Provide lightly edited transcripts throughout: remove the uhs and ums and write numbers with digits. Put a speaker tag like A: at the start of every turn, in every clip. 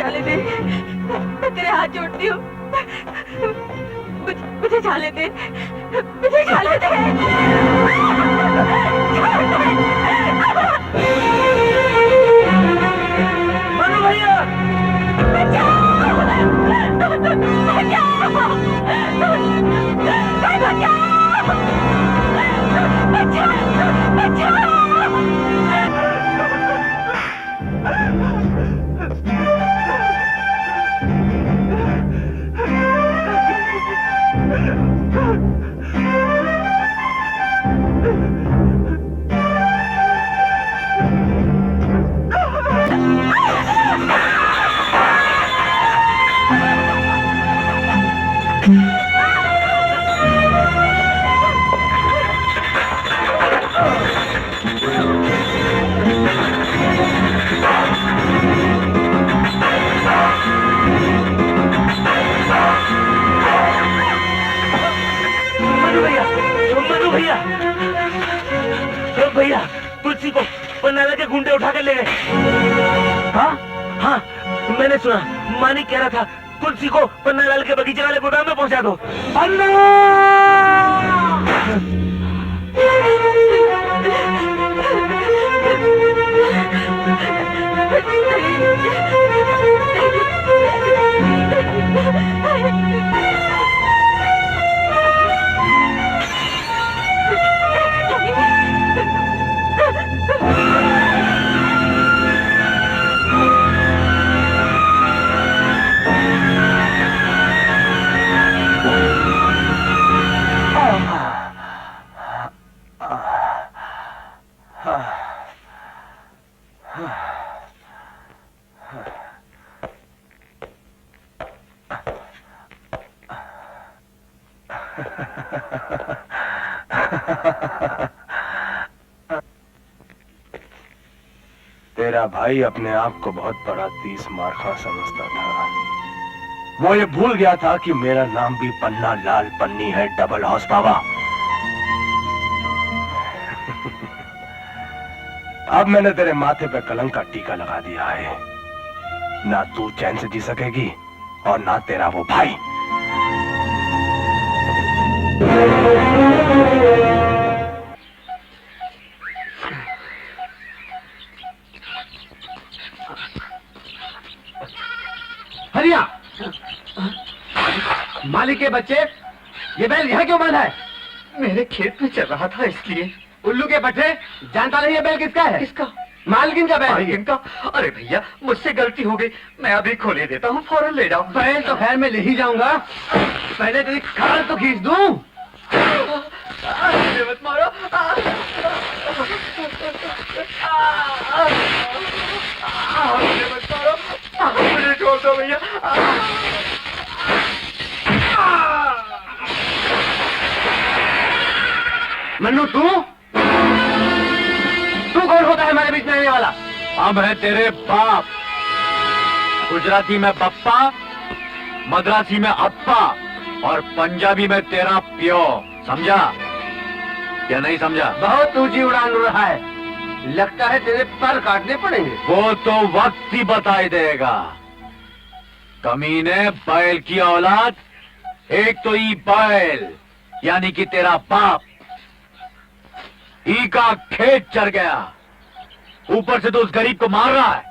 A: जाने दे, मैं तेरे हाथ जोड़ती हूँ। मुझे जाने दे, मुझे जाने दे।
B: मनु भैया,
A: बचाओ! बचाओ! बचाओ! बचाओ!
B: भैया तुलसी को पन्नाला के गुंडे उठा कर ले गए। हाँ हाँ, मैंने सुना, मानी कह रहा था तुलसी को पन्नालाल के बगीचे वाले गोदाम में पहुंचा दो।
C: तेरा भाई अपने आप को बहुत बड़ा 30 मारखा समझता था। वो ये भूल गया था कि मेरा नाम भी पन्ना लाल पन्नी है, डबल हाउस बाबा। अब मैंने तेरे माथे पे कलंक का टीका लगा दिया है। ना तू चैन से जी सकेगी और ना तेरा वो भाई।
D: हरिया, मालिक के बच्चे, ये बैल यहाँ क्यों बंधा है?
E: मेरे खेत में चल रहा था इसलिए।
D: उल्लू के बच्चे, जानता नहीं ये बैल किसका है?
E: किसका?
D: मालकिन का बैल।
E: मालकिन का? अरे भैया मुझसे गलती हो गई, मैं अभी खोले देता हूँ, फौरन ले जाओ।
D: बैल तो खैर मैं ले ही जाऊंगा, पहले तेरी खाल तो खींच दूं।
E: मत मारो। मत मारो, मुझे छोड़ दो भैया।
D: मन्नू तू कौन होता है हमारे बीच में रहने वाला?
C: अब है तेरे बाप। गुजराती में पप्पा, मद्रासी में अप्पा और पंजाबी में तेरा प्यो। समझा या नहीं समझा?
D: बहुत ऊंची उड़ान उड़ रहा है, लगता है तेरे पर काटने पड़ेंगे।
C: वो तो वक्त ही बताई देगा। कमीने, बैल की औलाद, एक तो ई बैल यानी कि तेरा बाप, ई का खेत चढ़ गया, ऊपर से तो उस गरीब को मार रहा है।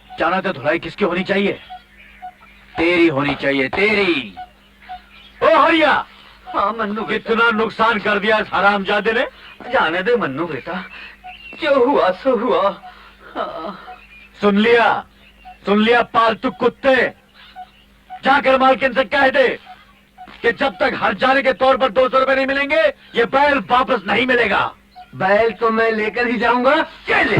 C: जाना तो धुलाई किसकी होनी चाहिए? तेरी होनी चाहिए, तेरी। ओ हरिया,
E: हाँ मन्नू,
C: कितना नुकसान कर दिया इस हरामजादे ने।
E: जाने दे मन्नू बेटा, जो हुआ सो हुआ। हाँ।
C: सुन लिया पालतू कुत्ते, जाकर मालकिन से कह दे कि जब तक हर जाने के तौर पर 200 रुपए नहीं मिलेंगे ये बैल वापस नहीं मिलेगा।
D: बैल तो मैं लेकर ही जाऊंगा। चले।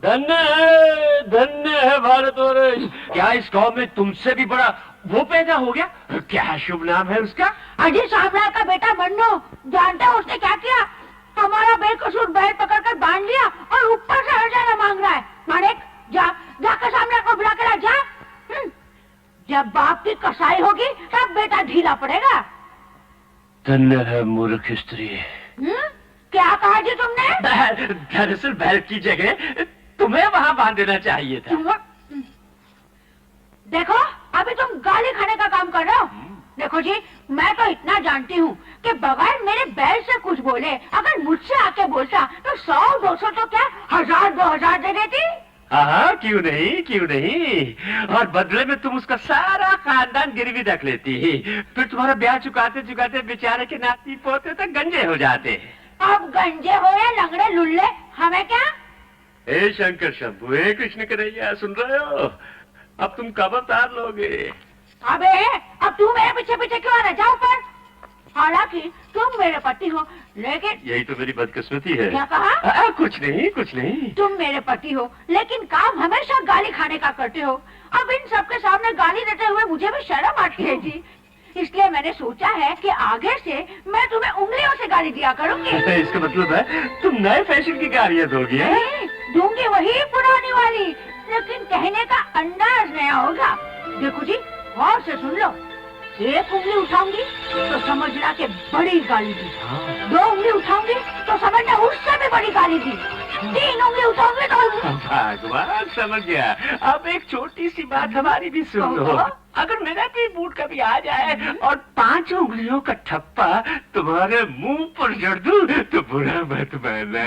C: धन्य है भारतवर्ष। क्या इस गांव में तुमसे भी बड़ा वो पैदा हो गया? क्या शुभ नाम है उसका?
F: अजय सामराव का बेटा बन्नो। जानता है उसने क्या किया? हमारा बेकसूर बैल पकड़कर बांध लिया और ऊपर से हर्जाना मांग रहा है। मानिक जा, जाकर सामने को बुला कर जा। जब बाप की कसाई होगी तब बेटा ढीला पड़ेगा।
C: धन्य है मूर्ख स्त्री।
F: क्या कहा जी तुमने?
C: दरअसल बैल की जगह तुम्हें वहाँ बांध देना चाहिए था।
F: देखो अभी तुम गाली खाने का काम कर रहे हो। देखो जी, मैं तो इतना जानती हूँ कि बगैर मेरे बैल से कुछ बोले अगर मुझसे आके बोलता तो 100-200 तो क्या 1000-2000 दे देती।
C: हाँ, क्यों नहीं। और बदले में तुम उसका सारा खानदान गिरवी रख लेती। फिर तुम्हारा ब्याह चुकाते चुकाते बेचारे के नाती पोते तक गंजे हो जाते।
F: अब गंजे हो या लंगड़े लुल्ले हमें क्या?
C: हे शंकर शंभु, हे कृष्ण कन्हैया, सुन रहे हो? अब तुम कब अवतार लोगे?
F: अबे अब तू मेरे पीछे पीछे क्यों आ रहा? जाओ पर। हालांकि तुम मेरे पति हो, लेकिन
C: यही तो मेरी बदकिस्मती है।
F: क्या कहा?
C: कुछ नहीं।
F: तुम मेरे पति हो लेकिन काम हमेशा गाली खाने का करते हो। अब इन सबके सामने गाली देते हुए मुझे भी शर्म आती है जी। इसलिए मैंने सोचा है कि आगे से मैं तुम्हें उंगलियों से गाली दिया करूंगी।
C: इसका मतलब है तुम नए फैशन की गालियाँ दोगी?
F: नहीं, दूंगी वही पुरानी वाली, लेकिन कहने का अंदाज नया होगा। देखो जी, गौर से सुन लो। एक उंगली उठाऊंगी तो समझना कि बड़ी गाली दी। 2 उंगली उठाऊंगी तो समझना उससे भी बड़ी गाली दी। 3 उंगली उठाऊंगी तो
C: भगवान, समझ गया। अब एक छोटी सी बात हमारी भी सुन लो। अगर मेरा भी मूड कभी आ जाए और 5 उंगलियों का ठप्पा तुम्हारे मुंह पर जड़ दूं तो बुरा मत मानना।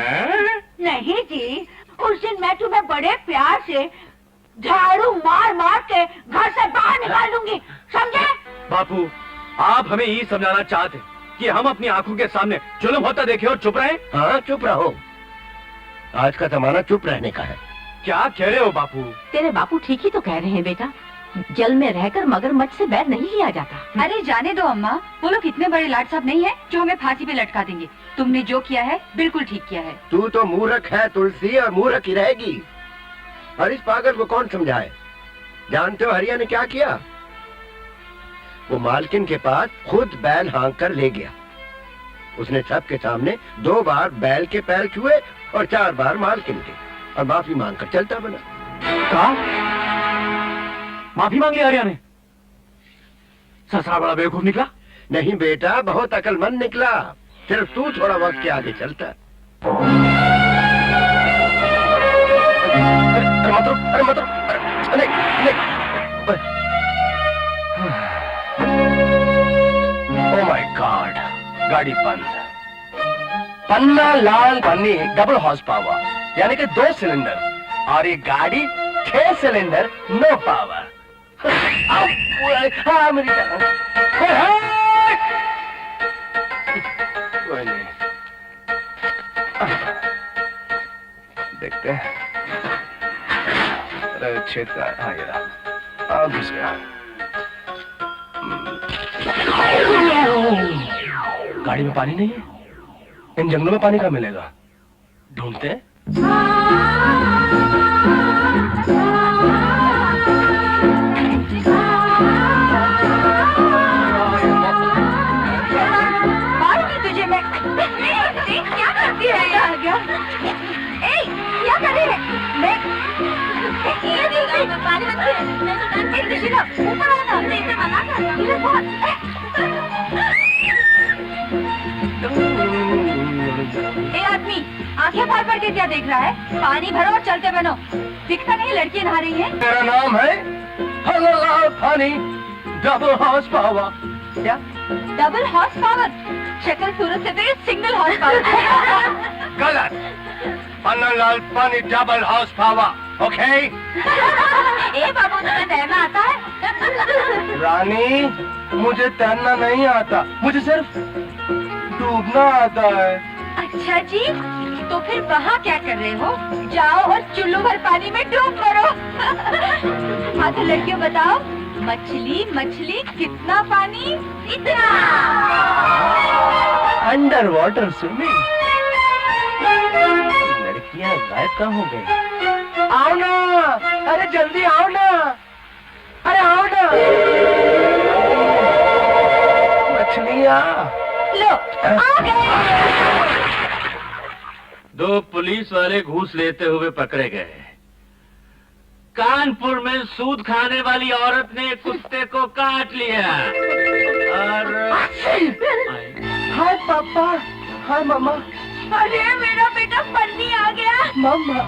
F: नहीं जी, उस दिन मैं तुम्हें बड़े प्यार से झाड़ू मार मार के घर से बाहर निकाल दूंगी, समझे?
E: बापू, आप हमें ये समझाना चाहते कि हम अपनी आंखों के सामने जुल्म होता देखे और चुप रहे?
D: हाँ, चुप रहो। आज का जमाना चुप रहने का है।
E: क्या कह रहे हो बापू?
G: तेरे बापू ठीक ही तो कह रहे हैं बेटा। जल में रहकर मगरमच्छ से बैर नहीं किया जाता।
H: अरे जाने दो अम्मा, वो लोग इतने बड़े लाट साहब नहीं है जो हमें फांसी पे लटका देंगे। तुमने जो किया है बिल्कुल ठीक किया है।
D: तू तो मूर्ख है तुलसी, और मूर्ख ही रहेगी। और इस पागल को कौन समझाए? जानते हो हरिया ने क्या किया? वो मालकिन के पास खुद बैल हाँक कर ले गया। उसने सबके सामने 2 बार बैल के पैर छुए और 4 बार मालकिन के, और माफी मांगकर चलता बना।
E: कहा? माफी मांग ली हरिया ने? ससुरा बड़ा बेवकूफ निकला।
D: नहीं बेटा, बहुत अक्लमंद निकला। सिर्फ तू थोड़ा वक्त के आगे चलता। अरे मत रुक, नहीं।
C: ओह माय गॉड, गाड़ी बंद।
D: पन्ना लाल पन्नी डबल हॉर्स पावर, यानी कि 2 सिलेंडर, और ये गाड़ी 6 सिलेंडर नो पावर। हाँ मेरी कोई नहीं, देखते हैं। अरे छेद का, हाँ ये रहा, घुस गया। गाड़ी में पानी नहीं है। इन जंगलों में पानी कहाँ मिलेगा? ढूंढते हैं।
F: तुझे मैं क्या करती है? क्या कर रही है? मैं पानी ऊपर आना, मना कर।
H: आदमी आंखें फाड़ फाड़ के क्या देख रहा है? पानी भरो और चलते बनो। दिखता नहीं लड़की नहा रही है?
D: मेरा नाम है लाल पानी डबल हॉर्स पावर। क्या?
H: Double horse power? शक्ल सूरत से तो ये सिंगल हॉर्स पावर।
D: गलत। पन्ना लाल पानी डबल हॉर्स पावर, ओके?
H: ए बाबू, तुम्हें तैरना आता है?
D: रानी, मुझे तैरना नहीं आता, मुझे सिर्फ डूबना आता है।
H: अच्छा जी, तो फिर वहाँ क्या कर रहे हो? जाओ और चुल्लू भर पानी में डूब मरो। हाँ तो लड़कियों बताओ, मछली मछली कितना पानी? इतना।
D: Under water swimming. लड़कियां गायब कहाँ हो गई? आओ ना, अरे जल्दी आओ ना, अरे आओ ना। मछलियाँ
F: लो आ गए।
C: दो पुलिस वाले घूस लेते हुए पकड़े गए। कानपुर में सूद खाने वाली औरत ने कुत्ते को काट लिया और
D: हाय पापा, हाय मामा।
F: अरे मेरा बेटा पन्नी आ गया,
D: मामा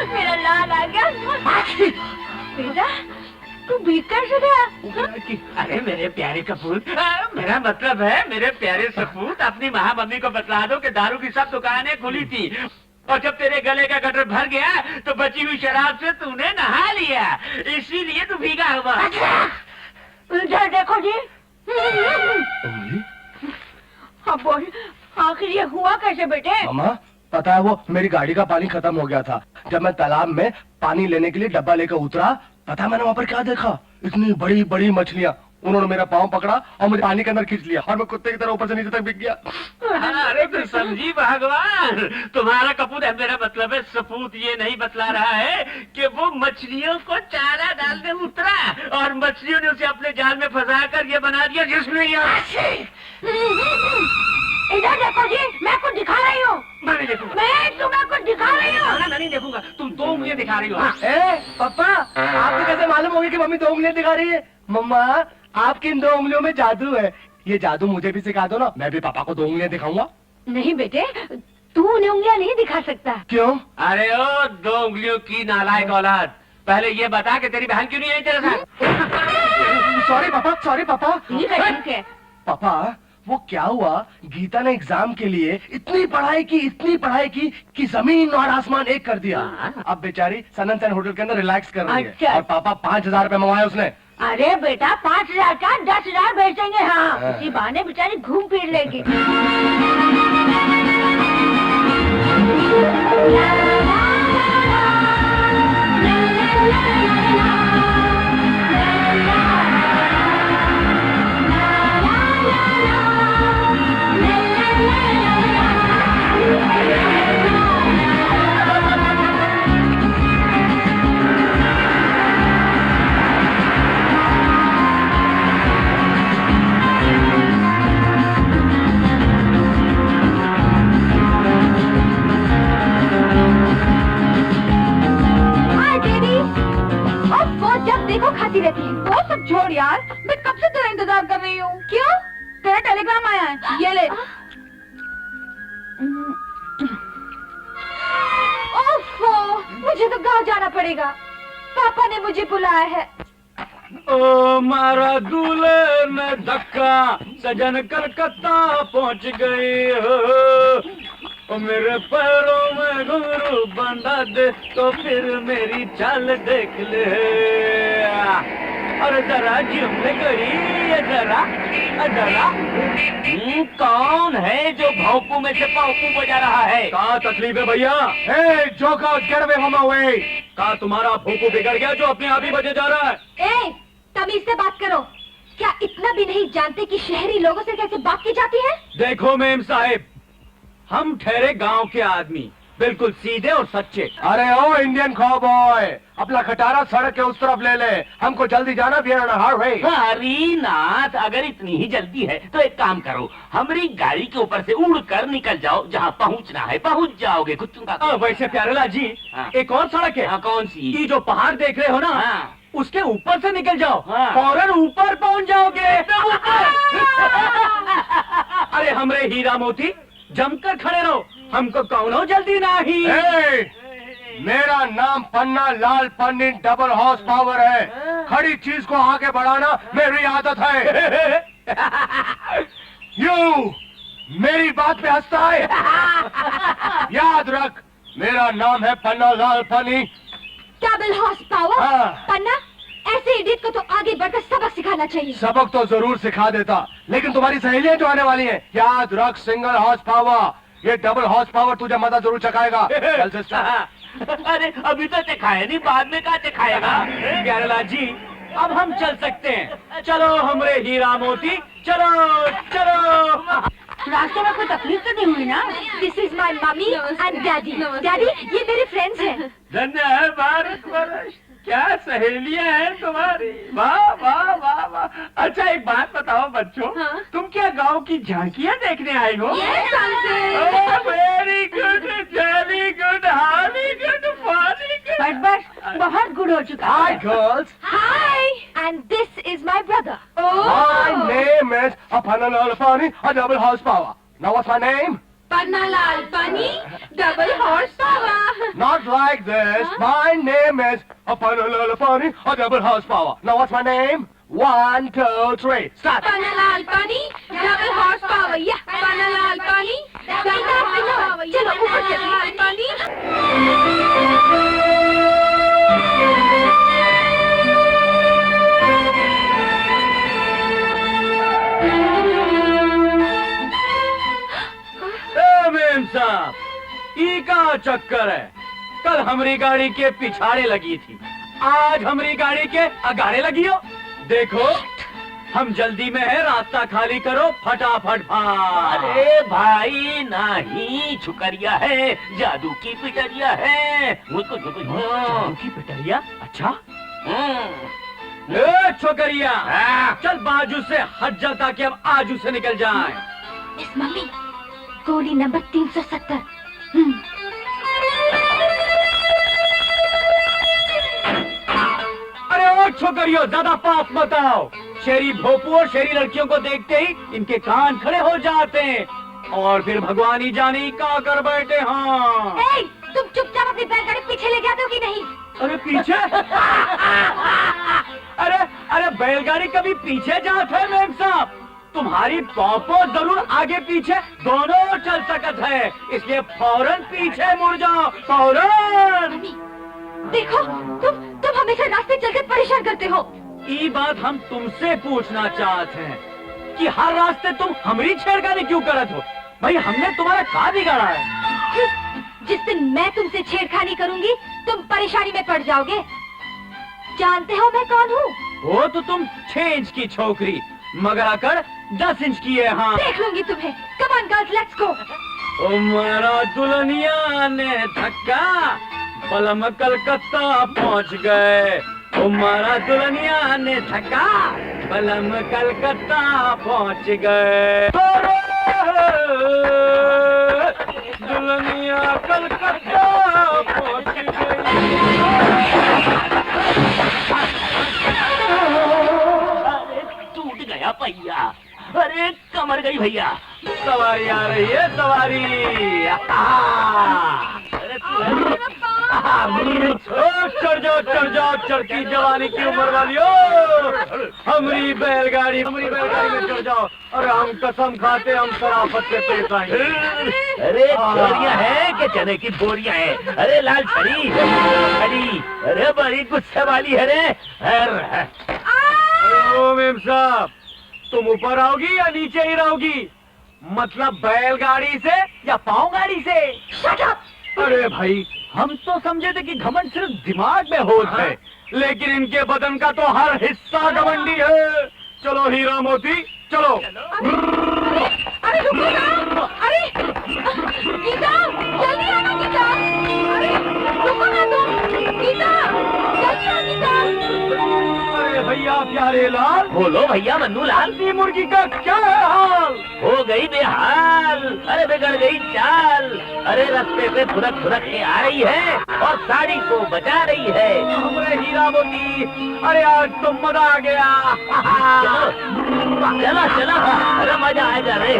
F: मेरा लाल आ गया। बेटा तू भीग कैसे गया?
B: अरे मेरे प्यारे कपूर, मेरा मतलब है मेरे प्यारे सपूत, अपनी महामम्मी को बतला दो कि दारू की सब दुकानें खुली थी और जब तेरे गले का गटर भर गया तो बची हुई शराब से तूने नहा लिया, इसीलिए तू भीगा हुआ।
F: इधर देखो जी। हाँ बोल, आखिर ये हुआ कैसे बेटे?
D: मामा पता है वो मेरी गाड़ी का पानी खत्म हो गया था। जब मैं तालाब में पानी लेने के लिए डब्बा लेकर उतरा, पता है मैंने वहाँ पर क्या देखा? इतनी बड़ी बड़ी मछलियाँ। उन्होंने मेरा पाँव पकड़ा और मुझे पानी के अंदर खींच लिया और मैं कुत्ते की तरह ऊपर से नीचे तक बिक गया।
B: अरे तो समझी भगवान, तुम्हारा कपूर है, मेरा मतलब है सपूत ये नहीं बतला रहा है कि वो मछलियों को चारा डालने उतरा और मछलियों ने उसे अपने जाल में फंसा कर ये बना दिया जिसमें
F: इधर देखो जी, मैं कुछ दिखा रही हूँ।
B: मैं नहीं देखूंगा,
F: मैं तुम्हें कुछ दिखा रही हूँ।
B: मैं नहीं देखूंगा, तुम दो मुझे दिखा रही हो।
D: पापा आपको कैसे मालूम होगी कि मम्मी 2 उंगलियां दिखा रही है? मम्मा आपकी इन 2 उंगलियों में जादू है। ये जादू मुझे भी सिखा दो ना, मैं भी पापा को 2 उंगलियां दिखाऊंगा।
F: नहीं बेटे, तू उन्हें उंगलियां नहीं दिखा सकता।
D: क्यों?
B: अरे ओ 2 उंगलियों की नालायक औलाद, पहले ये बता कि तेरी बहन क्यों नहीं आई तेरे साथ?
D: सॉरी पापा, सॉरी पापा।
F: ठीक है।
D: पापा वो क्या हुआ, गीता ने एग्जाम के लिए इतनी पढ़ाई की कि जमीन और आसमान एक कर दिया। अब बेचारी सनन सेन होटल के अंदर रिलैक्स कर रही है।
F: अच्छा।
D: और पापा 5,000 रुपए मंगवाए उसने।
F: अरे बेटा 5,000 का 10,000 भेज देंगे। हाँ इसी बहाने बेचारी घूम फिर लेगी।
H: देखो खाती रहती है। वो सब छोड़ यार, मैं कब से तेरा इंतजार कर रही हूँ। क्यों? तेरा टेलीग्राम आया है, ये ले। ओफो, मुझे तो गांव जाना पड़ेगा, पापा ने मुझे बुलाया है।
C: ओ मारा दूल्हे ने धक्का, सजन कलकत्ता पहुंच गई हो। ओ मेरे पैरों में घुंघरू बंधा दे तो फिर मेरी चाल देख ले। अरे जरा झूमने गई, जरा जरा।
B: कौन है जो भौंकू में से पाँकू बजा रहा है?
C: क्या तकलीफ है भैया?
D: Joker get away from my way.
C: का तुम्हारा भूकू बिगड़ गया जो अपने आप ही बजे जा रहा है?
H: ए, तमीज से बात करो। क्या इतना भी नहीं जानते कि शहरी लोगों से कैसे बात की जाती है?
C: देखो मेम साहिब, हम ठहरे गांव के आदमी, बिल्कुल सीधे और सच्चे।
D: अरे ओ इंडियन कॉबॉय, अपना खटारा सड़क के उस तरफ ले ले, हमको जल्दी जाना भी हाईवे।
B: हरीनाथ, अगर इतनी ही जल्दी है तो एक काम करो, हमारी गाड़ी के ऊपर से उड़ कर निकल जाओ, जहाँ पहुँचना है पहुँच जाओगे। कुछ
C: वैसे प्यारेलाल जी,
B: हाँ।
C: एक और सड़क है।
B: हाँ, कौन सी?
C: ये जो पहाड़ देख रहे हो ना,
B: हाँ।
C: उसके ऊपर से निकल जाओ,
B: हाँ।
C: फौरन ऊपर पहुंच जाओगे। अरे हमरे हीरा मोती, जमकर खड़े रहो, हमको कौनो जल्दी नहीं।
D: मेरा नाम पन्ना लाल पन्नी डबल हॉर्स पावर है। खड़ी चीज को आगे बढ़ाना मेरी आदत है। यू मेरी बात पे हंसता है? याद रख, मेरा नाम है पन्ना लाल पन्नी
H: डबल हॉर्स पावर।
D: हाँ।
H: पन्ना, ऐसे इडियट को तो आगे बढ़कर सबक सिखाना चाहिए।
D: सबक तो जरूर सिखा देता, लेकिन तुम्हारी सहेलियां जो आने वाली हैं, याद रख सिंगल हॉर्स पावर, ये डबल हॉर्स पावर तुझे मजा जरूर चखाएगा। चल सिस्टर।
B: अरे अभी तो चखाए नहीं, बाद में क्या चखाएगा?
C: प्यारेलाल जी, अब हम चल सकते हैं। चलो हमरे हीरा मोती, चलो चलो।
F: रास्ते में कोई तकलीफ तो नहीं हुई ना?
H: This is my mummy and daddy. Daddy, ये मेरे फ्रेंड्स हैं।
B: धन्य है बार सहेलियां हैं तुम्हारी, वाह वाह वाह वाह। अच्छा एक बात बताओ बच्चों,
H: हाँ?
B: तुम क्या गांव की झांकियां देखने आए हो?
H: Yes, uncle.
B: Very good, very good, हाली गुड, फाली गुड।
F: बस बहुत गुड हो चुका
D: Hi,
F: है।
D: girls.
H: Hi, and this is my brother.
D: My name is Apanalapani, a double horsepower. Now what's my name?
H: Pannalal Pani, double horsepower.
D: Not like this. My name is Apanalapani, a double horsepower. Now what's my name? 1, 2, 3. Start.
H: Pannalal Pani, double horsepower. Yeah, Pannalal Pani, double horsepower. चलो ऊपर चलिए पानी।
E: Ma'am साहब, ई का चक्कर है। कल हमारी गाड़ी के पिछाड़े लगी थी, आज हमारी गाड़ी के अगाड़े लगी हो। देखो हम जल्दी में है, रास्ता खाली करो फटाफट भाग।
B: अरे भाई नहीं, छुकरिया है, जादू की पिटरिया है, मुझको
E: जादू की पिटरिया? अच्छा
B: हम्म।
E: ए छोकरिया,
B: हाँ।
E: चल बाजू से हट जा ताकि हम आजू से निकल जाएं।
H: मिस मम्मी, गोली नंबर 370।
E: अरे ओ छोकरियों, ज्यादा पास मत आओ। शेरी भोपू और शेरी लड़कियों को देखते ही इनके कान खड़े हो जाते हैं और फिर भगवान ही जाने क्या कर बैठे। हाँ
H: ए, तुम चुपचाप अपनी बैलगाड़ी पीछे ले जाते हो कि नहीं?
E: अरे पीछे अरे अरे बैलगाड़ी कभी पीछे जात है मेम साहब? तुम्हारी पॉपो जरूर आगे पीछे दोनों चल सकत है, इसलिए फौरन पीछे मुड़ जाओ, फौरन।
H: मम्मी, देखो तुम हमेशा रास्ते चलकर परेशान करते हो।
E: ये बात हम तुमसे पूछना चाहते हैं कि हर रास्ते तुम हमारी छेड़खानी क्यों करत हो? भाई हमने तुम्हारा क्या बिगाड़ा है?
H: जिस दिन मैं तुमसे छेड़खानी करूंगी तुम परेशानी में पड़ जाओगे। जानते हो मैं कौन हूँ?
E: वो तो तुम 6 इंच की छोकरी, मगर आकर 10 इंच की है। हाँ
H: देख लूंगी तुम्हें। Come on girls, let's go.
E: ओ मारा दुल्हनिया ने धक्का, पलम कलकत्ता पहुंच गए। ओ मारा दुल्हनिया ने धक्का, पलम कलकत्ता पहुंच गए। दुल्हनिया कलकत्ता पहुंच गई।
B: अरे टूट गया पहिया, अरे कमर गई भैया।
E: सवारी आ रही है, सवारी।
B: अरे
E: चढ़ जाओ चढ़ती जवानी की उम्र वालियो, हमारी बैलगाड़ी में चढ़ जाओ और हम कसम खाते हम शराफत से पेश आएंगे।
B: अरे छोरियां हैं कि चने की बोरियां हैं? अरे लाल छड़ी छड़ी, अरे बड़ी गुस्से वाली है रे।
E: अरे ओ मेम साहब, तुम ऊपर आओगी या नीचे ही रहोगी? मतलब बैलगाड़ी से या पाँव गाड़ी से? अरे भाई, हम तो समझे थे कि घमंड सिर्फ दिमाग में होता है, लेकिन इनके बदन का तो हर हिस्सा घमंडी है। चलो हीरा मोती चलो।
H: अरे रुको ना, अरे गीता, जल्दी आना गीता। अरे रुको ना तुम, गीता जल्दी आ गीता।
E: अरे भैया प्यारे लाल,
B: बोलो भैया मन्नू लाल।
E: दी मुर्गी का क्या है हाल?
B: हो गई बेहाल, अरे बिगड़ गई चाल। अरे रास्ते पे फुरक फुरक के आ रही है और साड़ी को बचा रही है।
E: हमरे हीरा मोती, अरे आज तो मजा आ गया।
B: चला चला, अरे मजा आएगा रे।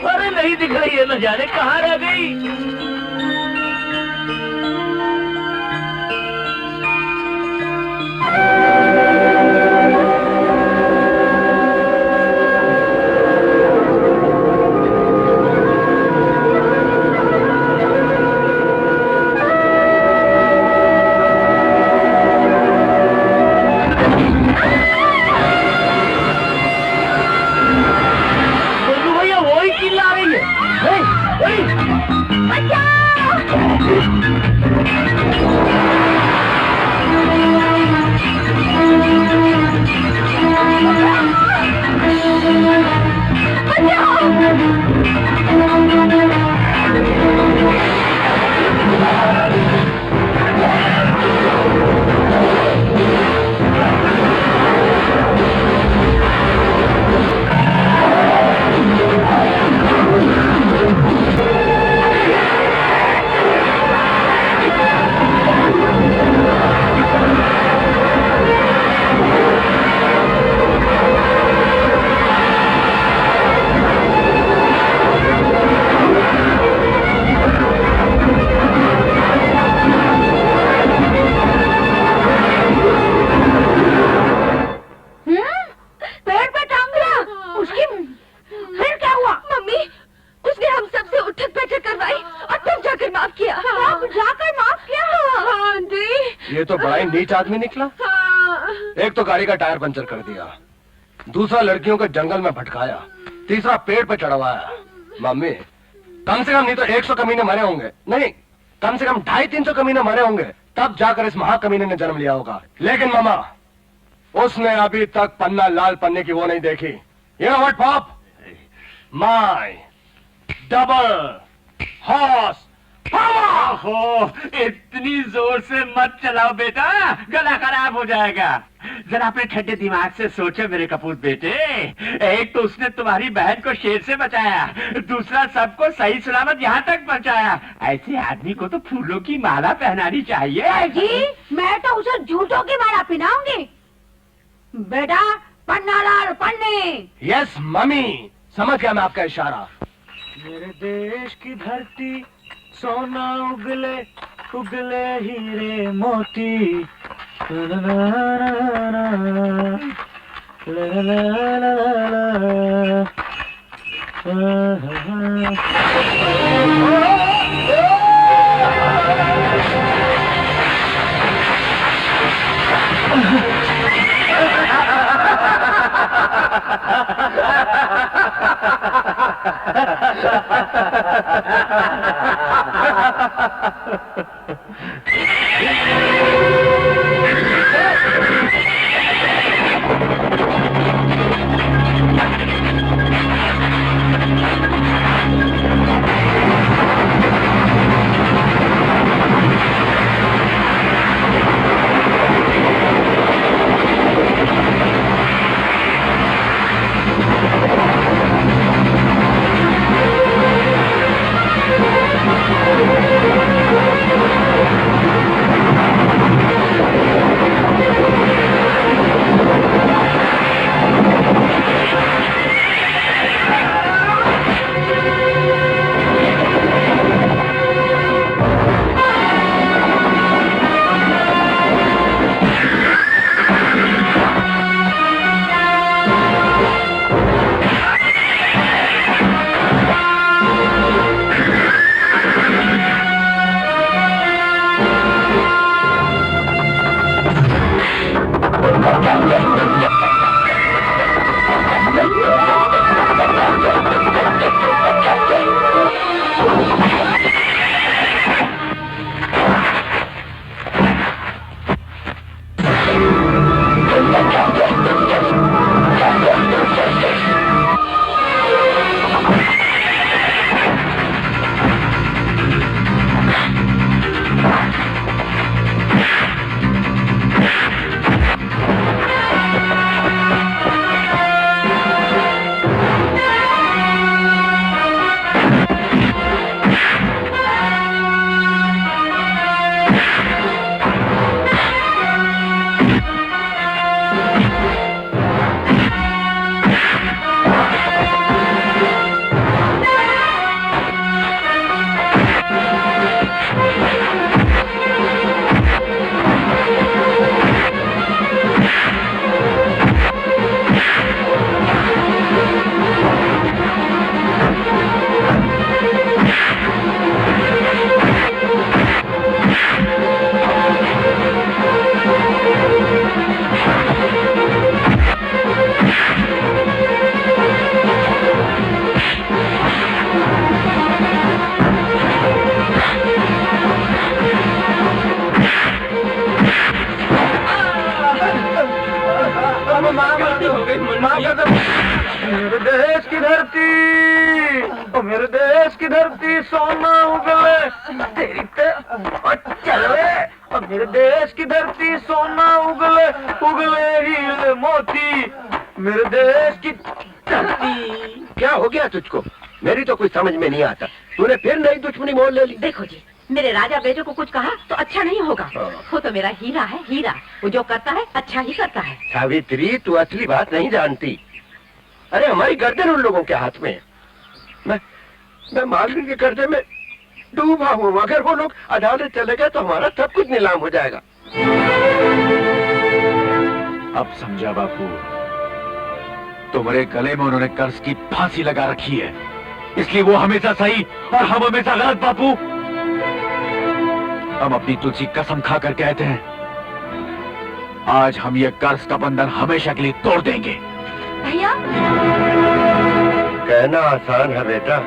B: अरे नहीं दिख रही है, न जाने कहाँ रह गई।
D: ये तो बड़ा ही नीच आदमी निकला। एक तो गाड़ी का टायर पंचर कर दिया, दूसरा लड़कियों को जंगल में भटकाया, तीसरा पेड़ पे चढ़वाया। मम्मी, कम से कम नहीं तो 100 कमीने मरे होंगे, नहीं कम से कम 250-300 कमीने मरे होंगे, तब जाकर इस महाकमीने ने जन्म लिया होगा। लेकिन मामा, उसने अभी तक पन्ना लाल पन्ने की वो नहीं देखी। You know what, Pop? My double horse power!
B: ओहो, इतनी जोर से मत चलाओ बेटा, गला खराब हो जाएगा। जरा अपने ठंडे दिमाग से सोचो मेरे कपूत बेटे। एक तो उसने तुम्हारी बहन को शेर से बचाया, दूसरा सबको सही सलामत यहाँ तक पहुँचाया। ऐसे आदमी को तो फूलों की माला पहनानी चाहिए।
F: जी, मैं तो उसे जूतों की माला पहनाऊंगी। बेटा, पन्ना लाल पन्ने।
D: यस मम्मी, समझ गया मैं आपका इशारा।
E: मेरे देश की धरती सोना उगले उगले हीरे मोती। ला ला ला ला ला मेरे देश की धरती, ओ मेरे देश की धरती सोना उगले तेरी पे चले, और मेरे देश की धरती सोना उगले उगले हीरे मोती, मेरे देश की धरती।
D: क्या हो गया तुझको? मेरी तो कुछ समझ में नहीं आता, तूने फिर नई दुश्मनी मोल ले ली।
G: देखो जी, मेरे राजा बेटे को कुछ कहा तो अच्छा नहीं होगा। वो तो मेरा हीरा है, हीरा। वो जो करता है अच्छा ही करता है।
D: सावित्री, तू असली बात नहीं जानती। अरे हमारी गर्दन उन लोगों के हाथ में है। मैं मालवीय के कर्जे में डूबा हूँ। अगर वो लोग अदालत चले गए तो हमारा सब कुछ नीलाम हो जाएगा।
C: अब समझा बापू, तुम्हारे गले में उन्होंने कर्ज की फांसी लगा रखी है, इसलिए वो हमेशा सही और हम हमेशा गलत। बापू, हम अपनी तुलसी कसम खाकर कहते हैं, आज हम ये कर्ज का बंधन हमेशा के लिए तोड़ देंगे।
H: भैया
D: कहना आसान है बेटा,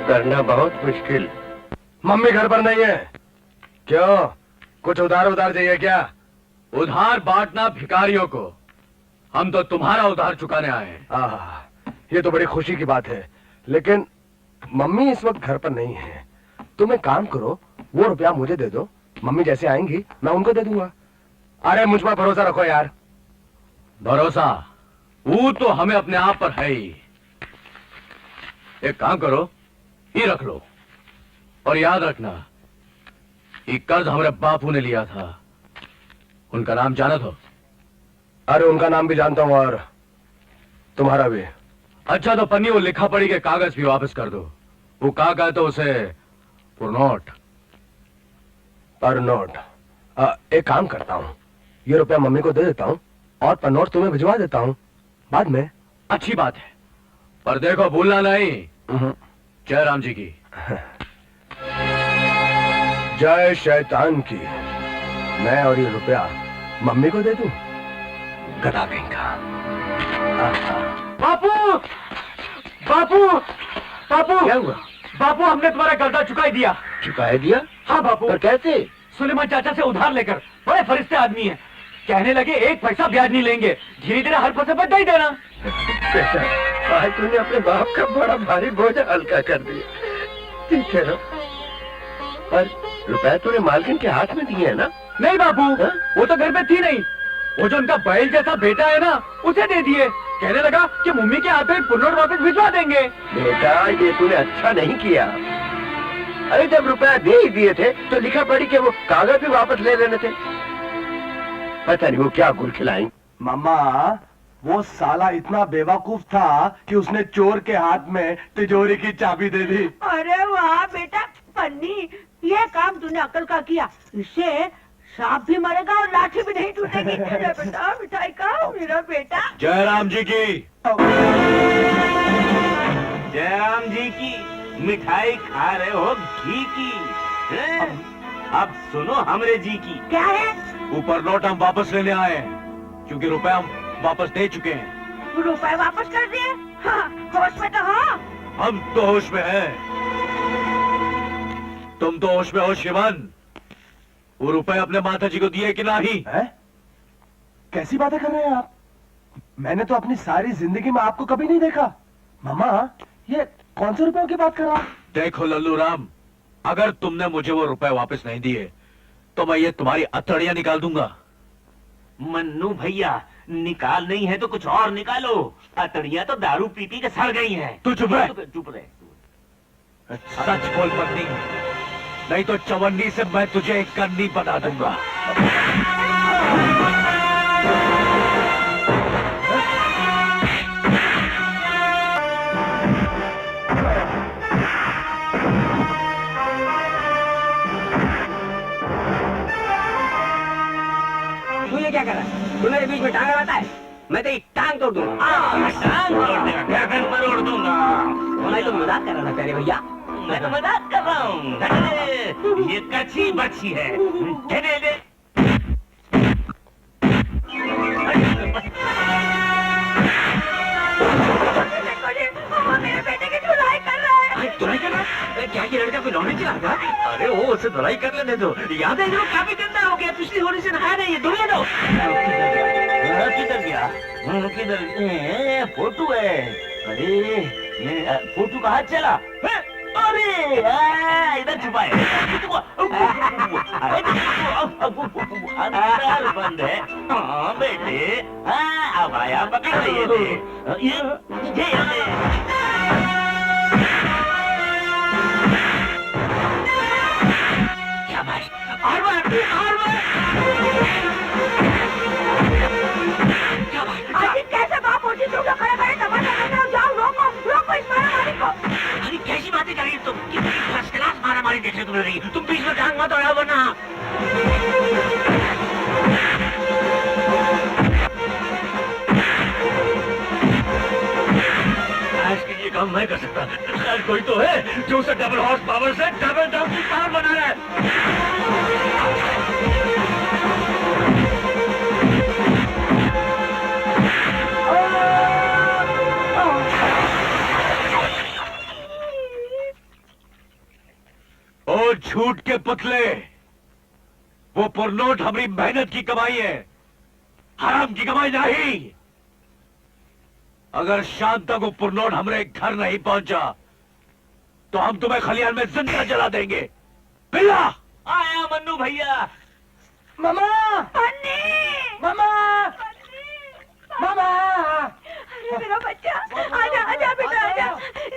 D: करना बहुत मुश्किल।
E: मम्मी घर पर नहीं है। क्यों, कुछ उधार चाहिए क्या?
C: उधार बांटना भिखारियों को, हम तो तुम्हारा उधार चुकाने आए हैं।
E: ये तो बड़ी खुशी की बात है, लेकिन मम्मी इस वक्त घर पर नहीं है। तुम एक काम करो, वो रुपया मुझे दे दो, मम्मी जैसे आएंगी मैं उनको दे दूंगा। अरे मुझ पर भरोसा रखो यार।
C: भरोसा वो तो हमें अपने आप पर है ही। एक काम करो, ये रख लो, और याद रखना ये कर्ज हमारे बापू ने लिया था। उनका नाम जाना तो?
E: अरे उनका नाम भी जानता हूँ और तुम्हारा भी।
C: अच्छा तो पन्नी वो लिखा पड़ी के कागज भी वापस कर दो। वो कहा कहते उसे पुरनोट।
E: परनोट। एक काम करता हूँ, ये रुपया मम्मी को दे देता हूँ और परनोट तुम्हें भिजवा देता हूँ बाद में।
C: अच्छी बात है, पर देखो भूलना नहीं, जय राम जी की।
E: जय शैतान की। मैं और ये रुपया मम्मी को दे दूं? गधा कहीं का। बापू, बापू, बापू,
D: क्या हुआ?
E: बापू हमने तुम्हारा कर्जा चुका ही दिया।
D: चुकाए दिया?
E: हाँ बापू।
D: पर कैसे?
E: सुलेमान चाचा से उधार लेकर। बड़े फरिश्ते आदमी हैं, कहने लगे एक पैसा ब्याज नहीं लेंगे, धीरे धीरे हर पैसे पर दे देना।
D: बेटा, आज तूने अपने बाप का बड़ा भारी बोझ हल्का कर दिया। ठीक है ना? पर रुपए तूने मालकिन के हाथ में दिए है ना?
E: नहीं बापू,
D: हा?
E: वो तो घर में थी नहीं। वो जो उनका बैल जैसा बेटा है ना, उसे दे दिए। कहने लगा कि मम्मी के हाथ में पुनर्वास वापस भिजवा देंगे।
D: बेटा, ये तूने अच्छा नहीं किया। अरे जब रुपया दे ही दिए थे तो लिखा पड़ी कि वो कागज भी वापस ले लेने थे। पता नहीं वो क्या गुल खिलाई।
E: मामा, वो साला इतना बेवकूफ था कि उसने चोर के हाथ में तिजोरी की चाबी दे दी।
F: अरे वाह बेटा पन्नी, ये काम तूने अकल का किया। इससे सांप भी मरेगा और लाठी भी नहीं टूटेगी। मेरा बेटा, मिठाई का मेरा बेटा।
C: जय राम जी की।
B: जय राम जी की। मिठाई खा रहे हो घी की हैं? अब सुनो हमरे जी की।
F: क्या है?
C: ऊपर नोट हम वापस लेने आए हैं, क्योंकि रुपए हम वापस दे चुके हैं।
F: रुपए वापस कर दिए? हाँ, होश में तो हाँ।
C: हम तो होश में हैं। तुम तो होश में हो शिवन। वो रुपए अपने माता जी को दिए कि नहीं?
E: है? कैसी बातें कर रहे हैं आप? मैंने तो अपनी सारी जिंदगी में आपको कभी नहीं देखा। मामा, ये कौन से रुपयों की बात कर रहा?
C: देखो लल्लू राम, अगर तुमने मुझे वो रुपए वापस नहीं दिए तो मैं ये तुम्हारी अतड़ियां निकाल दूंगा।
B: मन्नू भैया, निकाल नहीं है तो कुछ और निकालो। अतड़ियां तो दारू पी पी के सड़ गई हैं।
C: तू चुप रह।
B: चुप रहे।
C: सच बोल पत्नी, नहीं तो चवन्नी से मैं तुझे एक करनी बता दूंगा।
B: तू ये क्या कर रहा है? तू मेरे बीच में टांग लगाता है। मैं तेरी टांग तोड़ दूंगा। टांग तोड़ देगा, गर्दन मरोड़ दूंगा। मैं तो मजाक कर रहा था प्यारे भैया। मैं तो मजाक कर रहा हूँ। ये कच्ची बच्ची है। कहने दे।
F: मेरे बेटे की धुलाई कर रहा है।
B: धुलाई कर रहा है? क्या ये लड़का कोई लौंडे चला गया? अरे वो उसे धुलाई कर लेने दो। याद है जो काफी गंदा हो गया, पिछली होली से नहाया नहीं है। धुलवा दो। किधर गया? किधर? फोटो है। अरे फोटो का हाथ चला। अरे इधर छुपा है। अंदर बंद है। हाँ बेटे, अब आया, पकड़ लिए ये शाबाश। और मार, और मार।
F: अरे कैसे बाप होती तुम लोग खड़े खड़े तमाशा कर रहे हो? जाओ रोको, रोको इस मारामारी को।
B: अरे कैसी बातें कर रही हो तुम? कितनी फर्स्ट क्लास मारामारी देखने को मिल रही है। तुम बीच में टांग मत अड़ाओ वरना। आज के लिए काम मैं कर सकता। आज कोई तो है जो उसे डबल हॉर्स पावर से डबल डॉग की पावर बना रहा है।
C: के पुतले, वो पुरनोट हमारी मेहनत की कमाई है, हराम की कमाई नहीं। अगर शाम तक वो पुरनोट हमारे घर नहीं पहुंचा तो हम तुम्हें खलियान में जिंदा जला देंगे। बिल्ला
E: आया मन्नू भैया। मामा, मामा, मामा।
A: अरे मेरा बच्चा, आजा आजा बेटा आजा,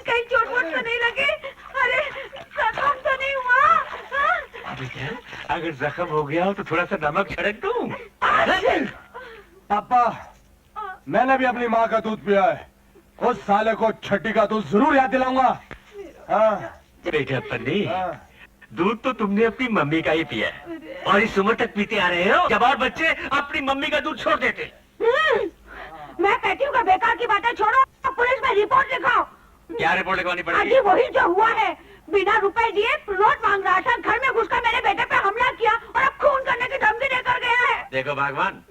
A: कहीं चोट वोट तो नहीं लगी? अरे जख्म तो नहीं हुआ? हाँ?
B: बेटा, अगर जख्म हो गया हो तो थोड़ा सा नमक छिड़क दूं?
E: पापा, मैंने भी अपनी माँ का दूध पिया है, उस साले को छठी का दूध जरूर याद दिलाऊंगा। हाँ।
B: बेटा पन्नी, दूध तो तुमने अपनी मम्मी का ही पिया है और इस उम्र तक पीते आ रहे हो जब और बच्चे अपनी मम्मी का दूध छोड़ देते।
F: मैं कहती हूँ कि बेकार की बातें छोड़ो, पुलिस में रिपोर्ट लिखाओ।
B: क्या रिपोर्ट लिखवानी पड़ेगी?
F: अजी वही जो हुआ है, बिना रुपए दिए नोट मांग रहा था, घर में घुसकर मेरे बेटे पे हमला किया और अब खून करने की धमकी देकर गया है।
B: देखो भगवान,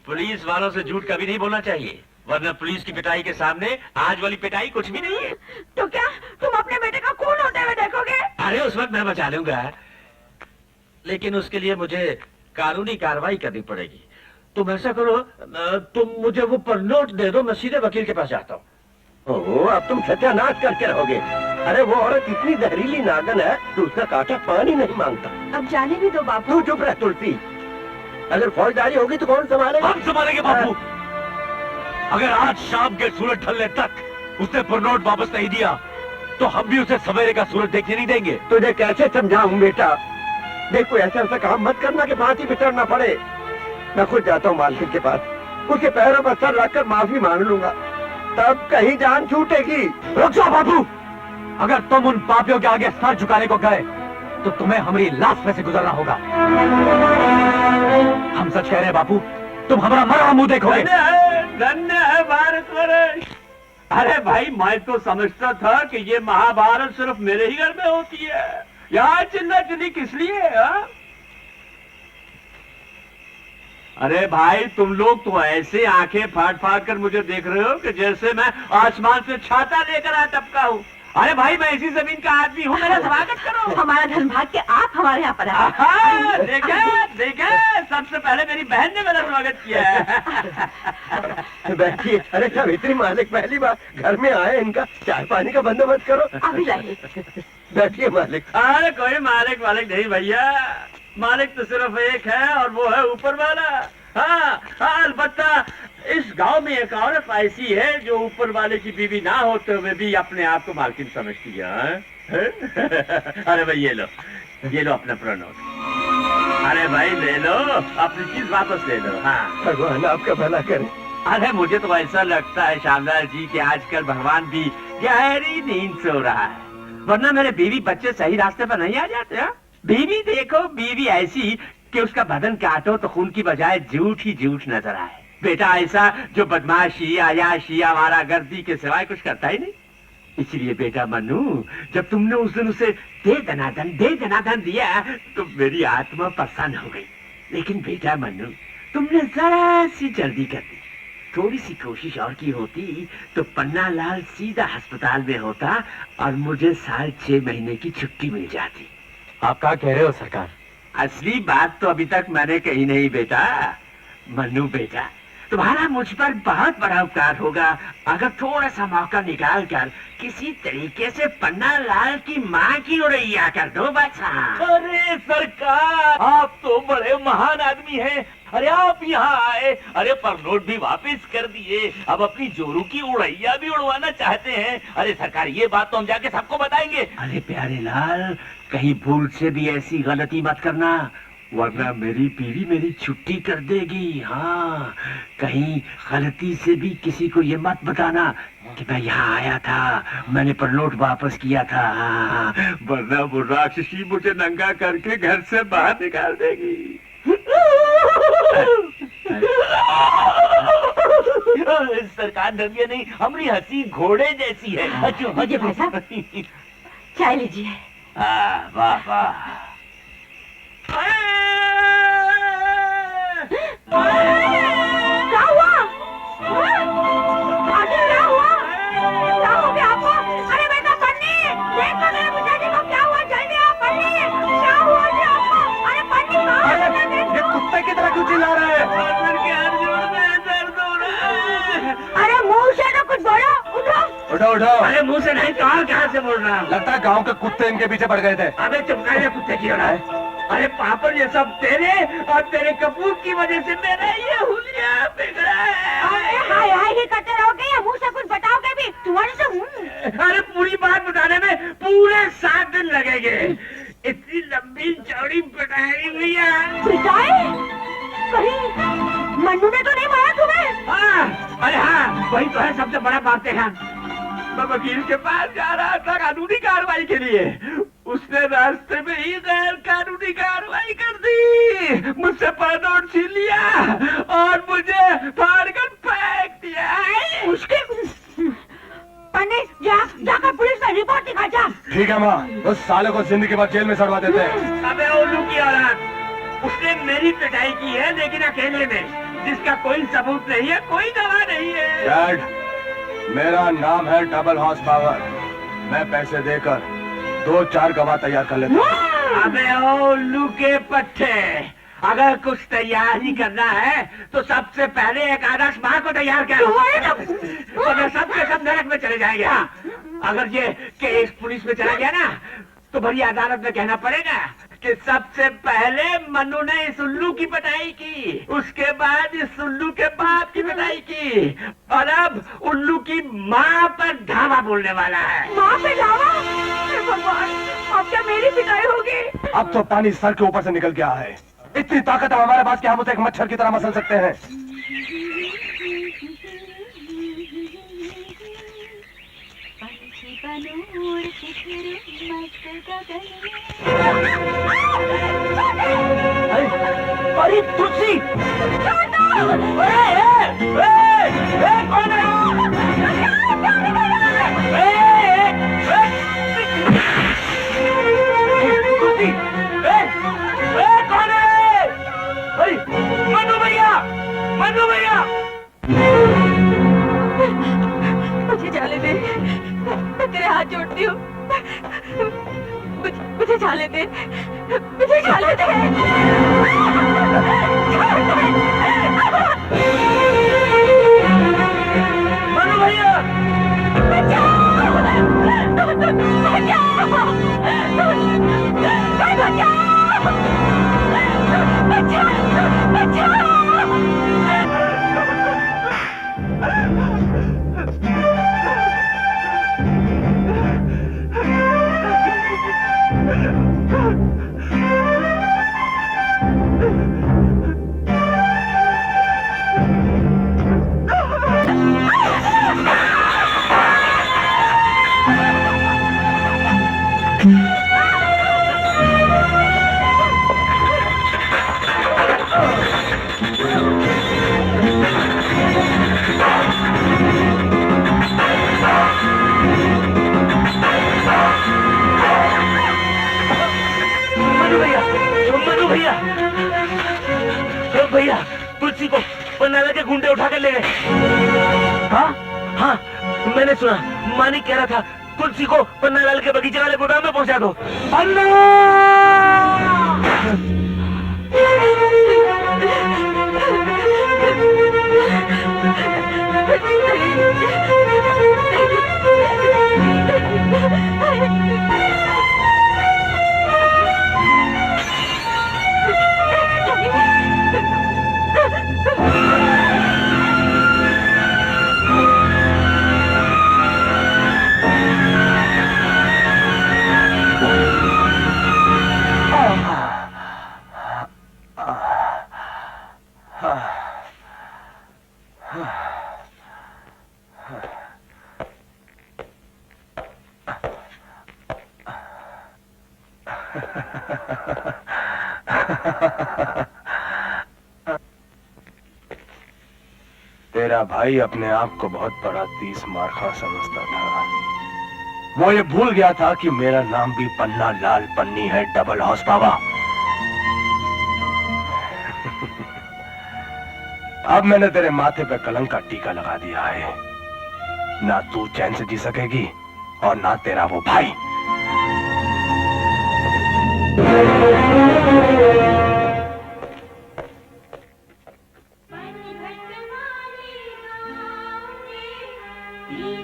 B: पुलिस वालों से झूठ कभी नहीं बोलना चाहिए, वरना पुलिस की पिटाई के सामने आज वाली पिटाई कुछ भी नहीं है।
F: तो क्या तुम अपने बेटे का खून होते हुए देखोगे?
B: अरे उस वक्त मैं बचा लूंगा, लेकिन उसके लिए मुझे कानूनी कार्रवाई करनी पड़ेगी। तुम ऐसा करो, तुम मुझे वो परनोट दे दो, मैं सीधे वकील के पास जाता हूँ।
D: ओहो, अब तुम सत्यानाश करके रहोगे। अरे वो औरत इतनी जहरीली नागन है तो उसका कांटा पानी नहीं मांगता।
G: अब जाने भी दो बापू।
D: तू चुप रह तुलसी, अगर फौजदारी होगी तो कौन संभालेगा?
C: हम संभालेंगे बापू। अगर आज शाम के सूरज ढलने तक उसने पुरनोट वापस नहीं दिया तो हम भी उसे सवेरे का सूरज देखने नहीं देंगे।
D: तुझे कैसे समझाऊं बेटा? देखो ऐसा काम मत करना कि बात ही बिटरना पड़े। मैं खुद जाता हूँ मालकिन के पास, उसके पैरों पर सर रखकर माफी मांग लूंगा, तब कहीं जान छूटेगी।
C: रुक जाओ बापू, अगर तुम उन पापियों के आगे सर झुकाने को गए तो तुम्हें हमारी लाश में से गुजरना होगा। हम सच कह रहे हैं बापू, तुम हमारा मरा मुंह देखोगे।
B: धन्य है भारतवर्ष। अरे भाई, मैं तो समझता था कि ये महाभारत सिर्फ मेरे ही घर में होती है, यहाँ चिल्ला चिल्ली किस लिए है? अरे भाई, तुम लोग तो ऐसे आंखें फाड़ फाड़ कर मुझे देख रहे हो कि जैसे मैं आसमान से छाता लेकर आ टपका हूँ। अरे भाई, मैं इसी जमीन का आदमी हूँ, मेरा स्वागत करो।
G: हमारा धन भाग के आप हमारे यहाँ पर आए।
B: देखा, सबसे पहले मेरी बहन ने मेरा स्वागत किया है।
D: बैठिए। अरे सावित्री मालिक पहली बार घर में आए, इनका चाय पानी का बंदोबस्त करो।
G: अभी लाइए।
D: बैठिए मालिक।
B: अरे कोई मालिक वालिक नहीं भैया, मालिक तो सिर्फ एक है और वो है ऊपर वाला। हाँ, अलबत्ता इस गांव में एक औरत ऐसी है जो ऊपर वाले की बीवी ना होते हुए भी अपने आप को मालकिन समझती है। अरे भाई ये लो अपना प्रणोट। अरे भाई ले लो, अपनी चीज वापस ले लो। हाँ,
D: भगवान आपका भला करे।
B: अरे मुझे तो ऐसा लगता है शानदार जी कि आजकल भगवान भी गहरी नींद सो रहा है, वरना मेरे बीवी बच्चे सही रास्ते पर नहीं आ जाते। हा? बीवी देखो, बीवी ऐसी कि उसका बदन काटो तो खून की बजाय झूठ ही झूठ नजर आए। बेटा ऐसा जो बदमाशी, आयाशी, आवारा गर्दी के सिवाय कुछ करता ही नहीं। इसलिए बेटा मन्नू, जब तुमने उस दिन उसे दे दनादन दिया तो मेरी आत्मा प्रसन्न हो गई। लेकिन बेटा मन्नू, तुमने जरा सी जल्दी कर दी। थोड़ी सी कोशिश और की होती तो पन्ना लाल सीधा अस्पताल में होता और मुझे 6.5 महीने की छुट्टी मिल जाती।
C: आप क्या कह रहे हो सरकार?
B: असली बात तो अभी तक मैंने कही नहीं बेटा। मन्नू बेटा, तुम्हारा मुझ पर बहुत बड़ा उपकार होगा अगर थोड़ा सा मौका निकाल कर किसी तरीके से पन्ना लाल की माँ की उड़ैया कर दो बच्चा।
E: अरे सरकार, आप तो बड़े महान आदमी हैं। अरे आप यहाँ आए, अरे परनोट भी वापस कर दिए, अब अपनी जोरू की उड़ैया भी उड़वाना चाहते हैं। अरे सरकार, ये बात तो हम जाके सबको बताएंगे।
B: अरे प्यारे लाल, कहीं भूल से भी ऐसी गलती मत करना, वरना मेरी बीवी मेरी छुट्टी कर देगी। हाँ, कहीं गलती से भी किसी को ये मत बताना कि मैं यहाँ आया था, मैंने परनोट वापस किया था। हाँ, वरना वो राक्षसी मुझे नंगा करके घर से बाहर निकाल देगी।
E: सरकार डरिए नहीं, हमारी हंसी घोड़े जैसी है।
G: लीजिए भाई साहब, चाय लीजिए।
B: वाह वाह।
F: क्या हुआ? आगे क्या हुआ? क्या हो गया आपको? अरे बेटा पन्नी, देखो मेरे पिताजी को क्या हुआ? जल्दी आओ पन्नी, क्या हुआ?
C: उठो।
B: अरे मुंह से नहीं तो और कहाँ से बोल रहा हूँ?
C: लगता है गांव के कुत्ते इनके पीछे पड़ गए थे।
B: अबे चुप कर, कुत्ते की औलाद। अरे पापड़, ये सब तेरे और तेरे कपूर की वजह से मेरा ये हुलिया बिगड़ा है।
F: अरे हाय हाय ही करते रहोगे या मुंह से कुछ बताओगे भी? तुम्हारे से
B: अरे पूरी बात बताने में पूरे 7 दिन लगेंगे। इतनी लंबी चौड़ी पिटाई हुई है।
F: पिटाई? कहीं मन्नू ने तो नहीं मारा तुम्हें?
B: हाँ, अरे हाँ, वही तो है सबसे बड़ा बात है। मैं वकील के पास जा रहा था कानूनी कार्रवाई के लिए। उसने रास्ते में ही गैर कानूनी कार्रवाई कर दी। मुझसे पैनोट छीन लिया और मुझे फाड़कर फेंक दिया।
F: उसके जाकर पुलिस में रिपोर्ट दिखा जा।
C: ठीक है माँ, उस साले को जिंदगी भर जेल में सड़वा देते हैं।
B: अबे उल्लू की औलाद, उसने मेरी पिटाई की है लेकिन अकेले में, जिसका कोई सबूत नहीं है, कोई गवाह नहीं है।
C: डैड, मेरा नाम है डबल हॉर्स पावर। मैं पैसे देकर 2-4 गवाह तैयार कर लेता हूँ।
B: अबे ओ उल्लू के पट्टे, अगर कुछ तैयार ही करना है तो सबसे पहले एक आदर्श माँ को तैयार कर, वरना सबके सब नरक में चले जाएंगे। हाँ, अगर ये केस पुलिस में चला गया ना तो भरी अदालत में कहना पड़ेगा कि सबसे पहले मनु ने इस उल्लू की पिटाई की, उसके बाद इस उल्लू के बाप की पिटाई की, और अब उल्लू की माँ पर धावा बोलने वाला है।
F: माँ पे धावा? भगवान, अब क्या मेरी पिटाई होगी?
C: अब तो पानी सर के ऊपर से निकल गया है। इतनी ताकत है हमारे पास कि हम उसे एक मच्छर की तरह मसल सकते हैं।
B: अरे तुलसी, कौन है? तुलसी, कौन है? मनु भैया, मनु भैया,
A: मुझे जाने दे, मैं तेरे हाथ जोड़ती हूँ। मुझे जाने दे, मुझे जाने दे।
B: मनु भैया, भैया, तुलसी को बनाला के गुंडे उठा कर ले गए। हाँ हाँ, मैंने सुना, मानिक कह रहा था तुलसी को पन्नालाल के बगीचे वाले गोदाम में पहुंचा दो।
C: तेरा भाई अपने आप को बहुत बड़ा 30 मार्खा समझता था। वो ये भूल गया था कि मेरा नाम भी पन्ना लाल पन्नी है, डबल हाउस बाबा। अब मैंने तेरे माथे पे कलंक का टीका लगा दिया है। ना तू चैन से जी सकेगी और ना तेरा वो भाई।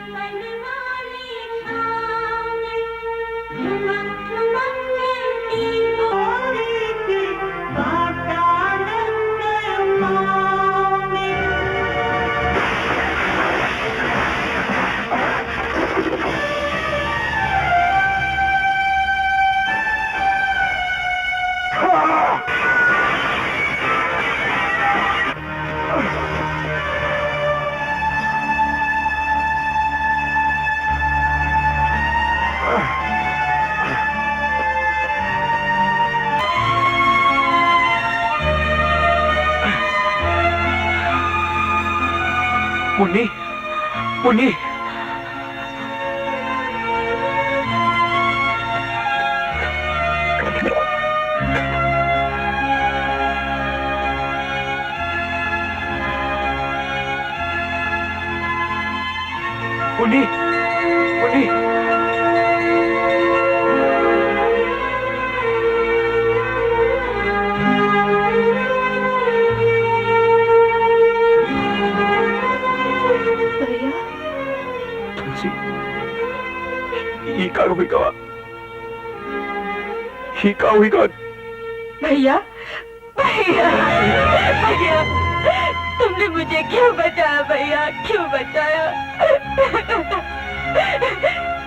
A: मनवाली
E: मुन्नी, मुन्नी, मुन्नी, मुन्नी,
A: भैया भैया भैया, तुमने मुझे क्यों बचाया भैया, क्यों बचाया?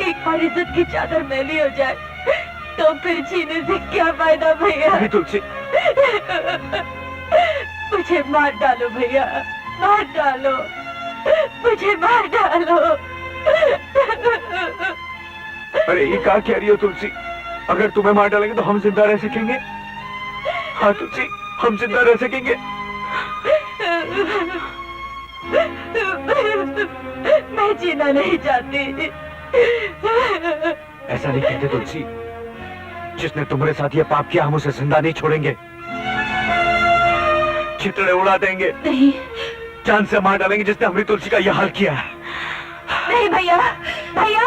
A: एक बार इज्जत की चादर मैली हो जाए तो फिर जीने से क्या फायदा भैया?
E: तुलसी,
A: मुझे मार डालो भैया, मार डालो, मुझे मार डालो।
E: अरे ये क्या कह रही हो तुलसी? अगर तुम्हें मार डालेंगे तो हम जिंदा रह सकेंगे? हाँ तुलसी, हम जिंदा रह सकेंगे?
A: मैं जीना नहीं चाहती।
E: ऐसा नहीं कहते तुलसी, जिसने तुम्हारे साथ ये पाप किया हम उसे जिंदा नहीं छोड़ेंगे, चितड़े उड़ा देंगे।
A: नहीं,
E: जान से मार डालेंगे जिसने हमारी तुलसी का यह हाल किया है।
A: नहीं भैया, भैया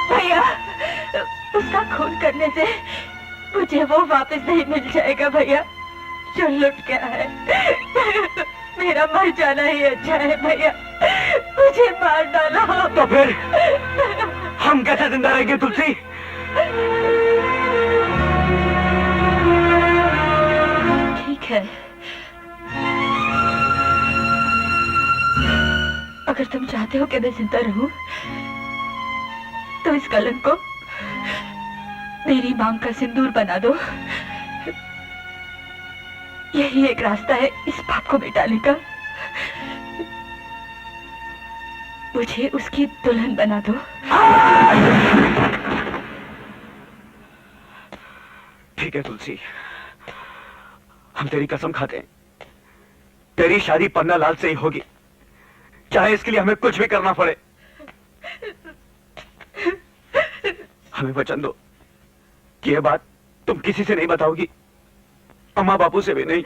A: भैया, उसका खून करने से मुझे वो वापस नहीं मिल जाएगा भैया जो लुट गया है। मेरा मर जाना ही अच्छा है भैया, मुझे मार डालो।
E: तो फिर हम कैसे जिंदा रहेंगे तुलसी?
A: ठीक है, अगर तुम चाहते हो कि मैं जिंदा रहूं तो इस कलंक को मेरी मांग का सिंदूर बना दो। यही एक रास्ता है इस पाप को मिटाने का। मुझे उसकी दुल्हन बना दो।
E: ठीक है तुलसी, हम तेरी कसम खाते हैं, तेरी शादी पन्ना लाल से ही होगी, चाहे इसके लिए हमें कुछ भी करना पड़े। हमें वचन दो कि यह बात तुम किसी से नहीं बताओगी, अम्मा बापू से भी नहीं।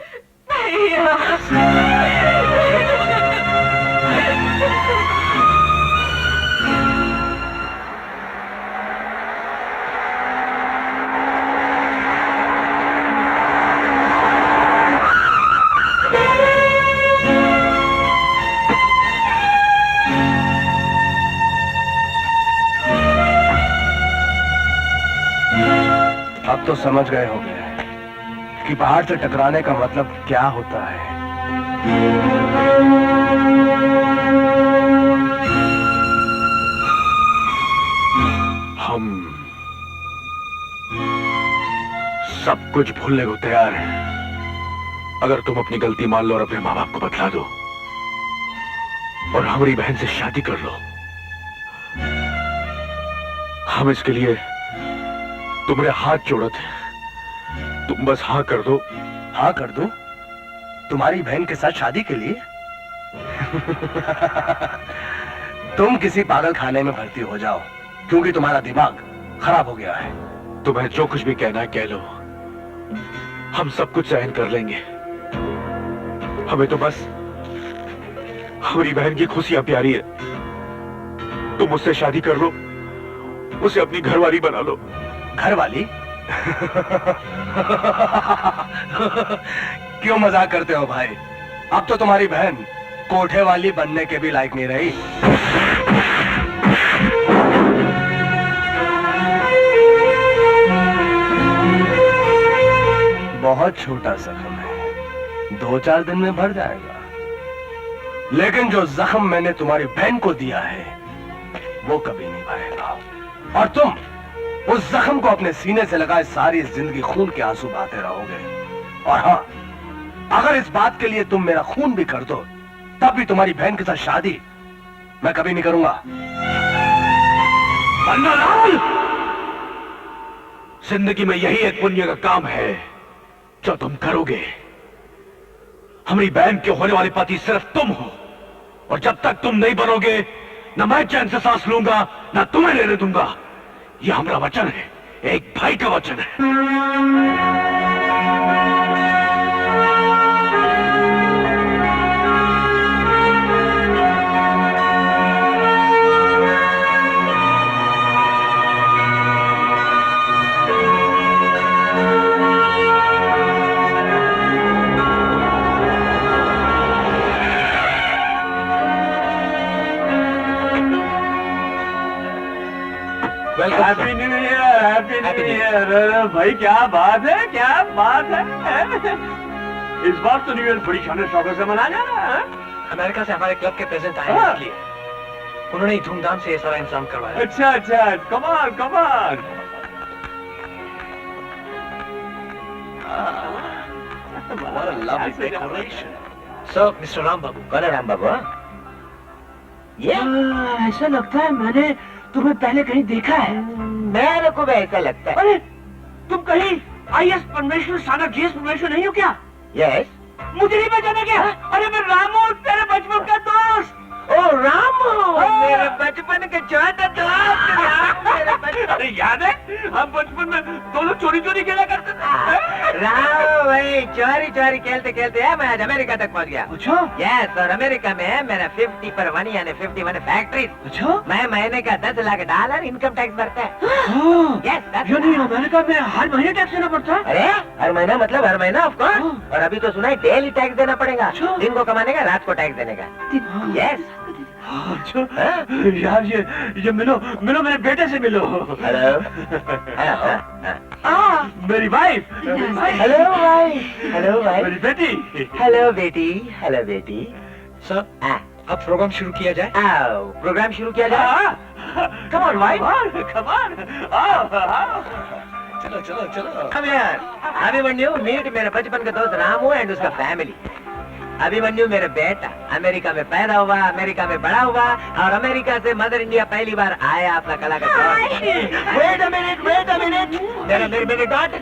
D: अब तो समझ गए होंगे कि पहाड़ से टकराने का मतलब क्या होता है।
E: हम सब कुछ भूलने को तैयार हैं, अगर तुम अपनी गलती मान लो और अपने माँ बाप को बतला दो और हमारी बहन से शादी कर लो। हम इसके लिए तुम्हारे हाथ जोड़ते हैं, तुम बस हाँ कर दो।
D: हाँ कर दो? तुम्हारी बहन के साथ शादी के लिए? तुम किसी पागल खाने में भर्ती हो जाओ, क्योंकि तुम्हारा दिमाग खराब हो गया है।
E: तुम्हें जो कुछ भी कहना है कह लो, हम सब कुछ सहन कर लेंगे। हमें तो बस हमारी बहन की खुशियां प्यारी है। तुम उससे शादी कर लो, उसे अपनी घरवाली बना लो।
D: घरवाली? क्यों मजाक करते हो भाई? अब तो तुम्हारी बहन कोठे वाली बनने के भी लायक नहीं रही। बहुत छोटा जख्म है, 2-4 दिन में भर जाएगा। लेकिन जो जख्म मैंने तुम्हारी बहन को दिया है वो कभी नहीं भरेगा, और तुम उस जख्म को अपने सीने से लगाए सारी जिंदगी खून के आंसू बहाते रहोगे। और हाँ, अगर इस बात के लिए तुम मेरा खून भी कर दो, तब भी तुम्हारी बहन के साथ शादी मैं कभी नहीं करूंगा।
E: पन्नालाल, जिंदगी में यही एक पुण्य का काम है जो तुम करोगे। हमारी बहन के होने वाले पति सिर्फ तुम हो,
C: और जब तक तुम नहीं बनोगे न मैं चैन से सांस लूंगा न तुम्हें लेने दूंगा। ये हमारा वचन है, एक भाई का वचन है।
E: Happy new year, happy new year. भाई क्या बात है, क्या बात है। इस बार तो न्यू ईयर बड़ी शान शौकत से मनाया जा रहा है।
I: अमेरिका से हमारे क्लब के प्रेसिडेंट आए हैं, इसलिए उन्होंने ही धूमधाम से ये सारा इंतजाम करवाया।
E: अच्छा अच्छा, कमाल कमाल।
I: सो मिस्टर राम बाबू।
D: कौन है राम बाबू? ये
B: ऐसा लगता है मैंने तुम्हें पहले कहीं देखा है।
D: मेरे को भी ऐसा लगता है।
B: अरे तुम कहीं IS परमेश्वर साना GS परमेश्वर नहीं हो क्या?
D: यस।
B: मुझे नहीं पहचाना क्या? अरे मैं रामू, तेरे बचपन का दोस्त।
D: ओ रामू, मेरे बचपन के छोटे दोस्त।
E: अरे याद है हम बचपन में दोनों चोरी चोरी खेला करते थे।
D: राम भाई चोरी चोरी खेलते खेलते मैं आज अमेरिका तक पहुंच गया।
B: अच्छा
D: यस, और अमेरिका में मेरा 50 पर 1 यानी 51 फैक्ट्री।
B: अच्छा
D: मैं महीने का $10 इनकम टैक्स भरता है। यस,
B: यानी अमेरिका में हर महीने टैक्स देना पड़ता है?
D: अरे हर महीना मतलब हर महीना ऑफ कोर्स। और अभी तो सुना है डेली टैक्स देना पड़ेगा।
B: अच्छा।
D: दिन को कमाने का, रात को टैक्स देने का। यस।
B: अच्छा यार ये मिलो मिलो, मेरे बेटे से मिलो।
D: हेलो।
B: मेरी वाइफ।
D: हेलो भाई। हेलो भाई।
B: मेरी बेटी।
D: हेलो बेटी। हेलो बेटी।
I: सर अब प्रोग्राम शुरू किया जाए।
D: आओ प्रोग्राम शुरू किया जाए।
B: Come on wife, come on.
I: चलो चलो चलो।
D: Come here. अभिमन्यु मीट मेरे बचपन का दोस्त रामू एंड उसका फैमिली। अभिमन्यु मेरा बेटा अमेरिका में पैदा हुआ, अमेरिका में बड़ा हुआ और अमेरिका से मदर इंडिया पहली बार आया अपना कला का शौक। Wait a minute. मेरे डॉटर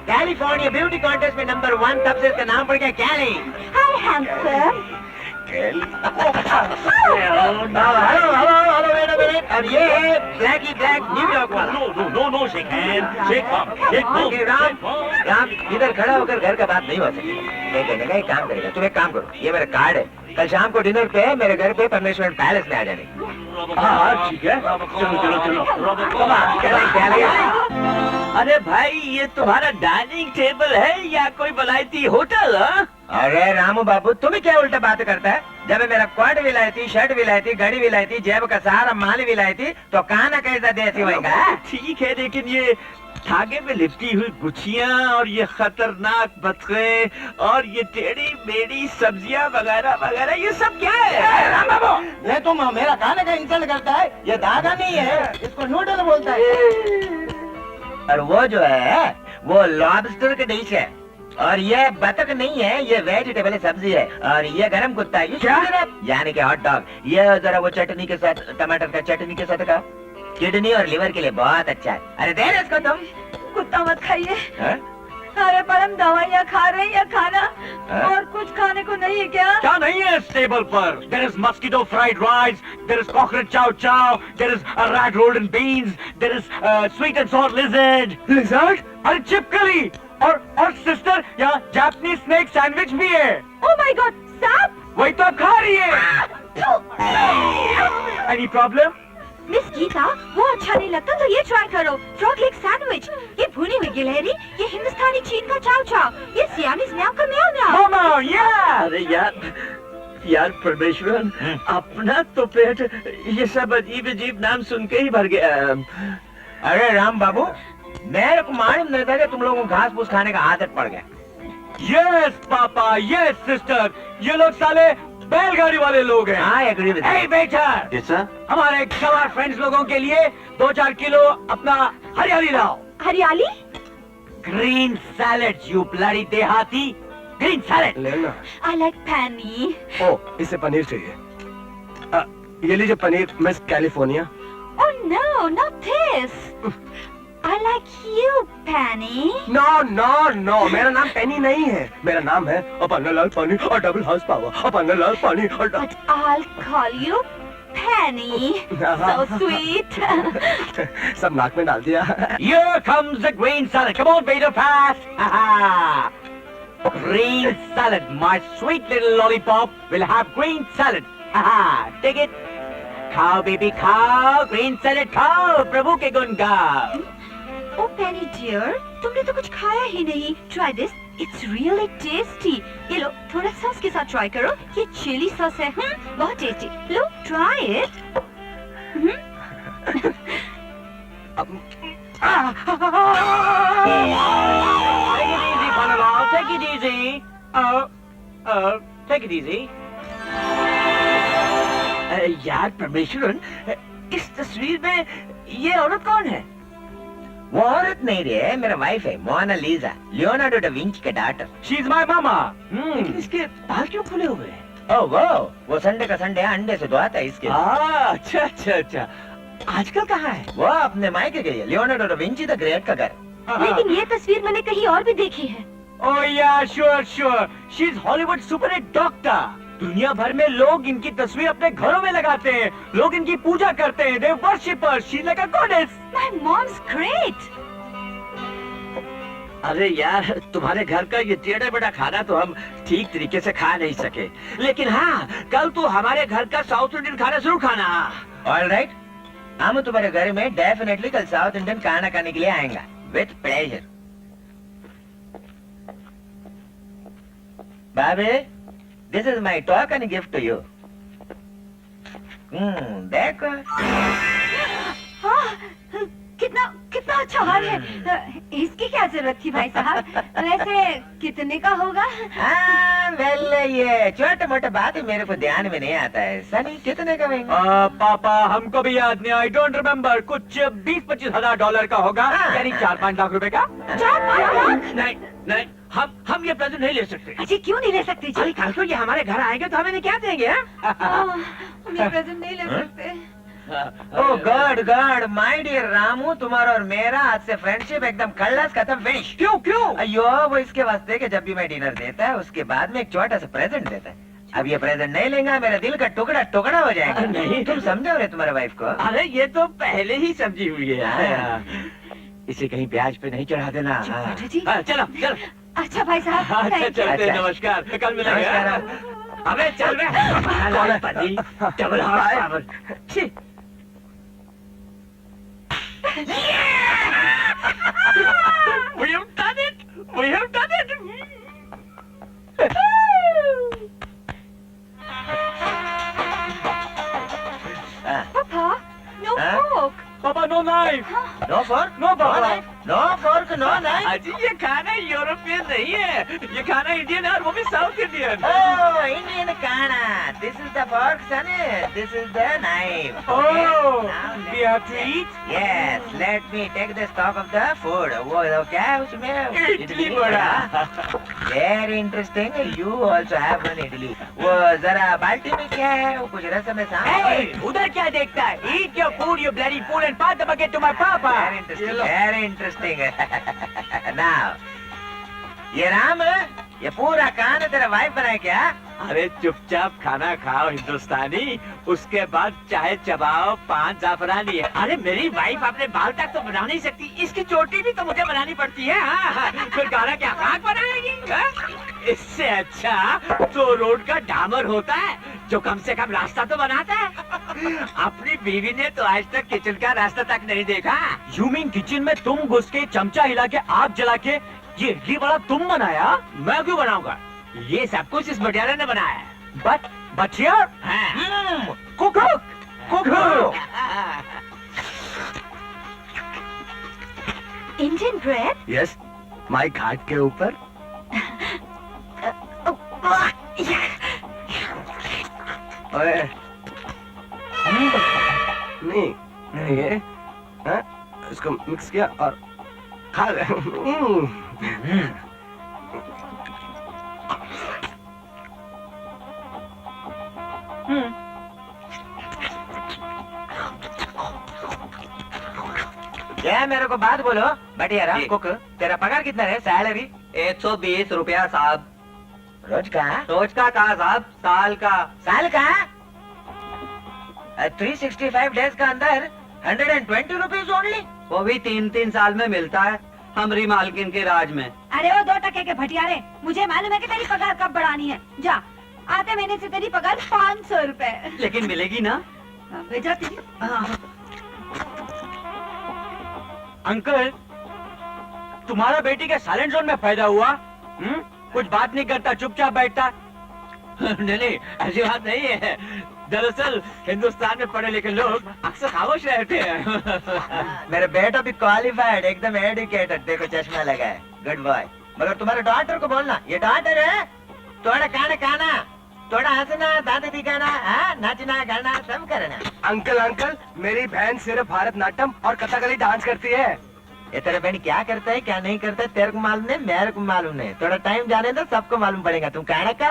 D: कैलिफोर्निया ब्यूटी कॉन्टेस्ट में नंबर 1, तब से इसका नाम पड़ गया Callie.
F: Hi handsome.
D: Hello wait a minute. और ये है ब्लैकी ब्लैक न्यूयॉर्क वाला।
E: नो शेक हैंड, शेक
D: राम इधर खड़ा होकर घर का बात नहीं हो सकती। एक काम करेगा, तुम एक काम करो, ये मेरा कार्ड है, कल शाम को डिनर पे मेरे घर पे परमेश्वर पैलेस में आ जाने।
E: हाँ ठीक है, चलो चलो चलो। अरे भाई ये तुम्हारा डाइनिंग टेबल है या कोई वलायती होटल?
D: अरे रामू बाबू तुम्हें क्या उल्टा बात करता है? जब मेरा कोट विलायती, शर्ट विलायती, घड़ी विलायती, जेब का सारा माल विलायती, तो खाना कैसा देसी होगा?
E: ठीक है, लेकिन ये धागे में लिपटी हुई गुच्छियाँ और ये खतरनाक बतखे और ये टेढ़ी मेढ़ी सब्जियाँ वगैरह वगैरह, ये सब क्या है?
D: राम बाबू ये तुम मेरा खाने का इंसल्ट करता है। ये धागा नहीं है, इसको नूडल बोलता है। और वो जो है वो लॉबस्टर की डिश है, और ये बतख नहीं है, ये वेजिटेबल सब्जी है, और ये गरम कुत्ता है, ये यानी कि हॉट डॉग। ये जरा वो चटनी के साथ, टमाटर का चटनी के साथ का, किडनी और लिवर के लिए बहुत अच्छा है। अरे दे रहे इसको तुम।
F: कुत्ता मत खाइए। अरे पर हम दवाइयाँ खा रहे हैं या खाना और कुछ खाने को नहीं है क्या?
E: क्या नहीं है इस टेबल पर? There is mosquito fried rice, there is cockroach chow chow, there is a rat rolled in beans, there is sweet and sour lizard.
B: Lizard?
E: अरे चिपकली और सिस्टर यहाँ जापानीज स्नैक सैंडविच भी है।
F: Oh my God, सांप?
E: वही तो आप खा रही है। Any problem?
F: मिस गीता, वो अच्छा नहीं लगता तो ये ट्राई करो, फ्रॉग लेग सैंडविच। ये भुनी हुई गिलहरी, ये हिंदुस्तानी चीन का चाव चाव, ये सियामीज म्याओ का म्याओ म्याओ।
E: मामा यार, अरे यार परमेश्वर, अपना तो पेट ये सब अजीब अजीब नाम सुन के ही भर गया।
D: अरे राम बाबू मेरे को मालूम नहीं था कि तुम लोगों को घास फूस खाने का आदत पड़ गया।
E: यस पापा, यस सिस्टर, ये लोग साले बैलगाड़ी वाले लोग हैं।
D: हाँ agree with
E: Hey better,
C: Yes, sir?
E: हमारे गवार फ्रेंड्स लोगों के लिए 2-4 किलो अपना हरियाली लाओ।
F: हरियाली?
E: ग्रीन सैलेड, यू ब्लडी देहाती, ग्रीन सैलेड।
C: लेना।
F: I like penny.
C: ओ इसे पनीर चाहिए। ये लीजिए paneer miss California.
F: Oh no, not this. I
H: like you, Penny.
I: No no no, मेरा नाम पेनी नहीं है, मेरा नाम है अपन्नालाल पानी और डबल हाउस पावर, अपन्नालाल पानी और
H: But I'll call you Penny. So sweet.
I: सब नाक में डाल दिया।
E: Here comes the green salad. Come on, Peter, pass. Green salad, my sweet little lollipop will have green salad. Take it. खाओ baby खाओ, green salad खाओ, प्रभु के गुण गाओ।
H: Oh, Penny dear, तुमने तो कुछ खाया ही नहीं। Try this. It's really tasty. ये लो, थोड़ा सॉस के साथ ट्राई करो। ये चिली सॉस है, बहुत tasty. Low, try it.
E: Take it easy, Panalal. Take it easy. Take it easy.
B: यार परमेश्वरन, इस तस्वीर में ये औरत कौन है?
J: वो औरत नहीं रे, मेरा वाइफ है, मोनालिसा, लियोनार्डो डा विंची का डॉटर।
E: She's my mama.
B: लेकिन इसके बाल क्यों खुले हुए हैं?
J: ओह वो संडे का संडे अंडे से धोता है इसके।
B: अच्छा अच्छा अच्छा। आजकल कहाँ है?
J: वो अपने मायके गई है, Leonardo da Vinci the great का घर।
H: लेकिन ये तस्वीर मैंने कहीं और भी देखी है।
E: Oh yeah, sure. She's Hollywood super hit doctor. दुनिया भर में लोग इनकी तस्वीर अपने घरों में लगाते हैं, लोग इनकी पूजा करते हैं। They worship her. She's like a goddess.
H: My mom's great.
B: अरे यार, तुम्हारे घर का ये टेढ़ा बेड़ा खाना तो हम ठीक तरीके से खा नहीं सके, लेकिन हाँ, कल तो हमारे घर का साउथ इंडियन खाना जरूर खाना।
J: ऑलराइट, हम तुम्हारे घर में डेफिनेटली कल साउथ इंडियन खाना खाने के लिए आएंगे, with pleasure. Babe, this is my token gift to you. देखो।
H: कितना अच्छा हार है। इसकी क्या जरूरत थी भाई साहब? वैसे कितने का होगा?
J: वेल ये छोटे मोटे बात है, मेरे को ध्यान में नहीं आता है। सनी कितने का होंगे?
E: पापा हमको भी याद नहीं, आई डोंट रिमेम्बर। कुछ 20-25 हजार डॉलर का होगा, यानी 4-5 लाख रुपए का।
H: 4-5 लाख?
B: नहीं, हम ये प्रेजेंट नहीं ले सकते।
H: अजी क्यों नहीं ले सकते जी?
B: अरे कल को ये हमारे घर आएंगे तो हमें क्या देंगे?
H: हम ये प्रेजेंट नहीं ले सकते।
J: ओह गॉड माय डियर रामू, तुम्हारा और मेरा आज से फ्रेंडशिप एकदम खल्लास खत्म, फिनिश।
E: क्यों?
J: अयो वो इसके वास्ते कि जब भी मैं डिनर देता है उसके बाद में एक छोटा सा प्रेजेंट देता है। अब ये प्रेजेंट नहीं लेंगे, मेरा दिल का टुकड़ा टुकड़ा हो जाएगा।
B: नहीं।
J: तुम समझो रे तुम्हारे वाइफ को?
B: अरे ये तो पहले ही समझी हुई है। इसे कहीं ब्याज पे नहीं चढ़ा देना।
H: जी।
B: चलो।
H: अच्छा भाई साहब,
B: अच्छा चलते हैं,
J: अच्छा।
B: नमस्कार, कल मिलेंगे।
J: नमस्कार।
B: अबे चल बे, double house power. We have done it! We have done it!
H: Papa, no fork.
E: पापा no knife.
J: No fork,
E: No पापा।
J: No fork, no knife.
B: अजी ये खाना यूरोपियन नहीं है, ये खाना इंडियन है और वो भी साउथ इंडियन।
J: Oh, Indian खाना। This is the fork, son. This is the knife.
E: Oh,
J: Now
E: we have to eat?
J: Yes, let me take the stock of the food. वो क्या है उसमें?
B: इडली बड़ा।
J: Very interesting. You also have one idli. वो जरा बाल्टी में क्या है? वो कुछ रसम में
E: Hey, उधर क्या देखता है? Eat your food, you bloody fool, and pass the bucket to my papa.
J: Very interesting. Very interesting. Now, ये राम, ये पूरा खाना तेरा वाइफ बनाए क्या?
B: अरे चुपचाप खाना खाओ हिंदुस्तानी, उसके बाद चाहे चबाओ पान जाफरानी। अरे मेरी वाइफ अपने बाल तक तो बना नहीं सकती, इसकी चोटी भी तो मुझे बनानी पड़ती है। हाँ, फिर गाना क्या खाक बनाएगी? हाँ? इससे अच्छा तो रोड का डामर होता है जो कम से कम रास्ता तो बनाता है। अपनी बीवी ने तो आज तक किचन का रास्ता तक नहीं देखा।
E: You mean किचन में तुम घुस के चमचा हिला के आग जला के ये इडली बड़ा तुम बनाया?
B: मैं क्यों बनाऊंगा? ये सब कुछ इस मटियारे ने बनाया है।
E: But here,
B: हाँ।
E: cook.
H: Indian bread?
I: यस, माई घाट के ऊपर। ओए, नहीं ये, हाँ, इसको मिक्स किया और खा गए।
J: क्या मेरे को बात बोलो बटियारा कुक, तेरा पगार कितना है? सैलरी
K: 120 रुपया साहब।
J: रोज का?
K: रोज का कहा साहब, साल का।
J: साल का? 365 डेज का अंदर 120 रुपीज ओनली।
K: वो भी 3-3 साल में मिलता है हमरी मालकिन के राज में।
F: अरे वो 2 टके के भटियारे, मुझे मालूम है कि तेरी पगार कब बढ़ानी है। जा, आते महीने से तेरी पगार 500 रुपए।
K: लेकिन मिलेगी ना?
F: भेजा तेरी।
E: अंकल, तुम्हारा बेटी के साइलेंट जोन में पैदा हुआ? कुछ बात नहीं करता, चुपचाप बैठता। नहीं, ऐसी बात नहीं है। दरअसल हिंदुस्तान में पढ़े लिखे लोग अक्सर खामोश रहते हैं।
J: मेरा बेटा भी क्वालिफाइड, एकदम एडुकेटेड, देखो चश्मा लगा है, गुड बॉय। मगर तुम्हारे डॉक्टर को बोलना, ये डॉक्टर है, थोड़ा खाना खाना, थोड़ा हंसना, दांत दिखाना, नाचना गाना सब करना।
I: अंकल अंकल, मेरी बहन सिर्फ भारतनाट्यम और कथकली डांस करती है।
J: ये तेरा बहन क्या करता है क्या नहीं करता है तेरे को मालूम नहीं, मेरे को मालूम नहीं। थोड़ा टाइम जाने दो, सबको मालूम पड़ेगा। तुम कहना क्या?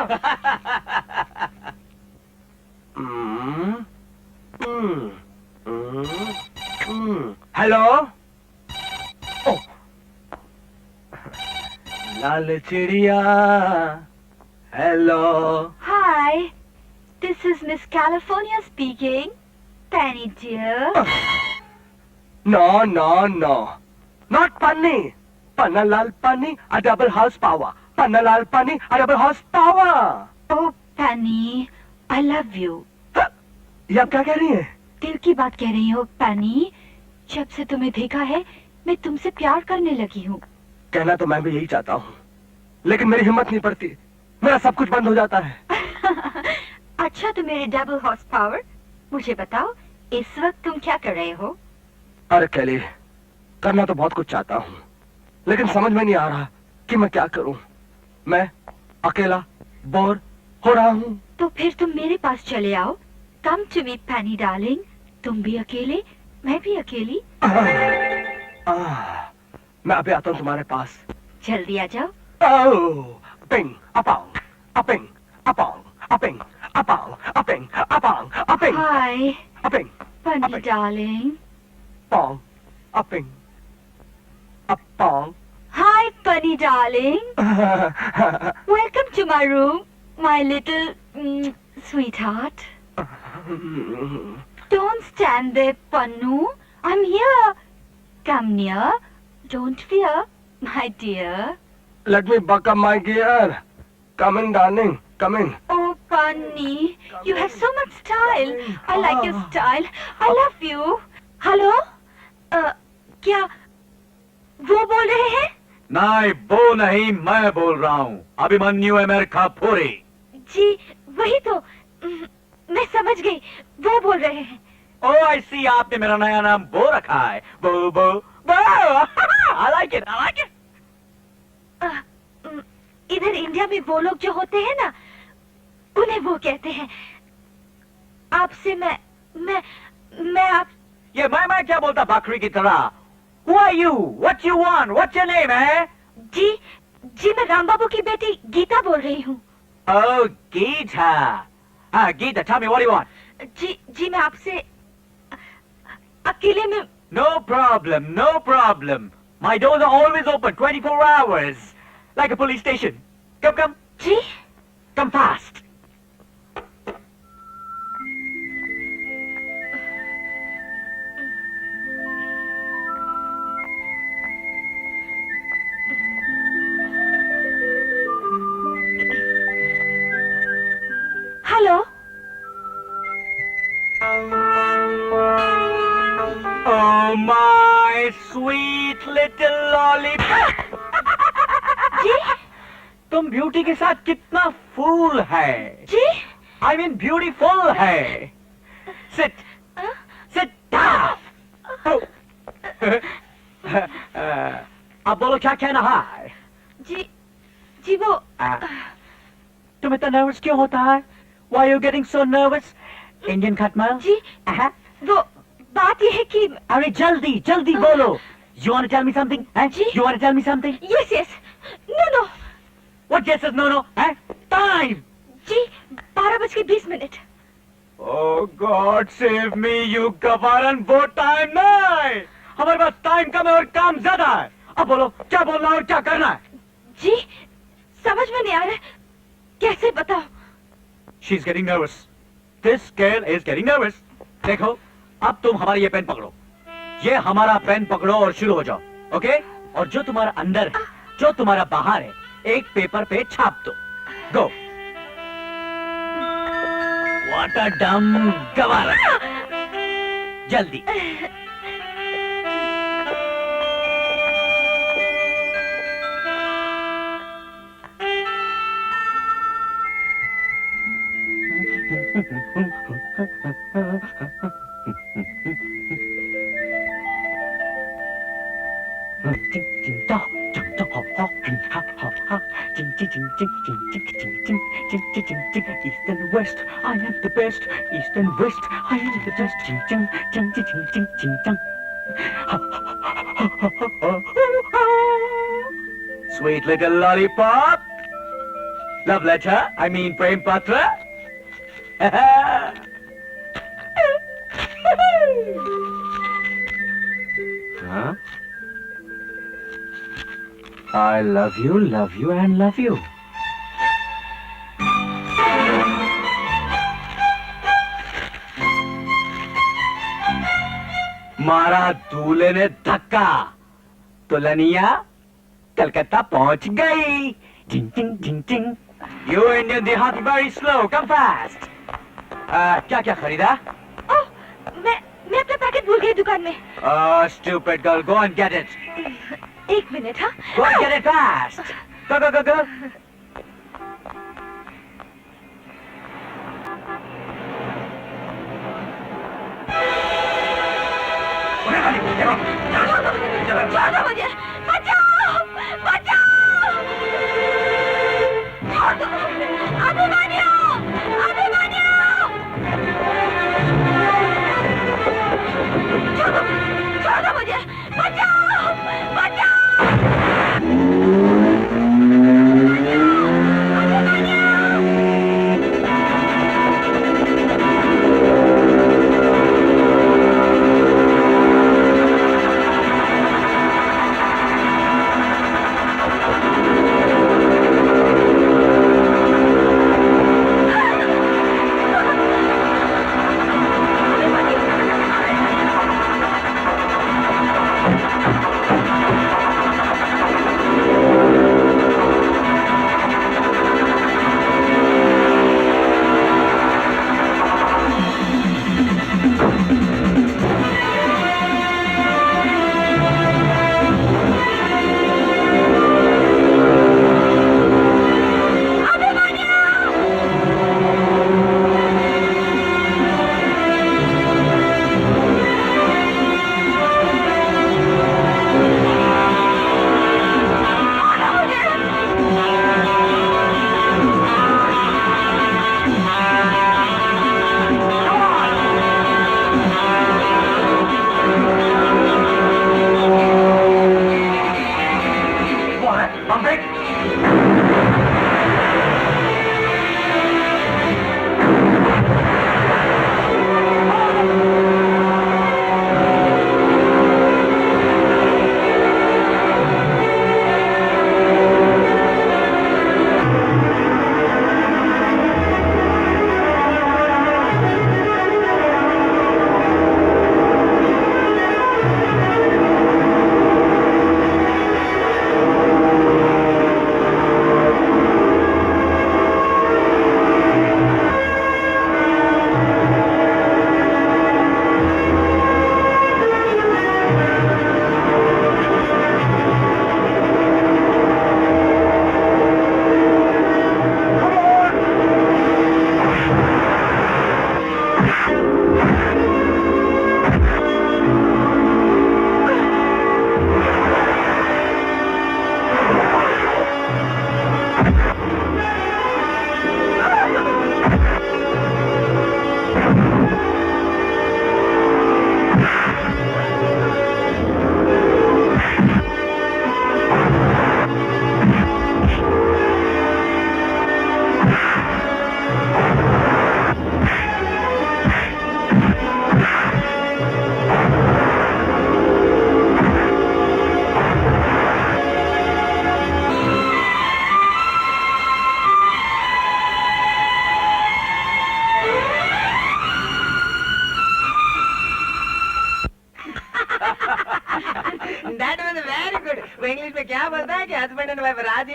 I: हेलो, लाल चिड़िया, hello.
H: Hi, this is Miss California speaking. Penny dear.
I: No, no, no. Not Panni. Pannalal Panni, a double horse power. Pannalal Panni, a double horse power.
H: Oh, Penny, I love you.
I: ये आप क्या कह रही हैं?
H: दिल की बात कह रही हो पेनी। जब से तुम्हें देखा है मैं तुमसे प्यार करने लगी हूँ।
I: कहना तो मैं भी यही चाहता हूँ, लेकिन मेरी हिम्मत नहीं पड़ती, मेरा सब कुछ बंद हो जाता है।
H: अच्छा तो मेरे डबल हॉर्स पावर, मुझे बताओ इस वक्त तुम क्या कर रहे हो?
I: अरे कैली, करना तो बहुत कुछ चाहता हूँ, लेकिन समझ में नहीं आ रहा कि मैं क्या करूँ। मैं अकेला बोर हो रहा हूँ।
H: तो फिर तुम मेरे पास चले आओ। Come to me Penny darling. तुम भी अकेले, मैं भी अकेली।
I: मैं अभी आता हूँ तुम्हारे पास।
H: जल्दी आ जाओ।
I: पिंग अपांग अपिंग अपांग अपिंग अपांग अपिंग अपांग अपिंग
H: हाय
I: अपिंग
H: पेनी डार्लिंग।
I: पांग अपिंग अपांग।
H: Hi, Bunny darling. Welcome to my room, my little sweetheart. Don't stand there, Pannu. I'm here. Come near. Don't fear, my dear.
I: Let me buck up my gear. Come in, darling. Come in.
H: Oh, Bunny, you have so much style. I like your style. I love you. Hello? क्या वो बोल रहे हैं?
C: नहीं, वो नहीं, मैं बोल रहा हूँ। अभिमन्यु अमेरिका पूरी।
H: जी वही तो, मैं समझ गई, वो बोल रहे हैं।
E: ओह आई सी, आपने मेरा नया नाम बो रखा है। बो बो बो। I like it, I like it.
H: इधर इंडिया में वो लोग जो होते हैं ना, उन्हें वो कहते हैं। आपसे मैं आप।
E: ये मैं क्या बोलता बकरी की तरह? Who are you? What you want? What's your name, eh?
H: जी मैं राम बाबू की बेटी गीता बोल रही हूँ।
E: Oh, Geeta. Geeta, tell me what you want.
H: जी मैं आपसे अकेले में।
E: No problem, no problem. My doors are always open, 24 hours, like a police station. Come.
H: जी?
E: Come fast.
H: Hello.
E: Oh my sweet little lollipop.
H: जी?
E: तुम beauty के साथ कितना फूल है।
H: जी?
E: I mean beautiful है। Sit down. अब बोलो क्या कहना है?
H: जी वो
E: तुम इतना नर्वस क्यों होता है? Why are you getting so nervous? Indian खटमल?
H: जी वो बात ये है कि।
E: अरे जल्दी बोलो। You want to tell me something?
H: Ji?
E: You want to tell me something?
H: Yes. No.
E: What yes is no? Time.
H: Ji 12:20।
E: Oh God, save me, you गवारन, वो time नहीं। हमारे पास टाइम कम है और काम ज्यादा है। अब बोलो क्या बोलना है और क्या करना है।
A: जी समझ में नहीं आ रहा, कैसे बताओ?
E: She is getting nervous, this girl is getting nervous. देखो अब तुम हमारी ये पेन पकड़ो, ये हमारा पेन पकड़ो और शुरू हो जाओ, ओके? और जो तुम्हारा अंदर है, जो तुम्हारा बाहर है, एक पेपर पे छाप दो। गो। व्हाट अ डम गवार। जल्दी। East and west, I am the best. East and west, I am the best. Ching ching ching ching ching ching ching. Sweet little lollipop. Love letter, I mean prem patra. Huh? I love you and love you. मारा दूल्हे ने धक्का, दुल्हनिया कलकत्ता पहुंच गई। जिंग जिंग जिंग जिंग। You Indian देहाती very slow, come fast. क्या क्या खरीदा?
A: ओह, मैं अपना पैकेट भूल गई दुकान में।
E: Stupid girl, go and get it.
A: एक मिनट। हाँ,
E: Go and get it fast. Go go go go.
A: छोड़ो मुझे, बचाओ, बचाओ। अभिमन्यु, अभिमन्यु। छोड़ो मुझे, बचाओ, बचाओ।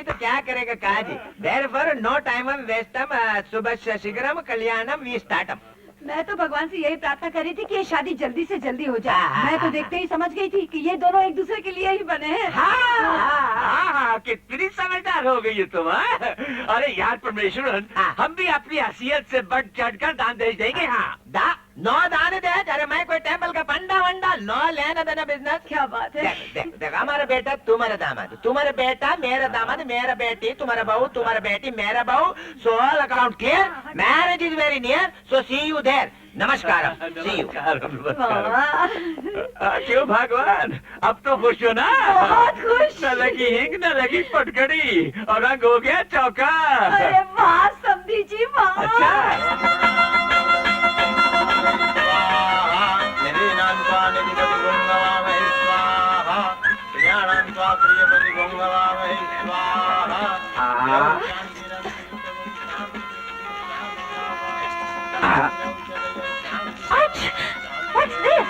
J: नहीं तो क्या करेगा काजी। Therefore, no time wastem, सुबह शीघ्रम कल्याणम वी स्टार्टम।
F: मैं तो भगवान से यही प्रार्थना कर रही थी कि ये शादी जल्दी से जल्दी हो जाए। मैं तो देखते ही समझ गई थी कि ये दोनों एक दूसरे के लिए ही बने हैं।
B: हाँ, कितनी समझदार हो गई तुम। अरे यार परमेश्वर, हम भी अपनी हैसियत से बढ़ चढ़कर दान दे देंगे। हाँ,
J: नो दान दे। अरे मैं कोई टेम्पल का पंडा वंडा, नो लेना देना बिजनेस।
F: क्या बात है।
J: देख हमारा बेटा तुम्हारा दामाद, तुम्हारा बेटा मेरा दामाद, मेरा बेटी तुम्हारा बहू, तुम्हारा बेटी मेरा बहू। So all account clear. Marriage is very near, so see you there. नमस्कार, सी यू।
B: क्यों भगवान, अब तो खुश हो ना?
F: बहुत खुश।
B: न लगी हिंग न लगी पटकड़ी और रंग हो गया चौका।
F: अरे वाह समधी जी, वाह।
B: अच्छा,
F: What's this?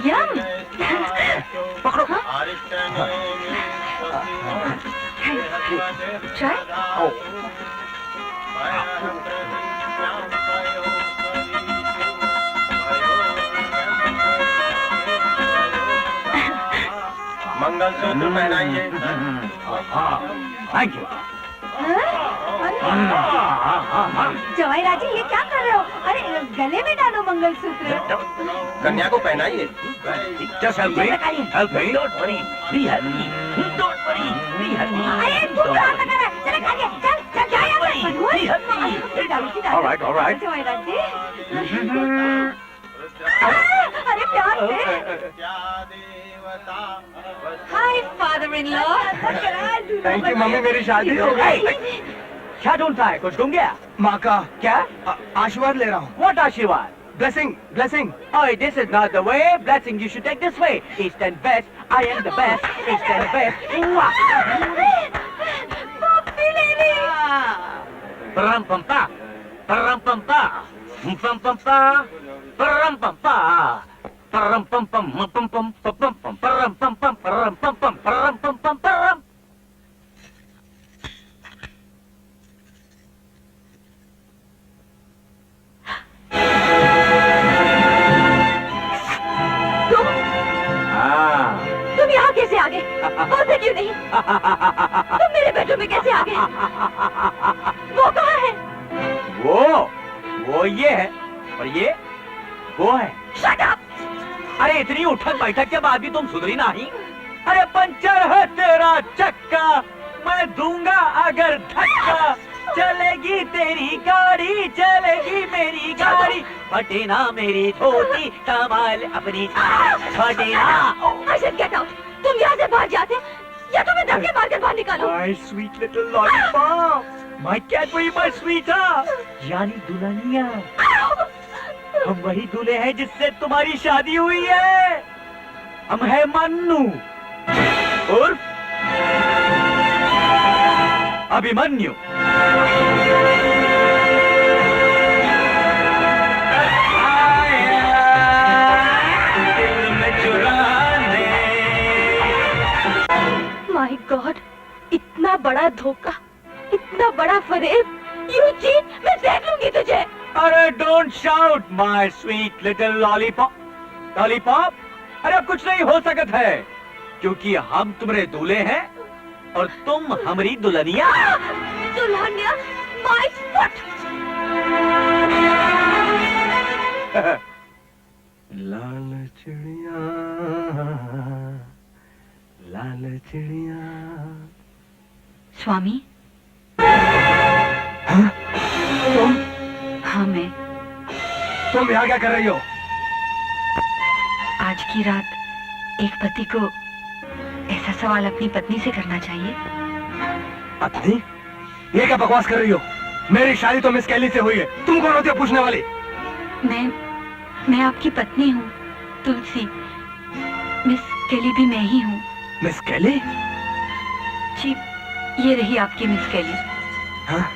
F: Yum. Try.
D: Mangalsutra पहनाइए।
B: Thank you.
F: जवाई राजी, ये क्या कर रहे हो? अरे गले में डालो मंगलसूत्र।
D: कन्या को पहनाइए।
B: Just help me. Help me. Don't worry. Be happy. Don't worry. Be happy.
F: अरे तू क्या कर रहा है? चले खाइए, चल चल जाए यहाँ से।
B: All right, all right.
F: जवाई राजी। अरे प्यार से।
H: Hi, father-in-law.
I: Thank you mummy, मेरी शादी हो गई।
E: क्या ढूंढता है? कुछ ढूंढ गया?
I: माँ का
E: क्या?
I: आशीर्वाद ले रहा हूँ।
E: What आशीर्वाद?
I: Blessing blessing.
E: Oh, this is not the way. Blessing you should take this way. East and west. I am the best. East and west.
B: Param pam pa, param pam pa, pam pam pa, param pam pa, param pam pam, pam pam pam pam, param pam pam, param pam pam, param pam pam, param.
F: तुम यहाँ कैसे आ गए? बोलते क्यों नहीं? तुम मेरे bedroom में कैसे आ गए? वो कहाँ है?
E: वो ये है और ये वो है।
F: Shut up!
E: अरे इतनी उठक बैठक के बाद भी तुम सुधरी नहीं? अरे पंचर है तेरा चक्का, मैं दूंगा अगर धक्का। चलेगी तेरी गाड़ी, चलेगी मेरी गाड़ी, फटे ना मेरी धोती, कमाल अपनी फटे ना।
F: I said get out! तुम यहाँ से बाहर जाते या तुम्हें धक्के मारकर बाहर निकालो।
E: My sweet little lollipop, my Cadbury, my sweetheart, यानी दुल्हनिया। हम वही दूल्हे हैं जिससे तुम्हारी शादी हुई है। हम है मन्नू उर्फ अभिमन्यु।
A: माय गॉड, इतना बड़ा धोखा, इतना बड़ा फरेब। यू चीट, मैं देख लूंगी तुझे।
E: अरे don't shout my sweet little lollipop. Lollipop, अरे कुछ नहीं हो सकत है क्योंकि हम तुम्हारे दूल्हे हैं और तुम हमारी दुल्हनिया।
F: दुल्हनिया, माय फुट।
I: लाल चिड़िया, लाल चिड़िया।
H: स्वामी।
I: हाँ?
H: हाँ मैं।
I: तुम यहाँ क्या कर रही हो?
H: आज की रात एक पति को ऐसा सवाल अपनी पत्नी से करना चाहिए।
I: पत्नी? ये क्या बकवास कर रही हो? मेरी शादी तो मिस कैली से हुई है, तुम कौन होती हो पूछने वाली?
H: मैं आपकी पत्नी हूँ, तुलसी। मिस केली भी मैं ही हूँ।
I: मिस कैली?
H: जी, ये रही आपकी मिस केली।
I: हाँ?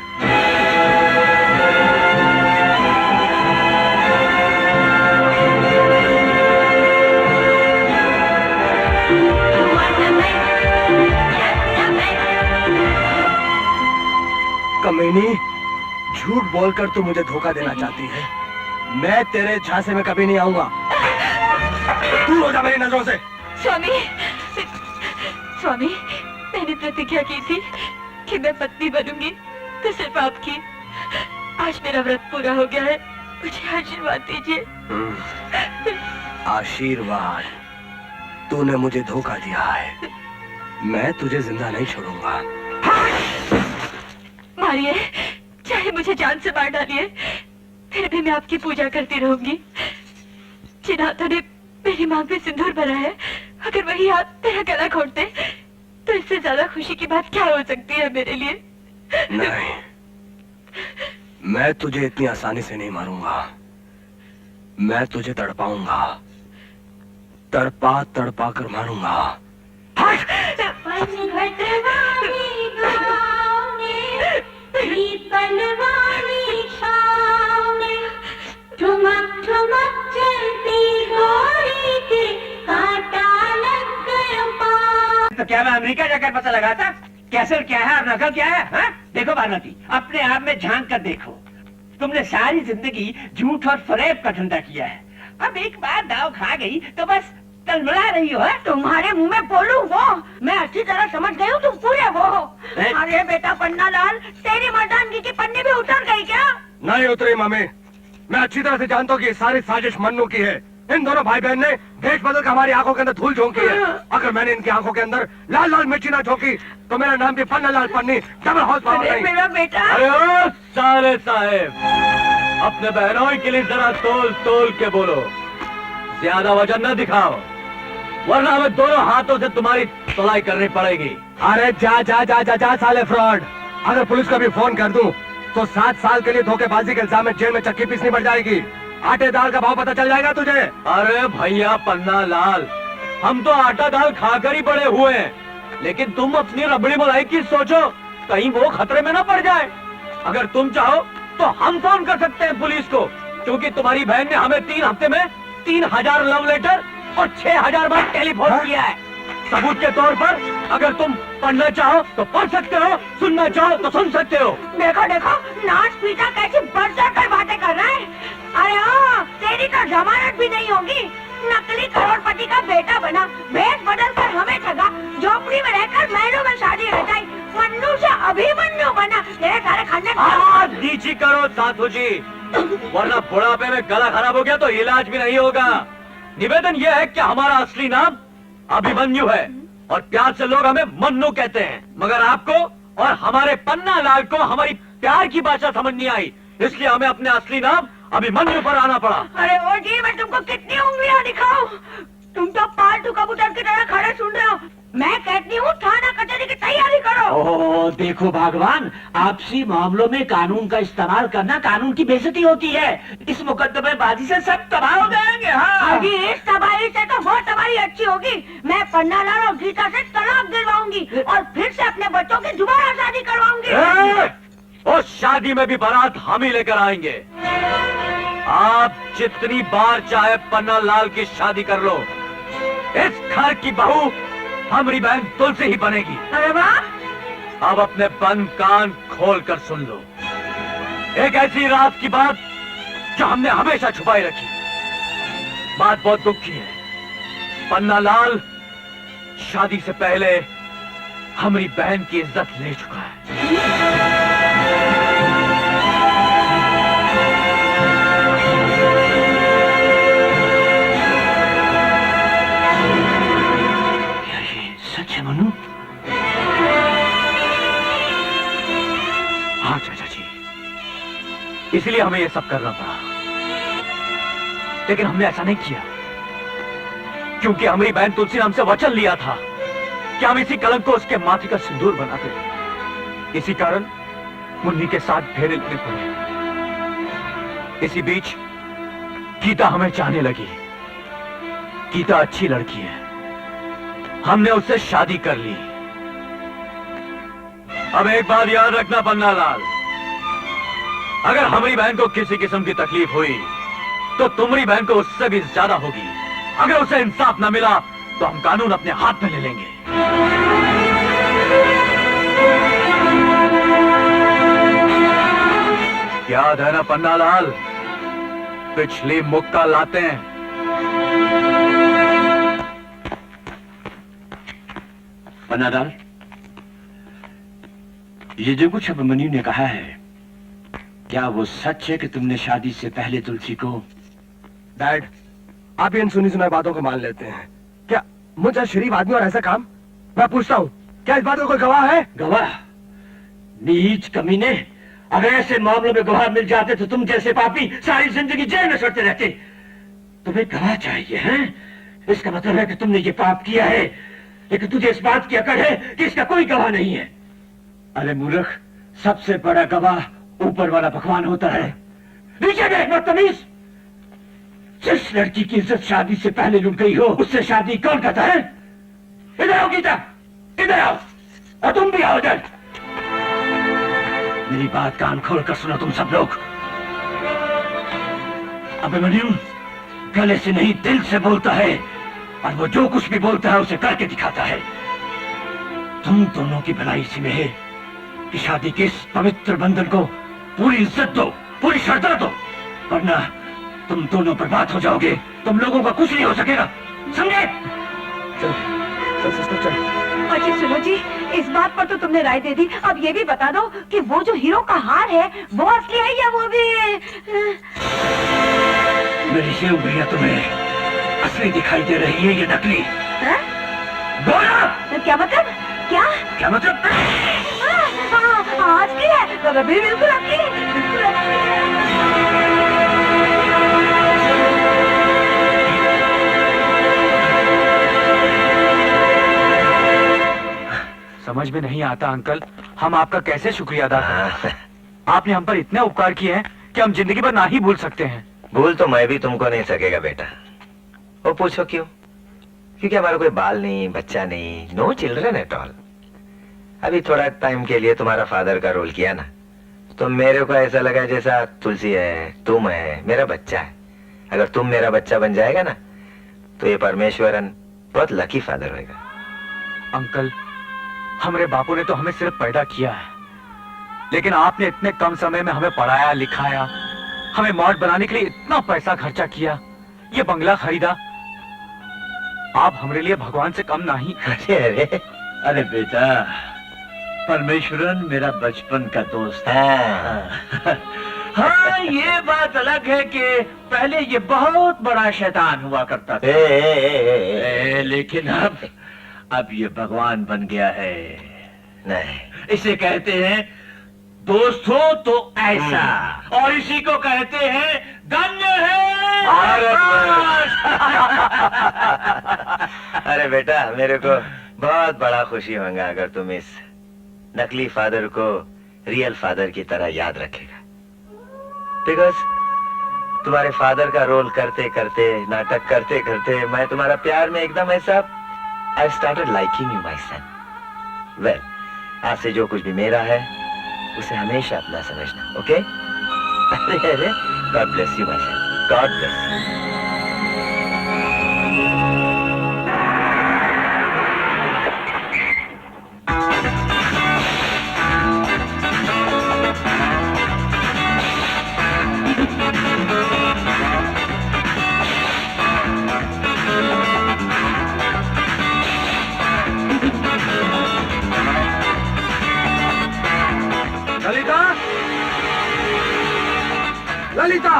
I: दामिनी, झूठ बोलकर तू मुझे धोखा देना चाहती है। मैं तेरे झांसे में कभी नहीं आऊंगा। दूर हो जा मेरी नजरों से।
A: स्वामी, स्वामी, मैंने प्रतिज्ञा की थी कि मैं पत्नी बनूंगी तो सिर्फ आपकी। आज मेरा व्रत पूरा हो गया है, मुझे आशीर्वाद दीजिए।
I: आशीर्वाद? तूने मुझे धोखा दिया है, मैं तुझे जिंदा नहीं छोड़ूंगा।
A: मारिए, चाहे मुझे जान से मार डालिए, फिर भी मैं आपकी पूजा करती रहूंगी। जिन हाथों ने मेरी मांग पे सिंदूर भरा है, अगर वही हाथ मेरा गला घोट दे तो इससे ज्यादा खुशी की बात क्या हो सकती है मेरे लिए?
I: नहीं, मैं तुझे इतनी आसानी से नहीं मारूंगा। मैं तुझे तड़पाऊंगा, तड़पा तड़पा कर मारूंगा।
F: ठुमक ठुमक चलती गोरी के कांटा लग गया पाँव।
B: तो क्या मैं अमेरिका जाकर पता लगा था कैसे क्या है और नकल क्या है? हा? देखो बानवती, अपने आप में झांक कर देखो। तुमने सारी जिंदगी झूठ और फरेब का धंधा किया है। अब एक बार दाव खा गई तो बस तलमला रही हो।
F: तुम्हारे मुंह में बोलूं वो? मैं अच्छी तरह समझ गई हूँ तुम पूरे वो। अरे बेटा पन्ना लाल, तेरी मर्दानगी की पन्नी भी उतर गई क्या?
I: नहीं उतरी मामी। मैं अच्छी तरह से जानता हूँ कि ये सारी साजिश मन्नू की है। इन दोनों भाई बहन ने भेष बदल कर हमारी आंखों के अंदर धूल झोंकी है। अगर मैंने इनकी आंखों के अंदर लाल लाल मिर्ची ना झोंकी तो मेरा नाम भी पन्ना लाल पन्नी डबल हाउस पावर नहीं।
F: मेरा बेटा।
C: अरे ओ साले साहेब, अपने बहनों के लिए जरा तोल तोल के बोलो, ज्यादा वजन न दिखाओ, वरना हमें दोनों हाथों से तुम्हारी तोलाई करनी पड़ेगी।
I: अरे जा जा जा जा जा साले फ्रॉड। अगर पुलिस को भी फोन कर दूं तो 7 साल के लिए धोखेबाजी के इल्जाम में जेल में चक्की पीसनी पड़ जाएगी। आटे दाल का भाव पता चल जाएगा तुझे।
C: अरे भैया पन्ना लाल, हम तो आटा दाल खाकर ही बड़े हुए हैं, लेकिन तुम अपनी रबड़ी मलाई की सोचो, कहीं वो खतरे में न पड़ जाए। अगर तुम चाहो तो हम फोन कर सकते हैं पुलिस को, क्योंकि तुम्हारी बहन ने हमें 3 हफ्ते में 3000 लव लेटर और 6000 बार टेलीफोन किया है। सबूत के तौर पर अगर तुम पढ़ना चाहो तो पढ़ सकते हो, सुनना चाहो तो सुन सकते हो।
F: देखो देखो, नाच पीटा कैसी बढ़ चढ़ कर बातें कर रहे हैं। अरे हाँ, तेरी तो जमानत भी नहीं होगी। नकली करोड़पति का बेटा बना, भेष बदल कर हमें ठगा, झोपड़ी में रहकर महलों में शादी रचाई, मन्नू से अभिमन्यु बना। तेरे सारे खानदान
C: नीची करो साधु जी, वरना बुढ़ापे में गला खराब हो गया तो इलाज भी नहीं होगा। निवेदन यह है कि हमारा असली नाम अभिमन्यु है और प्यार से लोग हमें मन्नू कहते हैं, मगर आपको और हमारे पन्ना लाल को हमारी प्यार की भाषा समझ नहीं आई, इसलिए हमें अपने असली नाम अभिमन्यु पर आना पड़ा।
F: अरे ओ जी, मैं तुमको कितनी उंगलियां दिखाऊं? तुम तो पालतू कबूतर की तरह खड़े सुन रहे हो। मैं कहती हूँ थाना कचहरी की तैयारी करो।
B: ओह देखो भगवान, आपसी मामलों में कानून का इस्तेमाल करना कानून की बेइज्जती होती है। इस मुकदमेबाजी से सब तबाह हो जाएंगे। हाँ।
F: अभी इस तबाही से तो वो तबाही अच्छी होगी। मैं पन्नालाल और गीता से तलाक दिलवाऊंगी और फिर से अपने बच्चों की दोबारा शादी करवाऊंगी।
C: उस शादी में भी बारात हम ही लेकर आएंगे। आप जितनी बार चाहे पन्ना लाल की शादी कर लो, इस घर की बहू हमारी बहन तुलसी ही बनेगी।
F: अरे वाह!
C: अब अपने बंद कान खोल कर सुन लो, एक ऐसी रात की बात जो हमने हमेशा छुपाई रखी। बात बहुत दुख की है। पन्ना लाल शादी से पहले हमारी बहन की इज्जत ले चुका है।
B: मनु?
C: हाँ चाचा जी, इसलिए हमें ये सब करना पड़ा, लेकिन हमने ऐसा नहीं किया क्योंकि हमारी बहन तुलसी ने हमसे वचन लिया था कि हम इसी कलंक को उसके माथे का सिंदूर बनाते। इसी कारण मुन्नी के साथ फेरे लेने पड़े। इसी बीच गीता हमें चाहने लगी। गीता अच्छी लड़की है, हमने उससे शादी कर ली। अब एक बात याद रखना पन्ना लाल, अगर हमारी बहन को किसी किस्म की तकलीफ हुई तो तुम्हारी बहन को उससे भी ज्यादा होगी। अगर उसे इंसाफ न मिला तो हम कानून अपने हाथ में ले लेंगे। याद है ना पन्नालाल, पिछली मुक्का लाते हैं।
B: पन्नालाल, ये जो कुछ अभिमन्यु ने कहा है, क्या वो सच है कि तुमने शादी से पहले तुलसी को?
I: डैड, आप इन सुनी सुनाई बातों को मान लेते हैं क्या? मुझे शरीफ आदमी और ऐसा काम? मैं पूछता हूँ, क्या इस बात का कोई गवाह है?
B: गवाह? नीच कमीने, अगर ऐसे मामलों में गवाह मिल जाते तो तुम जैसे पापी सारी जिंदगी जेल में सड़ते रहते। तुम्हें गवाह चाहिए हैं? इसका मतलब है कि तुमने ये पाप किया है, लेकिन तुझे इस बात की अकड़ है कि इसका कोई गवाह नहीं है। अरे मूर्ख, सबसे बड़ा गवाह ऊपर वाला भगवान होता है। नीचे देख बदतमीज, जिस लड़की की इज्जत शादी से पहले लुट गई हो, उससे शादी कौन करता है? इधर आओ गीता, इधर आओ, और तुम भी आओ इधर। मेरी बात कान खोल कर सुनो तुम सब लोग। अभिमन्यु गले से नहीं दिल से बोलता है, और वो जो कुछ भी बोलता है उसे करके दिखाता है। तुम दोनों की भलाई इसी में है कि शादी के इस पवित्र बंधन को पूरी इज्जत दो, पूरी श्रद्धा दो, वरना तुम दोनों बर्बाद हो जाओगे। तुम लोगों का कुछ नहीं हो सकेगा, समझे?
I: चल सिस्टर चल।
F: अजी सुनो जी, इस बात पर तो तुमने राय दे दी, अब ये भी बता दो कि वो जो हीरो का हार है वो असली है या वो भी?
B: मेरी सेव भैया तुम्हें असली दिखाई दे रही है, ये नकली? बोलो
F: क्या मतलब? क्या
B: मतलब?
F: असली है, बिल्कुल असली है, बिल्कुल असली है।
E: समझ में नहीं आता अंकल, हम आपका कैसे शुक्रिया अदा करें। आपने हम पर इतने उपकार किए हैं कि हम जिंदगी भर ना ही भूल सकते हैं।
J: भूल तो मैं भी तुमको नहीं सकेगा बेटा। वो पूछो क्यों? क्योंकि हमारा कोई बाल नहीं, बच्चा नहीं, नो चिल्ड्रन एट ऑल। अभी थोड़ा टाइम के लिए तुम्हारा फादर का रोल किया ना, तो मेरे को ऐसा लगा जैसा तुलसी है, तुम है, मेरा बच्चा है। अगर तुम मेरा बच्चा बन जाएगा ना, तो ये परमेश्वरन बहुत लकी फादर होगा।
E: अंकल, हमारे बापू ने तो हमें सिर्फ पैदा किया है, लेकिन आपने इतने कम समय में हमें पढ़ाया लिखाया, हमें मॉड बनाने के लिए इतना पैसा खर्चा किया, ये बंगला खरीदा। आप हमारे लिए भगवान से कम नहीं।
B: अरे बेटा, परमेश्वरन मेरा बचपन का दोस्त है। हाँ, ये बात अलग है कि पहले ये बहुत बड़ा शैतान हुआ करता था, लेकिन अब ये भगवान बन गया है।
J: नहीं,
B: इसे कहते हैं दोस्त हो तो ऐसा, और इसी को कहते हैं धन्य है
J: अरे बेटा, मेरे को बहुत बड़ा खुशी होगा अगर तुम इस नकली फादर को रियल फादर की तरह याद रखेगा। बिकॉज तुम्हारे फादर का रोल करते करते, नाटक करते करते, मैं तुम्हारा प्यार में एकदम ऐसा I started liking you, my son. Well, आज से जो कुछ भी मेरा है, उसे हमेशा अपना समझना, okay? अरे, God bless you, my son. God bless you.
I: Lalita, Lalita,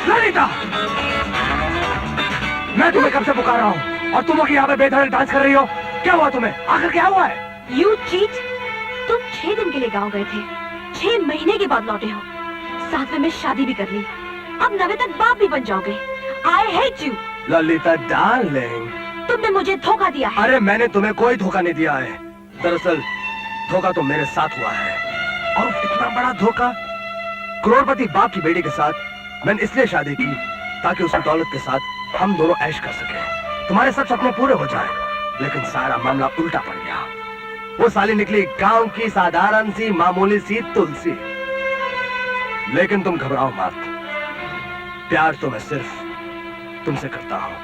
I: Lalita, मैं तुम्हें कब से पुकार रहा हूँ और तुम यहाँ पे बेधड़क डांस कर रही हो। क्या हुआ तुम्हें? आखिर क्या हुआ है?
A: You cheat! तुम 6 दिन के लिए गांव गए थे, 6 महीने के बाद लौटे हो, 7वें में शादी भी कर ली, अब 9वें तक बाप भी बन जाओगे। I hate you!
I: Lalita darling,
A: तुमने मुझे धोखा दिया है।
I: अरे मैंने तुम्हें कोई धोखा नहीं दिया है। दरअसल धोखा तो मेरे साथ हुआ है, और इतना बड़ा धोखा। करोड़पति बाप की बेटी के साथ मैंने इसलिए शादी की ताकि उसकी दौलत के साथ हम दोनों ऐश कर सके, तुम्हारे सब सपने पूरे हो जाए। लेकिन सारा मामला उल्टा पड़ गया। वो साली निकली गांव की साधारण सी मामूली सी तुलसी। लेकिन तुम घबराओ मत, प्यार तो मैं सिर्फ तुमसे करता हूँ,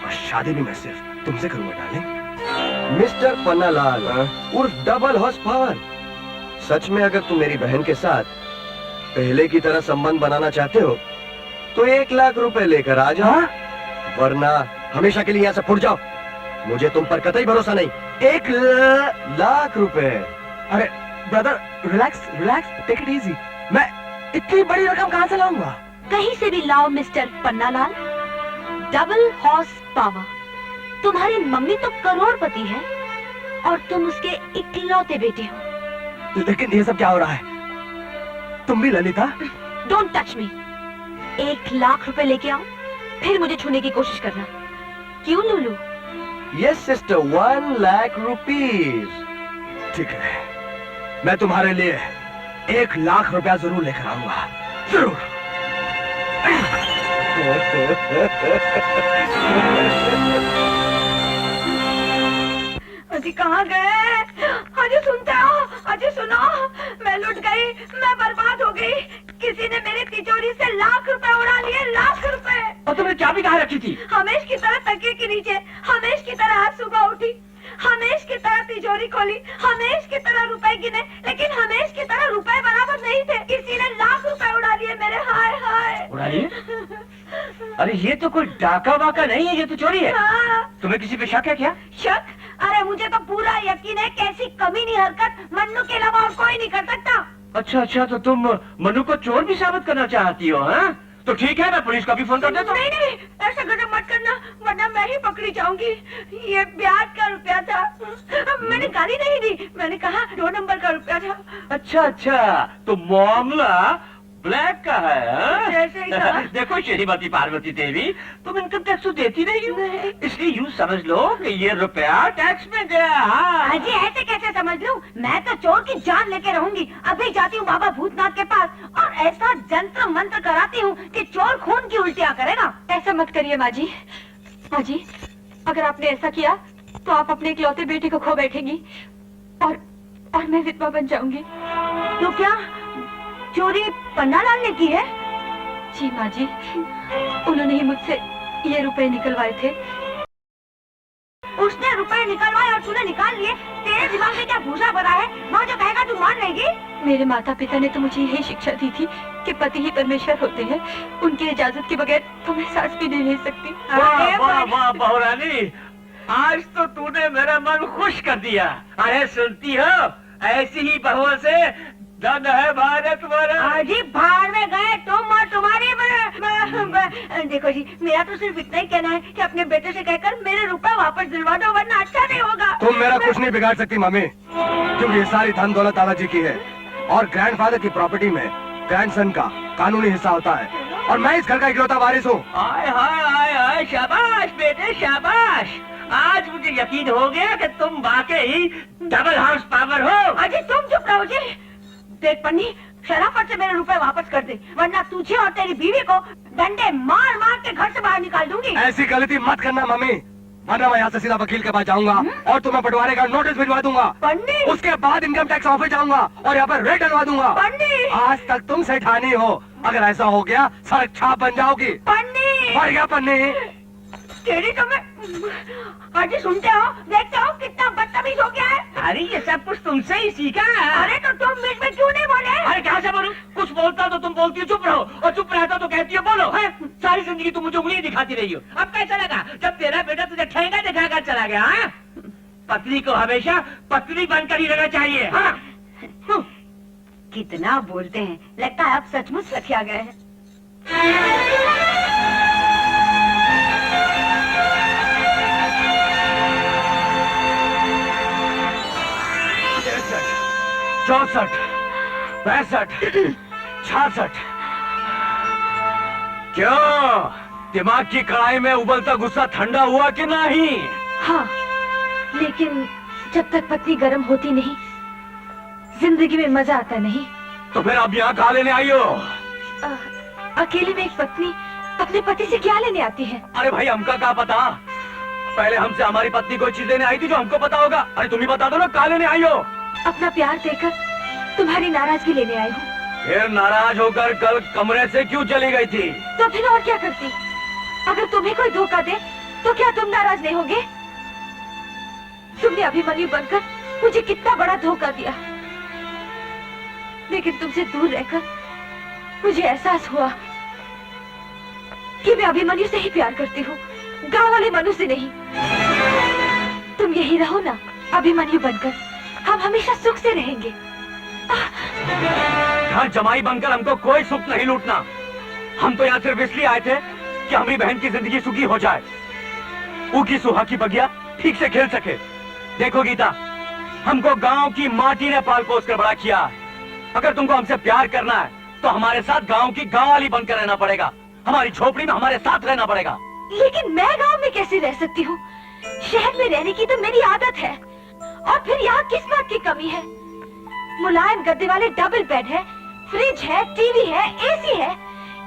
I: और शादी भी मैं सिर्फ तुमसे करूंगा डार्लिंग।
D: मिस्टर पन्नालाल उर्फ डबल हॉर्स पावर। सच में अगर तुम मेरी बहन के साथ पहले की तरह संबंध बनाना चाहते हो तो 1 लाख रुपए लेकर आ जाओ, वरना हमेशा के लिए यहाँ से फुट जाओ। मुझे तुम पर कतई भरोसा नहीं। 1 लाख रुपए।
I: अरे brother, relax relax, take it easy. मैं इतनी बड़ी रकम कहाँ से लाऊंगा?
A: कहीं से भी लाओ mister Pannalal. Double horse power. तुम्हारी मम्मी तो करोड़पति है और तुम उसके इकलौते बेटे हो।
I: लेकिन ये सब क्या हो रहा है? तुम भी Lalita?
A: Don't touch me. 1 lakh रुपए लेके आओ, फिर मुझे छूने की कोशिश करना। क्यों Lulu?
D: Yes sister, 1 lakh rupees.
I: ठीक है, मैं तुम्हारे लिए 1 लाख रुपया जरूर लेकर आऊंगा, जरूर।
F: अजी कहाँ गए? अजी सुनते हो? अजी सुनो, मैं लुट गई, मैं बर्बाद हो गई। किसी ने मेरी तिजोरी से लाख रुपए उड़ा लिए, लाख रुपए।
B: और तुमने चाबी कहाँ रखी थी?
F: हमेश की तरह तकिए के नीचे, हमेश की तरह आज सुबह उठी, हमेश की तरह तिजोरी खोली, हमेश की तरह रुपए गिने, लेकिन हमेश की तरह रुपए बराबर नहीं थे। किसी ने लाख रुपए उड़ा लिए मेरे। हाय हाय।
B: उड़ा लिए? अरे ये तो कोई डाका वाका नहीं है, ये तो चोरी है।
F: हाँ।
B: तुम्हें किसी पे शक है क्या?
F: शक? अरे मुझे तो पूरा यकीन है कि ऐसी कमीनी हरकत मन्नू के अलावा और कोई नहीं कर सकता।
B: अच्छा अच्छा, तो तुम मनु को चोर भी साबित करना चाहती हो? हाँ, तो ठीक है, मैं पुलिस को भी फोन कर देता हूँ।
F: नहीं नहीं, ऐसा गजब मत करना, वरना मैं ही पकड़ी जाऊंगी। ये ब्याज का रुपया था। मैंने गाली नहीं दी, मैंने कहा 2 नंबर का रुपया था।
B: अच्छा अच्छा, तो मामला ब्लैक का है, हाँ?
F: जैसे ही कहा।
B: देखो श्रीमती पार्वती देवी, तुम इनकम टैक्स तो देती नहीं हो, इसलिए यूँ समझ लो कि ये रुपया टैक्स में गया। हाँ।
F: अजी ऐसे कैसे समझ लूं? मैं तो चोर की जान लेके रहूंगी। अभी जाती हूँ बाबा भूतनाथ के पास और ऐसा जंत्र मंत्र कराती हूँ कि चोर खून की उल्टियाँ करेगा।
A: ऐसा मत करिए माँ जी। माँ जी, अगर आपने ऐसा किया तो आप अपने इकलौते बेटे को खो बैठेंगी और मैं विधवा बन जाऊंगी।
F: तो क्या चोरी पन्नालाल ने की है?
A: जी माँ जी, उन्होंने ही मुझसे ये रुपए निकलवाए थे।
F: उसने रुपए निकलवाए और तूने निकाल लिए? तेरे दिमाग में क्या भूसा भरा है? माँ जो कहेगा तू मान लेगी?
A: मेरे माता पिता ने तो मुझे यही शिक्षा दी थी कि पति ही परमेश्वर होते हैं। उनकी इजाजत के बगैर तो मैं सांस भी नहीं ले सकती।
B: वाह वाह वाह बहुरानी, आज तो तूने मेरा मन खुश कर दिया। अरे सुनती हो, ऐसी ही बहुओं से धन है भारत वाला।
F: अजी बाहर में गए तुम और तुम्हारी देखो जी, मेरा तो सिर्फ इतना ही कहना है कि अपने बेटे से कहकर मेरे रुपए वापस दिलवा दो, वरना अच्छा नहीं होगा।
I: तुम मेरा कुछ नहीं बिगाड़ सकती मम्मी, क्योंकि ये सारी धन दौलत दादाजी की है और ग्रैंडफादर की प्रॉपर्टी में ग्रैंडसन का कानूनी हिस्सा होता है और मैं इस घर का इकलौता वारिस हूँ।
B: हाय हाय हाय हाय, शाबाश बेटे शाबाश। आज मुझे यकीन हो गया कि तुम वाकई डबल हाउस पावर हो।
F: अजी तुम चुप रहो जी। देख पन्नी, शराफत से मेरे रुपए वापस कर दे, वरना तुझे और तेरी बीवी को डंडे मार मार के घर से बाहर निकाल दूंगी।
I: ऐसी गलती मत करना मम्मी, वरना मैं यहाँ से सीधा वकील के पास जाऊंगा और तुम्हें बंटवारे का नोटिस भिजवा दूंगा।
F: पन्नी,
I: उसके बाद इनकम टैक्स ऑफिस जाऊंगा और यहाँ पर रेड डलवा दूंगा।
F: पन्नी,
I: आज तक तुम सेठानी हो, अगर ऐसा हो गया सड़क छाप बन जाओगी।
F: पन्नी,
I: मर गया पन्नी।
F: तेरी तो मैं अजी सुनते हो, देखते हो कितना बदतमीज हो गया है।
B: अरे ये सब कुछ तुमसे ही सीखा है।
F: अरे तो तुम बीच में क्यों नहीं बोले?
B: अरे क्या से बोलूं? कुछ बोलता तो तुम बोलती हो चुप रहो, और चुप रहता तो कहती हो बोलो। है सारी जिंदगी तुम मुझे उंगली दिखाती रही हो। अब कैसा लगा जब तेरा बेटा तुझे ठेंगा दिखाकर चला गया? हाँ? पत्नी को हमेशा पत्नी बनकर ही रहना चाहिए। हाँ?
F: कितना बोलते हैं, लगता है अब सचमुच रखा गया है।
I: चौसठ, 65, 66। क्यों दिमाग की कढ़ाई में उबलता गुस्सा ठंडा हुआ कि नहीं?
A: हाँ, लेकिन जब तक पत्नी गर्म होती नहीं, जिंदगी में मजा आता नहीं।
I: तो फिर अब यहाँ कहाँ लेने आई हो?
A: अकेले में एक पत्नी अपने पति से क्या लेने आती है?
I: अरे भाई हमका क्या पता, पहले हमसे हमारी पत्नी कोई चीज लेने आई थी जो हमको पता होगा। अरे तुम ही बता दो ना कहाँ लेने आई हो?
A: अपना प्यार देकर तुम्हारी नाराजगी लेने आई हूँ।
I: फिर नाराज होकर कल कमरे से क्यों चली गई थी?
A: तो फिर और क्या करती? अगर तुम्हें कोई धोखा दे तो क्या तुम नाराज नहीं होगे? तुमने अभिमन्यु बनकर मुझे कितना बड़ा धोखा दिया, लेकिन तुमसे दूर रहकर मुझे एहसास हुआ कि मैं अभिमन्यु से ही प्यार करती हूँ, गांव वाले मनु से नहीं। तुम यही रहो ना अभिमन्यु बनकर, हम हमेशा सुख से रहेंगे।
E: यहाँ जमाई बनकर हमको कोई सुख नहीं लूटना। हम तो यहाँ सिर्फ इसलिए आए थे कि हमारी बहन की जिंदगी सुखी हो जाए, ऊकी सुहा की बगिया ठीक से खेल सके। देखो गीता, हमको गांव की माटी ने पाल पोस कर बड़ा किया। अगर तुमको हमसे प्यार करना है तो हमारे साथ गांव की गांव वाली बनकर रहना पड़ेगा, हमारी झोपड़ी में हमारे साथ रहना पड़ेगा।
A: लेकिन मैं गांव में कैसे रह सकती हूँ? शहर में रहने की तो मेरी आदत है, और फिर यहाँ किस बात की कमी है? मुलायम गद्दे वाले डबल बेड है, फ्रिज है, टीवी है, एसी है,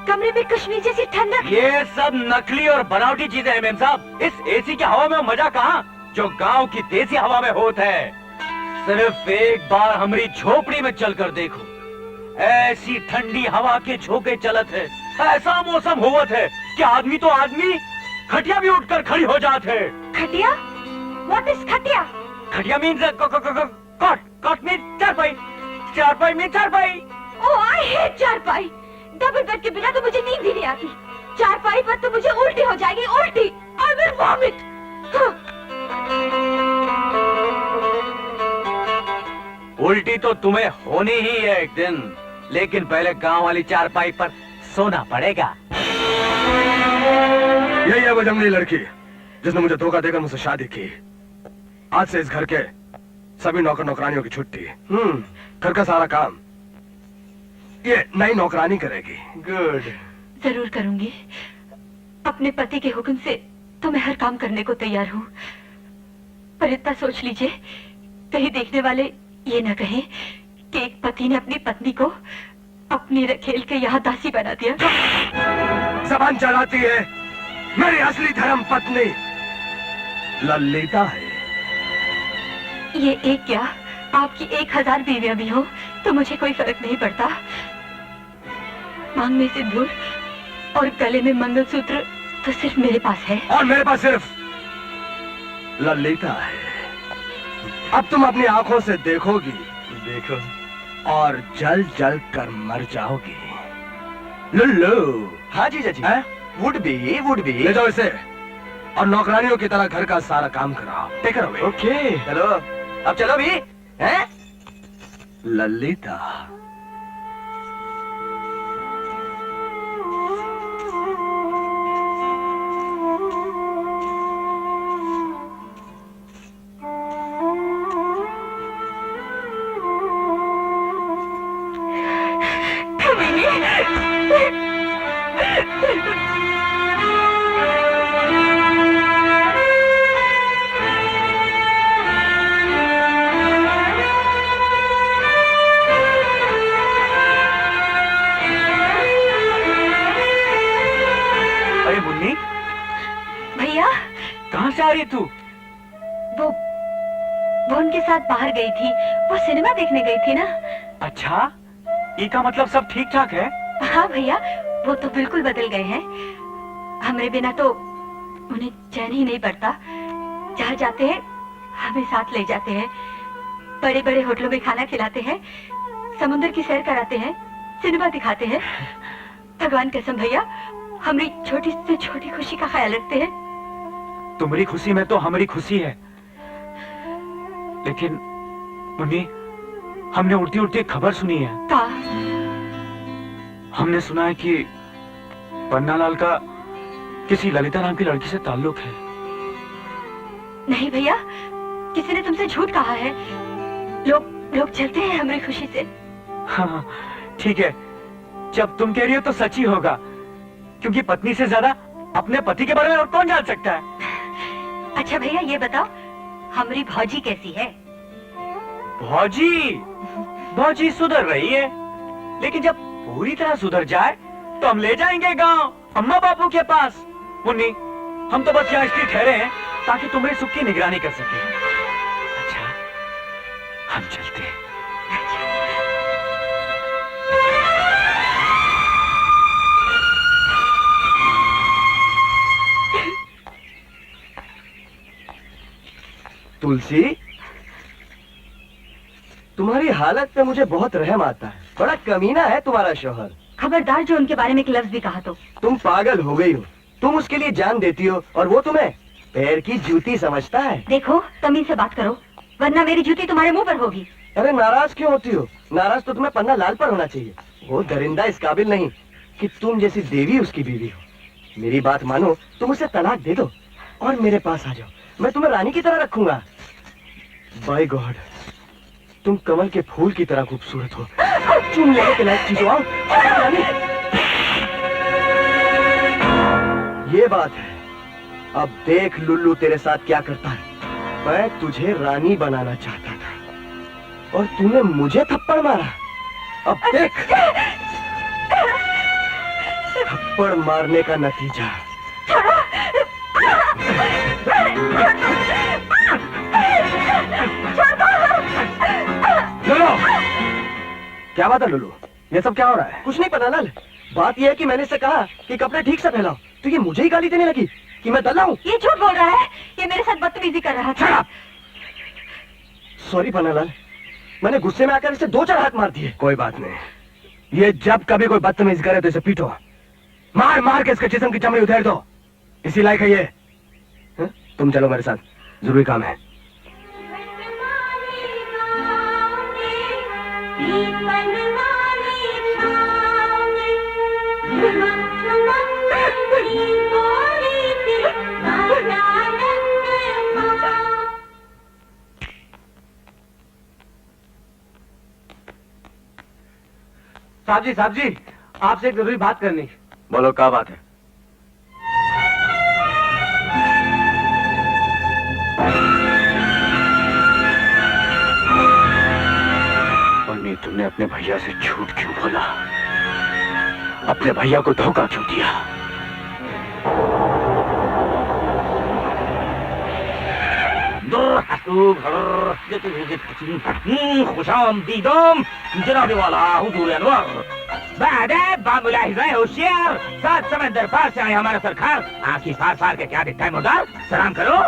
A: कमरे में कश्मीर जैसी ठंडक।
E: ये सब नकली और बनावटी चीजें हैं मेम साहब। इस एसी की हवा में मजा कहाँ जो गांव की देसी हवा में होता है। सिर्फ एक बार हमारी झोपड़ी में चलकर देखो, ऐसी ठंडी हवा के झोंके चलत है, ऐसा मौसम होवत है कि आदमी तो आदमी खटिया भी उठकर खड़ी हो जाते है।
A: खटिया? What is खटिया?
E: खटिया मीन्स कॉट मीन्स चारपाई, चारपाई मीन्स चारपाई।
A: Oh, I hate चारपाई। डबल बेड के बिना तो मुझे नींद ही नहीं आती। चारपाई पर तो मुझे उल्टी हो जाएगी, उल्टी। I will vomit।
E: उल्टी तो तुम्हें होनी ही है एक दिन, लेकिन पहले गांव वाली चारपाई पर सोना पड़ेगा।
I: यही है वो जंगली लड़की जिसने मुझे धोखा देकर मुझसे शादी की। आज से इस घर के सभी नौकर नौकरानियों की छुट्टी। घर का सारा काम ये नई नौकरानी करेगी।
E: गुड।
A: जरूर करूंगी। अपने पति के हुक्म से तो मैं हर काम करने को तैयार हूँ, पर इतना सोच लीजिए कहीं देखने वाले ये न कहें कि एक पति ने अपनी पत्नी को अपनी रखेल के यहाँ दासी बना दिया।
I: जबान चलाती है, मेरी असली धर्म पत्नी ललिता है।
A: ये एक क्या आपकी 1000 बीवियां भी हो तो मुझे कोई फर्क नहीं पड़ता। मांग में सिंदूर और गले में मंगलसूत्र तो सिर्फ मेरे पास है,
I: और मेरे पास सिर्फ ललिता है। अब तुम अपनी आंखों से देखोगी, देखो, और जल जल कर मर जाओगी। लुल्लू।
E: हाँ जीजा जी। वुड बी
I: ले जाओ इसे और नौकरानियों की तरह घर का सारा काम कराओ। टेक कर
E: ओके। चलो अब चलो भी हैं?
I: ललिता।
E: कहाँ से आ रही तू?
A: वो उनके साथ बाहर गई थी, वो सिनेमा देखने गई थी ना।
E: अच्छा, ये का मतलब सब ठीक ठाक है?
A: हाँ भैया, वो तो बिल्कुल बदल गए हैं। हमारे बिना तो उन्हें चैन ही नहीं पड़ता। जहाँ जाते हैं हमें साथ ले जाते हैं, बड़े बड़े होटलों में खाना खिलाते हैं, समुद्र की सैर कराते हैं, सिनेमा दिखाते हैं। भगवान कसम भैया, हमारी छोटी से छोटी खुशी का ख्याल रखते हैं।
E: तुम्हारी खुशी में तो हमारी खुशी है, लेकिन मम्मी, हमने उड़ती उड़ती एक खबर सुनी है।
A: का?
E: हमने सुना है कि पन्नालाल का किसी ललिता नाम की लड़की से ताल्लुक है।
A: नहीं भैया, किसी ने तुमसे झूठ कहा है। लोग चलते हैं हमारी खुशी से।
E: हाँ ठीक है, जब तुम कह रही हो तो सच ही होगा, क्योंकि पत्नी से ज्यादा अपने पति के बारे में और कौन जान सकता है।
A: अच्छा भैया, ये बताओ हमारी भौजी कैसी है?
E: भौजी सुधर रही है, लेकिन जब पूरी तरह सुधर जाए तो हम ले जाएंगे गांव अम्मा बापू के पास। मुन्नी, हम तो बस यहाँ इसलिए ठहरे हैं ताकि तुम्हारे सुख की निगरानी कर सके। अच्छा, हम चलते हैं।
D: तुलसी, तुम्हारी हालत पे मुझे बहुत रहम आता है। बड़ा कमीना है तुम्हारा शौहर।
A: खबरदार जो उनके बारे में एक लफ्ज भी कहा तो।
D: तुम पागल हो गई हो। तुम उसके लिए जान देती हो और वो तुम्हें पैर की जूती समझता है।
A: देखो तमीज से बात करो, वरना मेरी जूती तुम्हारे मुंह पर होगी।
D: अरे नाराज क्यों होती हो? नाराज तो तुम्हें पन्ना लाल पर होना चाहिए। वो दरिंदा इस काबिल नहीं कि तुम जैसी देवी उसकी बीवी हो। मेरी बात मानो, तुम उसे तलाक दे दो और मेरे पास आ जाओ। मैं तुम्हें रानी की तरह रखूंगा। बाय गॉड, तुम कमल के फूल की तरह खूबसूरत हो। चुम लेने के लायक चीज हो। रानी, ये बात है। अब देख लुल्लू तेरे साथ क्या करता है। मैं तुझे रानी बनाना चाहता था और तूने मुझे थप्पड़ मारा। अब देख थप्पड़ मारने का नतीजा।
I: लुल्लू, क्या बात है लुल्लू? ये सब क्या हो रहा है?
D: कुछ नहीं पता लाल। बात यह है कि मैंने इससे कहा कि कपड़े ठीक से फैलाओ, तो ये मुझे ही गाली देने लगी कि मैं दल्ला हूँ।
A: ये झूठ बोल रहा है, ये मेरे साथ बदतमीजी कर रहा था।
D: सॉरी पन्नालाल, मैंने गुस्से में आकर इसे 2-4 हाथ मार दिए।
I: कोई बात नहीं, ये जब कभी कोई बदतमीजी करे तो इसे पीटो, मार मार के इसके जिस्म की चमड़ी उधेड़ दो। इसी लायक है ये। हा? तुम चलो मेरे साथ, जरूरी काम है।
E: साहब जी, आपसे एक जरूरी बात करनी।
C: बोलो, क्या बात है? और तुमने अपने भैया से झूठ क्यों बोला? अपने भैया को धोखा क्यों दिया?
B: खुशामदीदम जनाब वाला हुजूर अनवर। बाद बामुलाहिज़ा होशियार, 7 समंदर पार से आए हमारा सरकार। आंखें फाड़ फाड़ के क्या दिखता है मुर्दार? सलाम करो।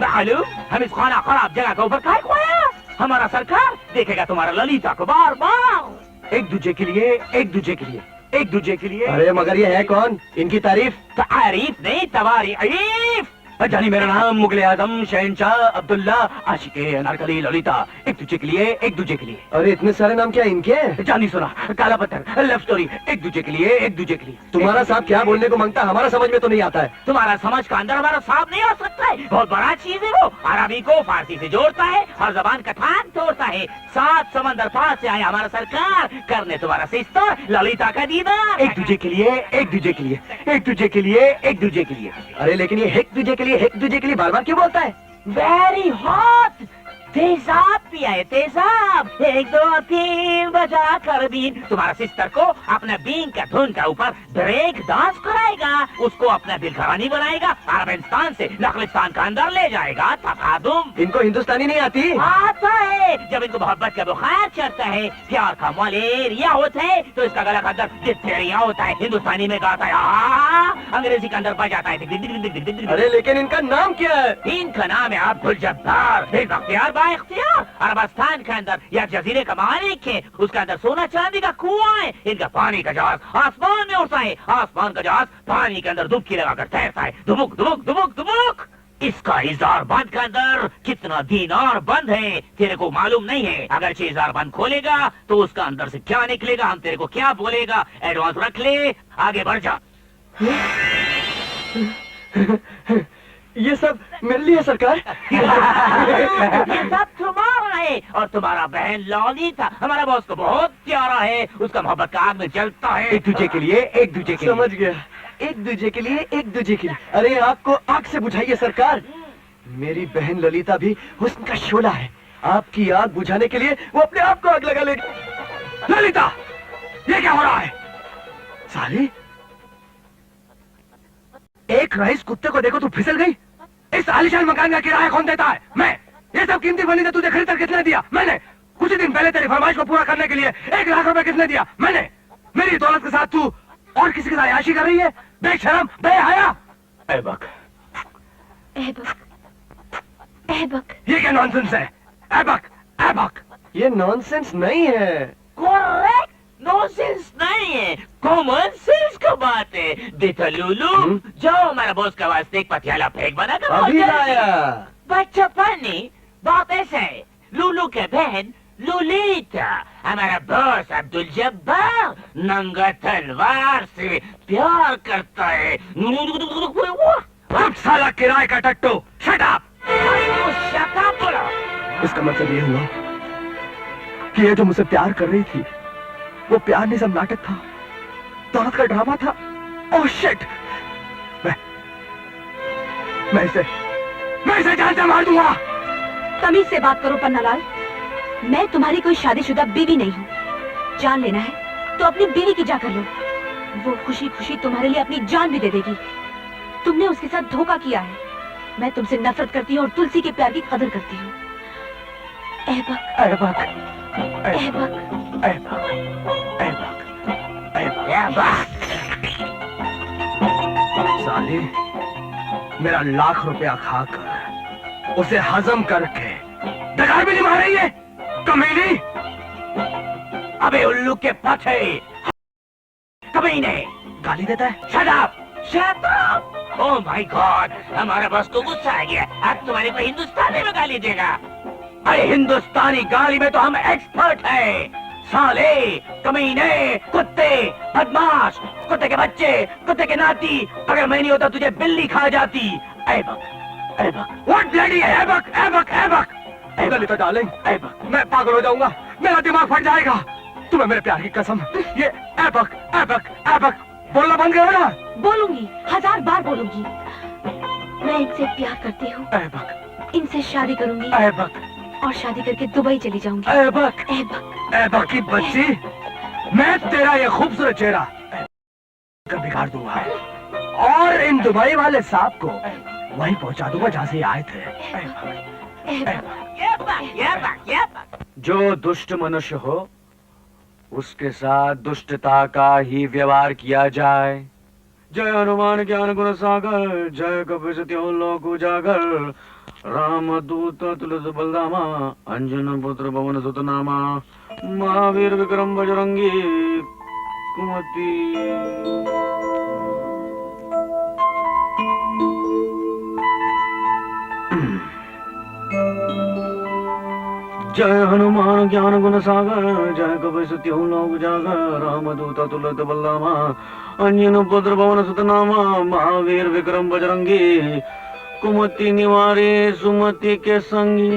B: मालूम हम इस खाना खराब जगह के ऊपर काय को आया? हमारा सरकार देखेगा तुम्हारा ललिता को बार बार।
E: एक दूजे के लिए, एक दूजे के लिए, एक दूजे के लिए।
D: अरे मगर ये है कौन? इनकी तारीफ?
B: तारीफ नहीं, तवारीफ।
E: जानी मेरा नाम मुगल आजम शहनशाह अब्दुल्ला आशिके अनारकली ललिता। एक दूजे के लिए, एक दूजे के लिए।
D: अरे इतने सारे नाम क्या इनके?
E: जानी सुना, काला पत्थर, लव स्टोरी। एक दूजे के लिए, एक दूजे के लिए।
D: तुम्हारा साहब क्या बोलने को मांगता है? हमारा समझ में तो नहीं आता है।
B: तुम्हारा समझ का अंदर हमारा साहब नहीं हो सकता है। बहुत बड़ा चीज है वो। अरबी को फारसी से जोड़ता है, हर जबान का थान तोड़ता है। 7 समंदर पार से आए हमारा सरकार करने तुम्हारा सिस्टर ललिता का दीदार।
E: एक दूजे के लिए, एक दूजे के लिए, एक दूजे के लिए, एक दूजे के लिए।
D: अरे लेकिन ये एक दूजे के लिए बार बार क्यों बोलता है?
B: Very hot. तेजाब पिया है, तेजाब। 1 2 3 बजा कर बीन। तुम्हारा सिस्टर को अपने बीन का धुन का ऊपर ब्रेक डांस कराएगा, उसको अपना दिल घरानी बनाएगा, अरबिस्तान से नखलिस्तान का अंदर ले जाएगा। तकादुम।
D: इनको हिंदुस्तानी नहीं आती?
B: आता है। जब इनको मोहब्बत का बुखार चढ़ता है, प्यार का मलेरिया होता है, तो इसका गला का अंदर डिप्थेरिया होता है। हिंदुस्तानी में गाता है, अंग्रेजी के अंदर बजाता है।
D: अरे लेकिन इनका नाम क्या है?
B: इनका नाम है अब्दुल जब्बार। इख्तियार अरबस्तान के अंदर या जजीरे का मालिक है। उसके अंदर सोना चांदी का कुआं है। इनका पानी का जहाज आसमान में उड़ता है, आसमान का जहाज पानी के अंदर डुबकी लगाकर तैरता है। दुबुक दुबुक दुबुक दुबुक। इसका इजार बंद के अंदर कितना दीनार बंद है तेरे को मालूम नहीं है। अगर 6 इजार बंद खोलेगा तो उसका अंदर से क्या निकलेगा हम तेरे को क्या बोलेगा। एडवांस रख ले, आगे बढ़ जा।
D: ये सब मेरे लिए सरकार?
B: ये सब तुम्हारा है और तुम्हारा बहन ललिता हमारा बॉस को बहुत प्यारा है। उसका मोहब्बत का आग में जलता है।
E: एक दूजे के लिए, एक दूजे के लिए।
D: समझ गया, एक दूजे के लिए, एक दूजे के लिए। अरे आपको आग से बुझाइए सरकार। मेरी बहन ललिता भी हुस्न का शोला है। आपकी आग बुझाने के लिए वो अपने आप को आग लगा लेगी।
I: ललिता, ये क्या हो रहा है? साली, एक रईस कुत्ते को देखो तू फिसल गई। इस आलीशान मकान का किराया कौन देता है? मैं। ये सब कीमती फर्नीचर तुझे खरीदकर किसने दिया? मैंने। कुछ ही दिन पहले तेरी फरमाइश को पूरा करने के लिए 1 लाख रुपए किसने दिया? मैंने। मेरी दौलत के साथ तू और किसी के साथ अय्याशी कर रही है? बेशरम, बेहया।
C: ऐबक,
A: ऐबक।
I: ये क्या नॉनसेंस है? ऐबक, ऐबक।
D: ये नॉनसेंस नहीं है।
B: करेक्ट, नॉनसेंस नहीं है, कॉमन सेंस का बात है। देखो लूलू, जाओ हमारा बॉस का वास्ते एक पतियाला फेंक बना कर
D: अभी लाया।
B: बच्चा पानी बात ऐसा है, लूलू के बहन लूलिता हमारा बॉस अब्दुल जब्बार नंगा तलवार से प्यार करता है।
I: अब साला किराए का टट्टू, शट अप।
B: शट अप बोलो।
I: इसका मतलब ये हुआ कि ये जो मुझसे प्यार कर रही थी वो प्यार नहीं, सब नाटक था, दौलत का ड्रामा था। ओह शिट, मैं इसे जान से मार दूंगा।
A: तमीज से बात करो पन्नालाल, मैं तुम्हारी कोई शादीशुदा बीवी नहीं हूँ। जान लेना है तो अपनी बीवी की जा कर लो, वो खुशी खुशी तुम्हारे लिए अपनी जान भी दे देगी। तुमने उसके साथ धोखा किया है। मैं तुमसे नफरत करती हूँ और तुलसी के प्यार की कदर करती हूँ। ऐबक,
I: ऐबक,
A: ऐबक,
I: ऐबक, ऐबक, ऐबक। साली, मेरा लाख रुपया खाकर उसे हजम करके डकार भी नहीं मार रही है, कमीनी।
B: अबे उल्लू के पथे, कमीने,
I: गाली देता है।
B: Shut up, shut up. Oh my God, हमारा बॉस को गुस्सा आ गया। अब तुम्हारे को हिंदुस्तानी में गाली देगा। अरे हिंदुस्तानी गाली में तो हम एक्सपर्ट हैं। साले, कमीने, कुत्ते, बदमाश, कुत्ते के बच्चे, कुत्ते के नाती, अगर मैं नहीं होता तुझे बिल्ली खा जाती। Aibak, Aibak,
I: what bloody Aibak, Aibak, Aibak. Lalita darling,
B: Aibak.
I: मैं पागल हो जाऊंगा, मेरा दिमाग फट जाएगा। तुम्हें मेरे प्यार की कसम, ये ऐबक, ऐबक, ऐबक बोलना बंद करो ना।
A: बोलूंगी, 1000 बार बोलूंगी। मैं इनसे प्यार करती हूँ,
I: ऐबक,
A: इनसे शादी करूंगी
I: ऐबक,
A: और शादी करके दुबई चली जाऊंगी।
I: ऐबक,
A: ऐबक,
I: ऐबक की बच्ची, मैं तेरा ये खूबसूरत चेहरा कर बिगाड़ दूंगा और इन दुबई वाले सांप को वहीं पहुंचा दूंगा जहाँ से ये आए थे।
A: ऐबक।
C: जो दुष्ट मनुष्य हो उसके साथ दुष्टता का ही व्यवहार किया जाए। जय हनुमान ज्ञान गुण सागर, जय कपीसतियों लोक उजागर, राम दूत तुलसी बलधामा, अंजन पुत्र पवन सुत नामा, महावीर विक्रम बजरंगी कुमति। जय हनुमान ज्ञान गुण सागर, जय कपीसतियों लोक उजागर, राम दूत तुलसी बलधामा, अंजन पुत्र पवन सुत नामा, महावीर विक्रम बजरंगी कुमति निवारे सुमति के संगी।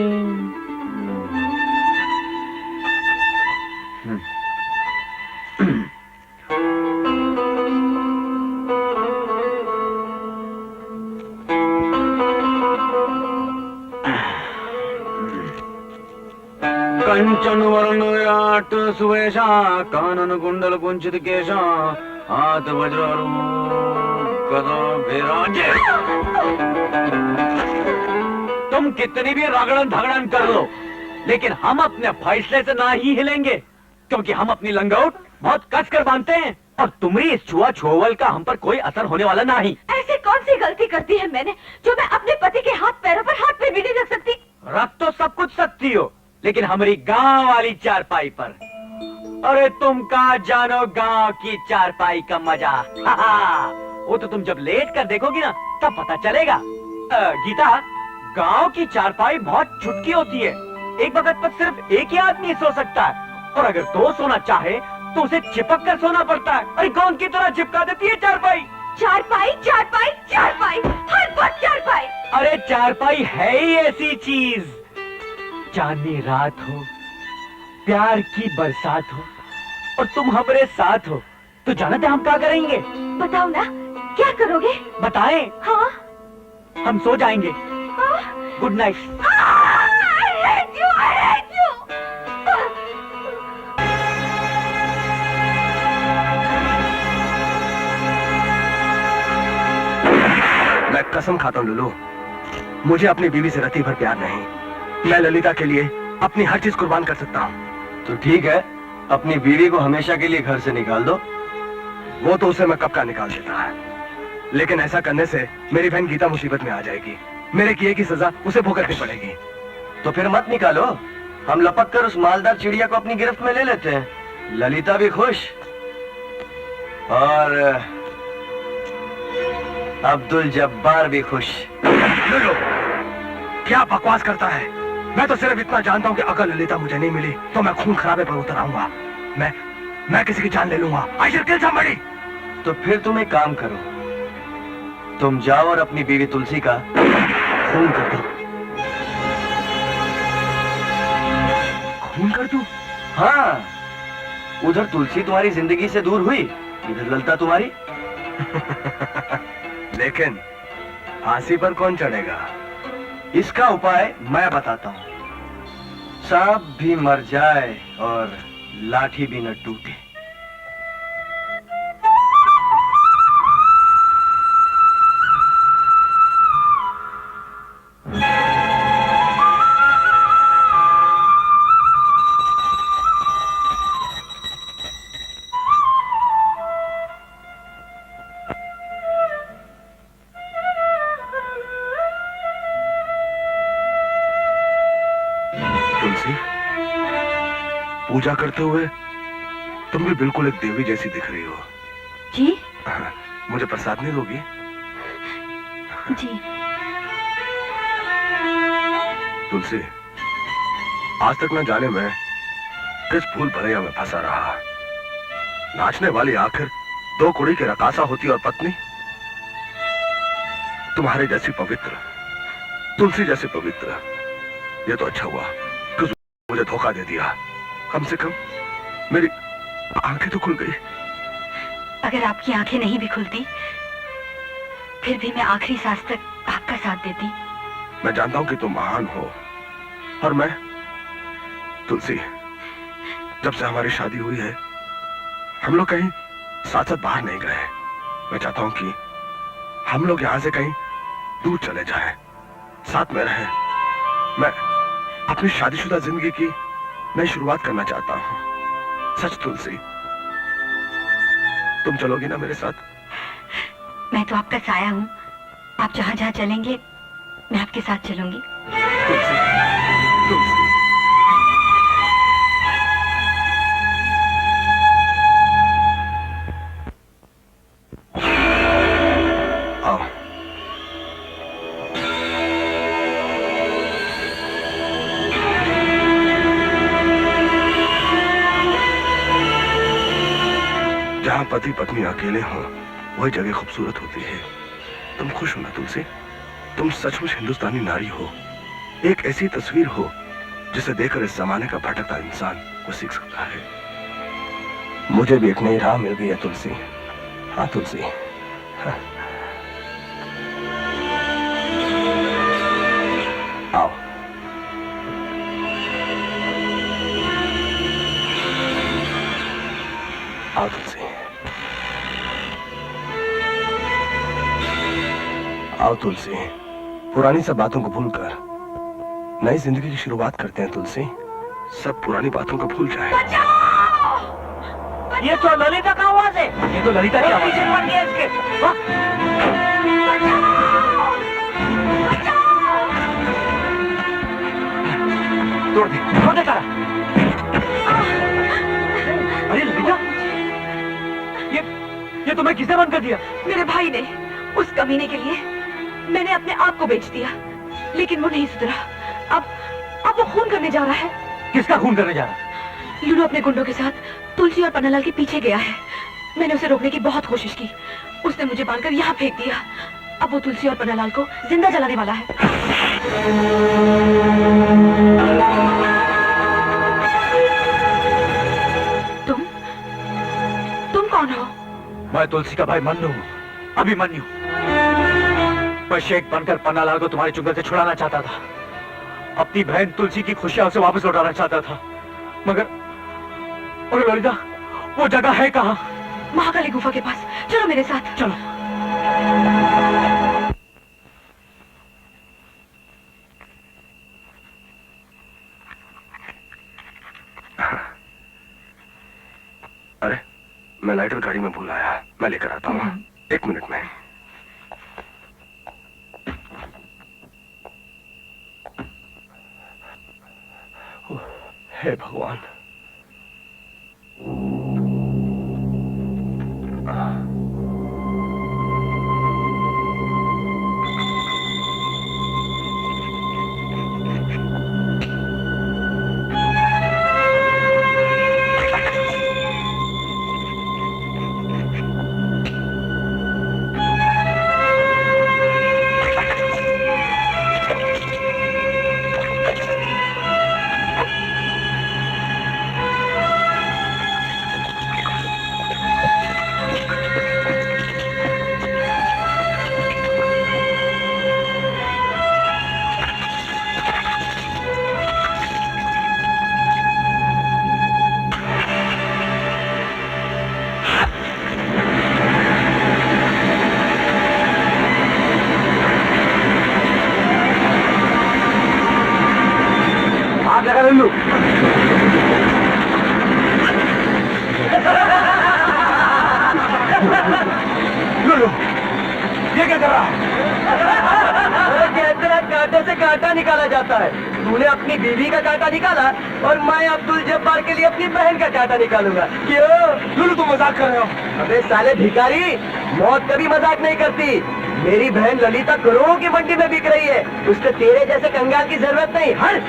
C: कंचन वर्ण विराट सुवेशा, कानन कुंडल कुंचित केशा, हाथ वज्र गदा विराजे। तुम कितनी भी रगड़न धगड़न कर लो, लेकिन हम अपने फैसले से ना ही हिलेंगे, क्योंकि हम अपनी लंगोट बहुत कस कर बांधते हैं और तुम्हारी इस छुआ छोवल का हम पर कोई असर होने वाला नहीं।
A: ऐसी कौन सी गलती करती है मैंने जो मैं अपने पति के हाथ पैरों पर हाथ पे भी नहीं रख सकती?
C: रख तो सब कुछ सकती हो, लेकिन हमारी गांव वाली चारपाई पर। अरे तुम कहाँ जानो गांव की चारपाई का मजा। वो तो तुम जब लेट कर देखोगी ना तब पता चलेगा। गीता, गांव की चारपाई बहुत छुटकी होती है, एक वक्त पर सिर्फ एक ही आदमी सो सकता है, और अगर दो सोना चाहे तो उसे चिपक कर सोना पड़ता है। अरे कौन की तरह चिपका देती है चारपाई।
A: चारपाई, चारपाई, चारपाई, हर वक्त चारपाई।
C: अरे चारपाई है ही ऐसी चीज, चांदनी रात हो, प्यार की बरसात हो और तुम हमारे साथ हो, तो जानते हम क्या करेंगे?
A: बताओ ना, क्या करोगे?
C: बताएं?
A: हाँ,
C: हम सो जाएंगे। Good night.
A: I hate you, I hate you।
I: मैं कसम खाता हूँ लुलू, मुझे अपनी बीवी से रत्ती भर प्यार नहीं। मैं ललिता के लिए अपनी हर चीज कुर्बान कर सकता हूँ।
D: तो ठीक है, अपनी बीवी को हमेशा के लिए घर से निकाल दो।
I: वो तो उसे मैं कब का निकाल देता है, लेकिन ऐसा करने से मेरी बहन गीता मुसीबत में आ जाएगी। मेरे किए की सजा उसे भुगतनी पड़ेगी।
E: तो फिर मत निकालो, हम लपक कर उस मालदार चिड़िया को अपनी गिरफ्त में ले लेते हैं। ललिता भी खुश और अब्दुल जब्बार भी खुश।
I: लुलू, क्या बकवास करता है? मैं तो सिर्फ इतना जानता हूँ कि अगर ललिता मुझे नहीं मिली तो मैं खून खराबे पर उतर आऊंगा। मैं किसी की जान ले लूंगा। I shall kill somebody।
E: तो फिर तुम एक काम करो, तुम जाओ और अपनी बीवी तुलसी का खून कर दो।
I: खून कर दूं?
E: हाँ, उधर तुलसी तुम्हारी जिंदगी से दूर हुई, इधर ललिता तुम्हारी।
I: लेकिन फांसी पर कौन चढ़ेगा?
E: इसका उपाय मैं बताता हूँ। सांप भी मर जाए और लाठी भी न टूटे।
I: तुलसी, पूजा करते हुए तुम भी बिल्कुल एक देवी जैसी दिख रही हो।
A: जी?
I: मुझे प्रसाद नहीं दोगी?
A: जी।
I: तुलसी, आज तक न जाने में किस भूल भलैया में फंसा रहा। नाचने वाली आखिर दो कुड़ी की रकासा होती और पत्नी तुम्हारे जैसी पवित्र, तुलसी जैसी पवित्र। ये तो अच्छा हुआ कि मुझे धोखा दे दिया। कम से कम मेरी आंखें तो खुल गई।
A: अगर आपकी आंखें नहीं भी खुलती फिर भी मैं आखिरी सांस तक आपका साथ देती।
I: मैं जानता हूं कि तुम महान हो और मैं तुलसी, जब से हमारी शादी हुई है हम लोग कहीं साथ साथ बाहर नहीं गए। मैं चाहता हूं कि हम लोग यहां से कहीं दूर चले जाएं, साथ में रहें। मैं अपनी शादीशुदा जिंदगी की नई शुरुआत करना चाहता हूं। सच तुलसी, तुम चलोगी ना मेरे साथ?
A: मैं तो आपका साया हूँ। आप जहाँ जहाँ चलेंगे मैं आपके साथ चलूंगी।
I: तुलसी, तुलसी। आओ। जहाँ पति पत्नी अकेले हों वही जगह खूबसूरत होती है। तुम खुश हो ना तुलसी? तुम सचमुच हिंदुस्तानी नारी हो, एक ऐसी तस्वीर हो जिसे देखकर इस जमाने का भटकता इंसान को सीख सकता है। मुझे भी एक नई राह मिल गई है तुलसी। हाँ तुलसी, हाँ। आओ। आओ तुलसी, आओ तुलसी। पुरानी सब बातों को भूलकर नई जिंदगी की शुरुआत करते हैं तुलसी। सब पुरानी बातों को भूल जाए।
E: ये तो ललिता का आवाज है। ये तो ललिता की आवाज है। पड़ गया इसके। तोड़ दे करा। अरे ललिता, ये तुम्हें किसने बंद कर दिया?
A: मेरे भाई ने। उस कमीने के लिए मैंने अपने आप को बेच दिया, लेकिन वो नहीं सुधरा। अब वो खून करने जा रहा है।
E: किसका खून करने जा रहा है?
A: लूलू अपने गुंडों के साथ तुलसी और पन्नालाल के पीछे गया है। मैंने उसे रोकने की बहुत कोशिश की, उसने मुझे बांधकर यहाँ फेंक दिया। अब वो तुलसी और पन्नालाल को जिंदा जलाने वाला है। तुम कौन हो?
E: मैं तुलसी का भाई मन्नू हूँ, अभिमन्यु। मैं शेख बनकर पन्नालाल को तुम्हारे चुंगल से छुड़ाना चाहता था, अपनी बहन तुलसी की खुशियां उसे वापस लौटाना चाहता था। मगर ललिता, वो जगह है कहाँ?
A: महाकाली गुफा के पास। चलो मेरे साथ।
E: चलो।
I: अरे, मैं लाइटर गाड़ी में भूल आया, मैं लेकर आता हूँ। 1 मिनट में। हे भगवान। लल्लू, लल्लू, ये क्या कर रहा है? कांटे से कांटा निकाला जाता है। तूने अपनी बीवी का कांटा निकाला और मैं अब्दुल जब्बार के लिए अपनी बहन का कांटा निकालूंगा। क्यों? लल्लू, तुम मजाक कर रहे हो? अबे साले भिखारी, मौत कभी मजाक नहीं करती। मेरी बहन ललिता करोड़ों की मंडी में बिक रही है, उसको तेरे जैसे कंगाल की जरूरत नहीं। हट!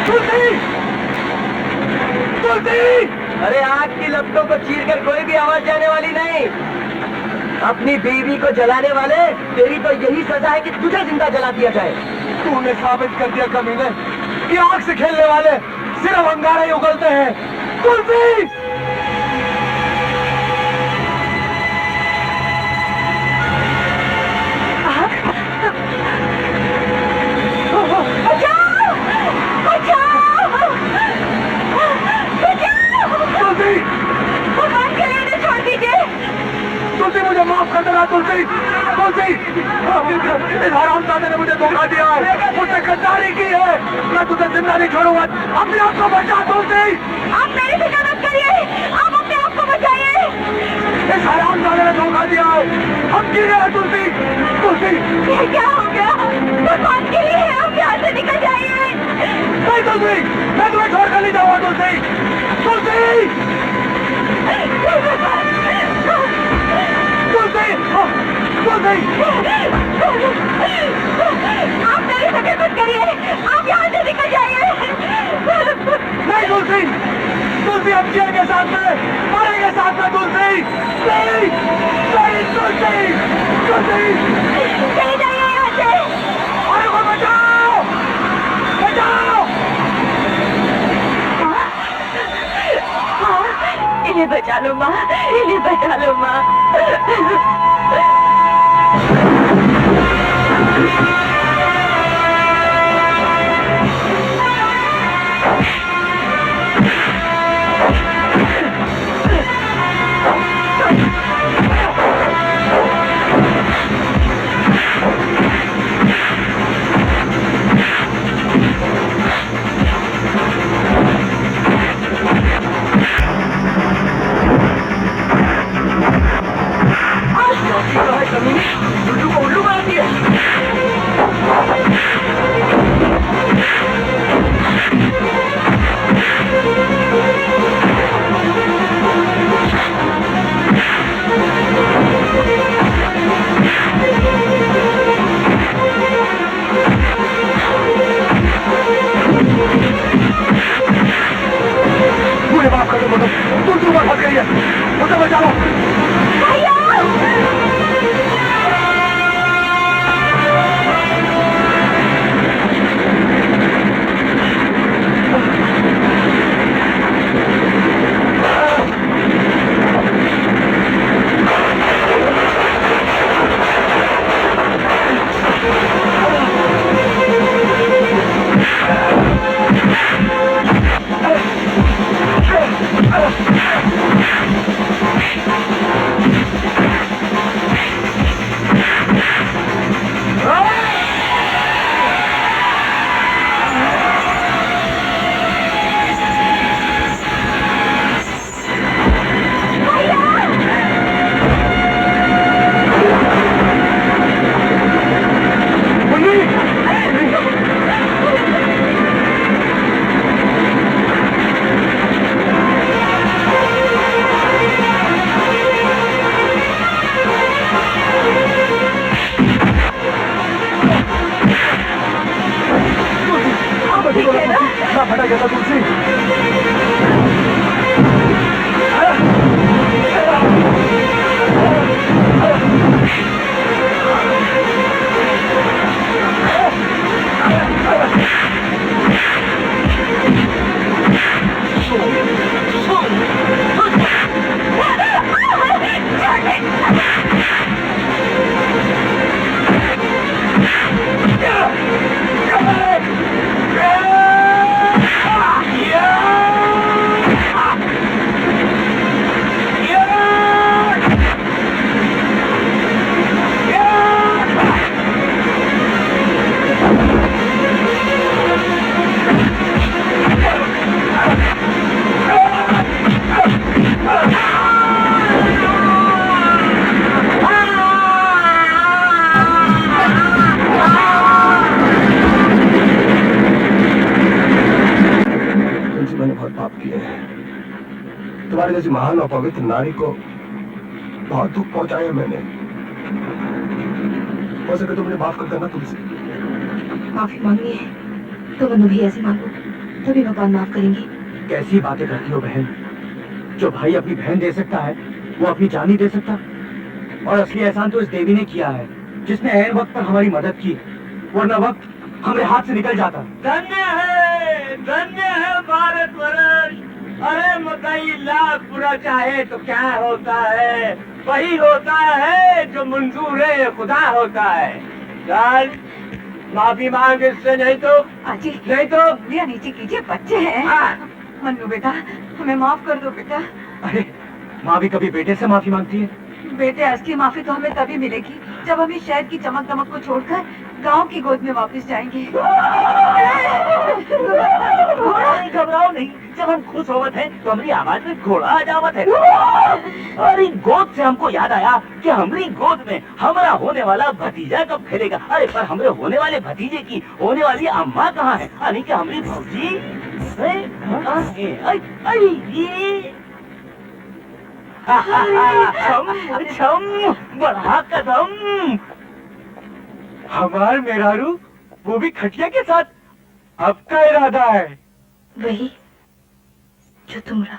I: तुलसी! तुलसी! अरे आग की लपटों को चीरकर कोई भी आवाज जाने वाली नहीं। अपनी बीवी को जलाने वाले, तेरी तो यही सजा है कि तुझे जिंदा जला दिया जाए। तूने साबित कर दिया कमीने कि आग से खेलने वाले सिर्फ अंगारे उगलते हैं। तुलसी! तुलसी, मुझे माफ कर देना। तुलसी, तुलसी, इस हरामजादे ने मुझे धोखा दिया है, मुझसे गद्दारी की है। मैं तुझे जिंदा नहीं छोड़ूंगा। अपने आप को बचा। तुलसी,
A: आप मेरी फिक्र मत करिए, आप अपने आप को बचाइए।
I: इस हरामजादे ने धोखा दिया है, हम गिरे हैं। तुलसी, तुलसी,
A: ये क्या हो गया? भगवान के लिए आप यहाँ से निकल जाइए।
I: नहीं तुलसी, मैं तुम्हें छोड़कर नहीं जाऊंगा। तुलसी, तुलसी, तुलसी,
A: आप मेरी फिक्र मत करिए, आप यहाँ से निकल जाइए।
I: नहीं तुलसी, तुलसी, हम जिएंगे साथ में, मरेंगे साथ में। तुलसी, नहीं, नहीं, तुलसी, तुलसी,
A: चले जाइए यहाँ से।
I: अरे को बचाओ, बचाओ।
A: इन्हें बचा लो माँ, इन्हें बचा लो माँ।
I: उल्लू को उल्लू बनाती है। मुझे माफ कर दो मदद, तुम फंस गई है, मुझे बचाओ। तुम्हारी जैसी महान और पवित्र नारी को बहुत दुख पहुंचाया मैंने। हो सके तो मुझे माफ कर देना तुमसे।
A: माफी मांगनी है तो मन्नू भैया से मांगो, तभी भगवान माफ करेंगे।
E: कैसी बातें करती हो बहन। जो भाई अपनी बहन दे सकता है वो अपनी जान नहीं दे सकता। और असली एहसान तो इस देवी ने किया है जिसने ऐन वक्त पर हमारी मदद की, वरना वक्त हमारे हाथ से निकल जाता।
B: धन्य है भारतवर्ष। अरे मकई लाख बुरा चाहे तो क्या होता है, वही होता है जो मंजूर है खुदा होता है। चल माफी मांग इससे, नहीं तो
A: आजी
B: नहीं तो
A: लिया नीचे कीजिए, बच्चे हैं। मन्नू बेटा हमें माफ कर दो बेटा।
E: अरे माँ भी कभी बेटे से माफी मांगती है?
A: बेटे असली माफी तो हमें तभी मिलेगी जब हम इस शहर की चमक दमक को छोड़कर गांव की गोद में वापस जाएंगे।
B: घबराओ नहीं, जब हम खुश होवत हैं तो हमारी आवाज में घोड़ा आ जावत है। और इन गोद से हमको याद आया कि हमारी गोद में हमारा होने वाला भतीजा कब खेलेगा। अरे पर हमारे होने वाले भतीजे की होने वाली अम्मा कहाँ है, यानी कि हमारी भौजी। छम बढ़ा कदम।
E: हमार मेहरारू वो भी खटिया के साथ, अब का इरादा है?
A: वही जो तुमरा।